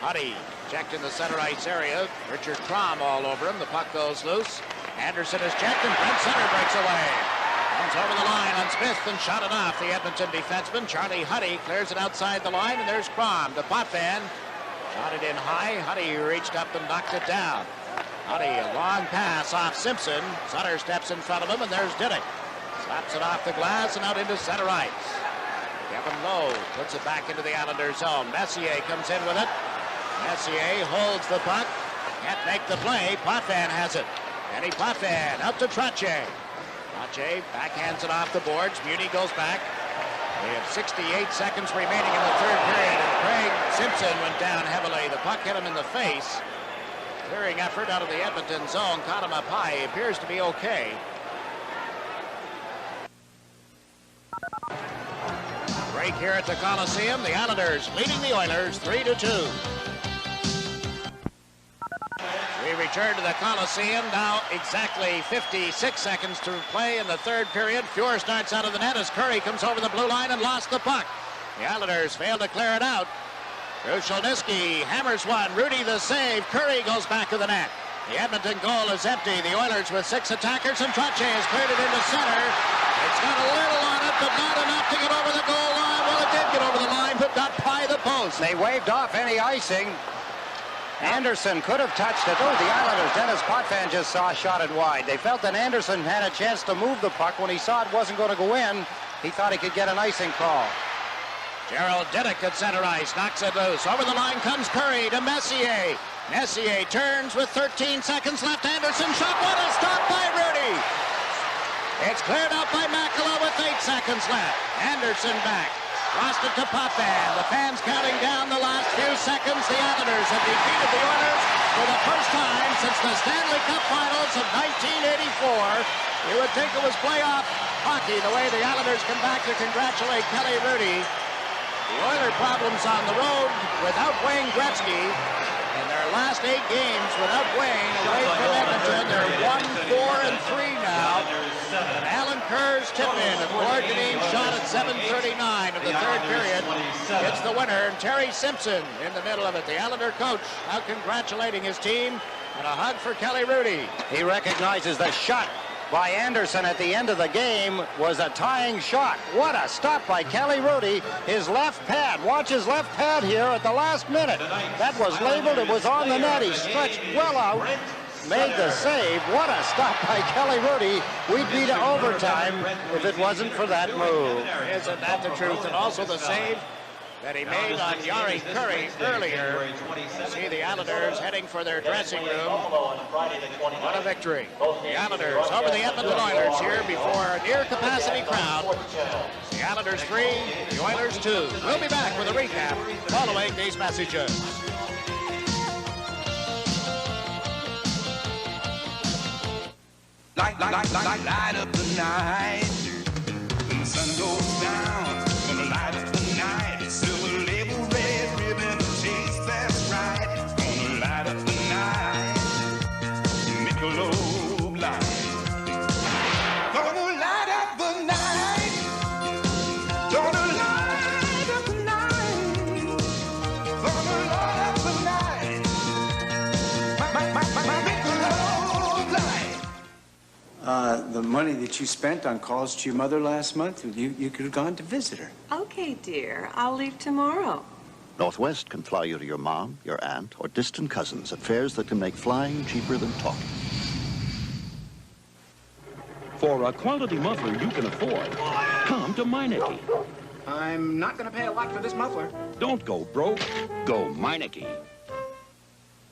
Huddy checked in the center ice area. Richard Crom all over him. The puck goes loose. Anderson is checked and Brent Sutter breaks away. Comes over the line on Smith and shot it off. The Edmonton defenseman, Charlie Huddy, clears it outside the line, and there's Crom. The Potvin shot it in high. Huddy reached up and knocked it down. Huddy, a long pass off Simpson. Sutter steps in front of him, and there's Diddick. Slaps it off the glass and out into center ice. Kevin Lowe puts it back into the Islander zone. Messier comes in with it. Messier holds the puck. Can't make the play. Potvin has it. Danny Potvin out to Trottier. Trottier backhands it off the boards. Muni goes back. We have 68 seconds remaining in the third period, and Craig Simpson went down heavily. The puck hit him in the face. Clearing effort out of the Edmonton zone. Caught him up high. He appears to be okay. Break here at the Coliseum. The Islanders leading the Oilers 3-2. We return to the Coliseum. Now exactly 56 seconds to play in the third period. Fuhr starts out of the net as Curry comes over the blue line and lost the puck. The Islanders fail to clear it out. Krushelnyski hammers one. Rudy the save. Curry goes back to the net. The Edmonton goal is empty. The Oilers with 6 attackers, and Trottier has cleared it into center. It's got a little on it, but not enough to get over the goal line. Well, it did get over the line, but not by the post. They waved off any icing. Anderson could have touched it. Oh, the Islanders, Dennis Potvin just shot it wide. They felt that Anderson had a chance to move the puck. When he saw it wasn't going to go in, he thought he could get an icing call. Gerald Diddick at center ice, knocks it loose. Over the line comes Curry to Messier. Messier turns with 13 seconds left. Anderson shot. What a stop by Rudy. It's cleared out by Makela with 8 seconds left. Anderson back. Lost it to Potvin. The fans counting down the last few seconds. The Islanders have defeated the Oilers for the first time since the Stanley Cup Finals of 1984. You would think it was playoff hockey the way the Islanders come back to congratulate Kelly Rudy. The Oiler problems on the road without Wayne Gretzky. In their last 8 games without Wayne away from Edmonton, they're 1-4-3 now. And Alan Kerr's tip-in of Gordonine shot at 7:39 of the third period. It's the winner, and Terry Simpson in the middle of it. The Islander coach out congratulating his team, and a hug for Kelly Rudy. He recognizes the shot by Anderson at the end of the game was a tying shot. What a stop by Kelly Rudy. His left pad. Watch his left pad here at the last minute. That was labeled. It was on the net. He stretched well out. Made the save. What a stop by Kelly Rudy. We'd be to overtime if it wasn't for that move. Isn't that the truth? And also the save that he made on Yari Curry earlier. See the Islanders heading for their dressing room. What a victory. The Islanders over the Edmonton Oilers here before a near-capacity crowd. The Islanders 3, the Oilers 2. We'll be back with a recap following these messages. Light up the night. When the sun goes down, gonna light up the night. Silver label, red ribbon, taste that's right. Gonna light up the night. Michelob Light. Gonna light up the night. Gonna light up the night. Gonna light up the night. My Michelob Light. The money that you spent on calls to your mother last month, you could have gone to visit her. Okay, dear. I'll leave tomorrow. Northwest can fly you to your mom, your aunt, or distant cousins at fares that can make flying cheaper than talking. For a quality muffler you can afford, come to Meineke. I'm not going to pay a lot for this muffler. Don't go broke, go Meineke.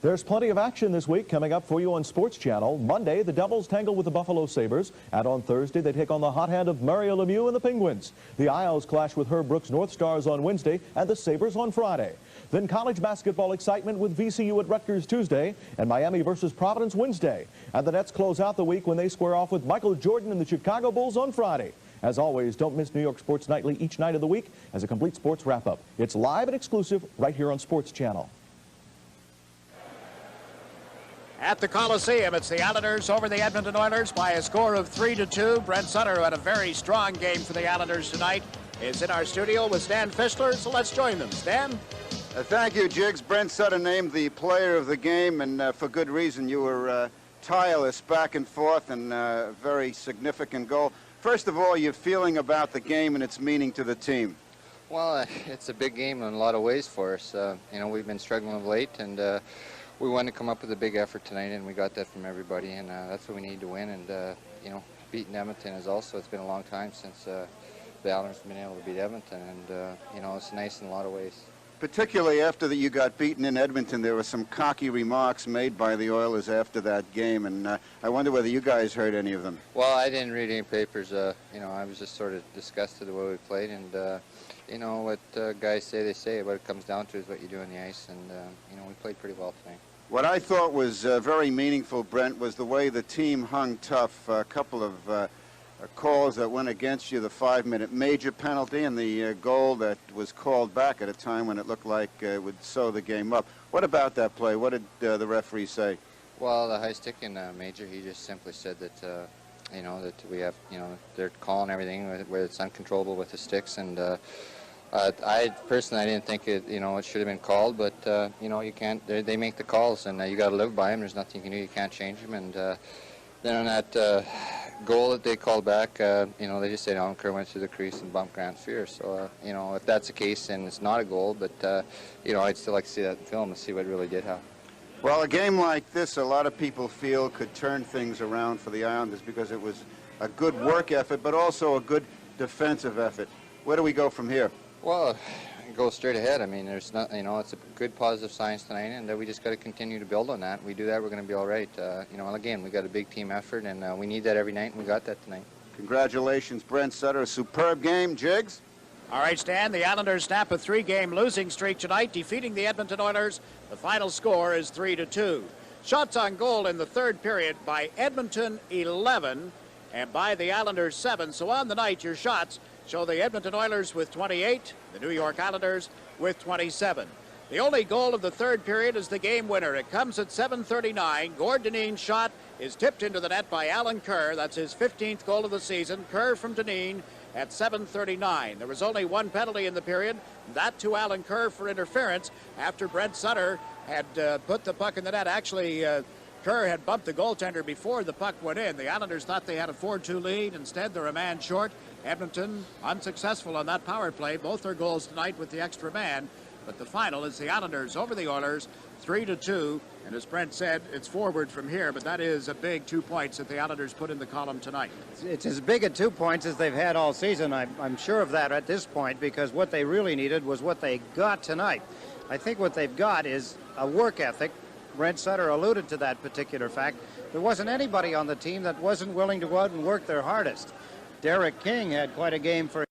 There's plenty of action this week coming up for you on Sports Channel. Monday, the Devils tangle with the Buffalo Sabres. And on Thursday, they take on the hot hand of Mario Lemieux and the Penguins. The Isles clash with Herb Brooks' North Stars on Wednesday and the Sabres on Friday. Then college basketball excitement with VCU at Rutgers Tuesday and Miami versus Providence Wednesday. And the Nets close out the week when they square off with Michael Jordan and the Chicago Bulls on Friday. As always, don't miss New York Sports Nightly each night of the week as a complete sports wrap-up. It's live and exclusive right here on Sports Channel. At the Coliseum, it's the Islanders over the Edmonton Oilers by a score of 3-2. Brent Sutter, who had a very strong game for the Islanders tonight, is in our studio with Stan Fischler, so let's join them. Stan? Thank you, Jiggs. Brent Sutter named the player of the game, and for good reason. You were tireless back and forth, and a very significant goal. First of all, your feeling about the game and its meaning to the team. Well, it's a big game in a lot of ways for us. You know, we've been struggling of late, and we wanted to come up with a big effort tonight, and we got that from everybody, and that's what we need to win. And you know, beating Edmonton is also, it's been a long time since the Islanders have been able to beat Edmonton, and you know, it's nice in a lot of ways. Particularly after you got beaten in Edmonton, there were some cocky remarks made by the Oilers after that game, and I wonder whether you guys heard any of them. Well, I didn't read any papers. You know, I was just sort of disgusted the way we played, and you know, what guys say, they say. What it comes down to is what you do on the ice, and you know, we played pretty well tonight. What I thought was very meaningful, Brent, was the way the team hung tough. A couple of calls that went against you, the 5-minute major penalty and the goal that was called back at a time when it looked like it would sew the game up. What about that play? What did the referee say? Well, the high stick in major, he just simply said that, you know, that we have, you know, they're calling everything where it's uncontrollable with the sticks, and I personally, I didn't think it, you know, it should have been called, but you know, you can't. They make the calls, and you got to live by them. There's nothing you can do. You can't change them. And then on that goal that they called back, you know, they just said Alan Kerr went through the crease and bumped Grant Fear. So you know, if that's the case, then it's not a goal. But you know, I'd still like to see that film and see what really did happen. Well, a game like this, a lot of people feel could turn things around for the Islanders because it was a good work effort, but also a good defensive effort. Where do we go from here? Well, go straight ahead. I mean, there's not, you know, it's a good positive signs tonight, and we just got to continue to build on that. We do that, we're going to be all right. You know, again, we got a big team effort, and we need that every night, and we got that tonight. Congratulations, Brent Sutter. A superb game. Jiggs? All right, Stan, the Islanders snap a 3-game losing streak tonight, defeating the Edmonton Oilers. The final score is 3-2. Shots on goal in the third period by Edmonton, 11, and by the Islanders, 7. So on the night, your shots show the Edmonton Oilers with 28, the New York Islanders with 27. The only goal of the third period is the game winner. It comes at 7:39. Gord Dineen's shot is tipped into the net by Alan Kerr. That's his 15th goal of the season. Kerr from Dineen at 7:39. There was only one penalty in the period, that to Alan Kerr for interference after Brent Sutter had put the puck in the net. Actually, Kerr had bumped the goaltender before the puck went in. The Islanders thought they had a 4-2 lead. Instead, they're a man short. Edmonton unsuccessful on that power play. Both their goals tonight with the extra man. But the final is the Islanders over the Oilers, 3-2 And as Brent said, it's forward from here, but that is a big 2 points that the Islanders put in the column tonight. It's as big a 2 points as they've had all season. I'm sure of that at this point, because what they really needed was what they got tonight. I think what they've got is a work ethic. Brent Sutter alluded to that particular fact. There wasn't anybody on the team that wasn't willing to go out and work their hardest. Derek King had quite a game for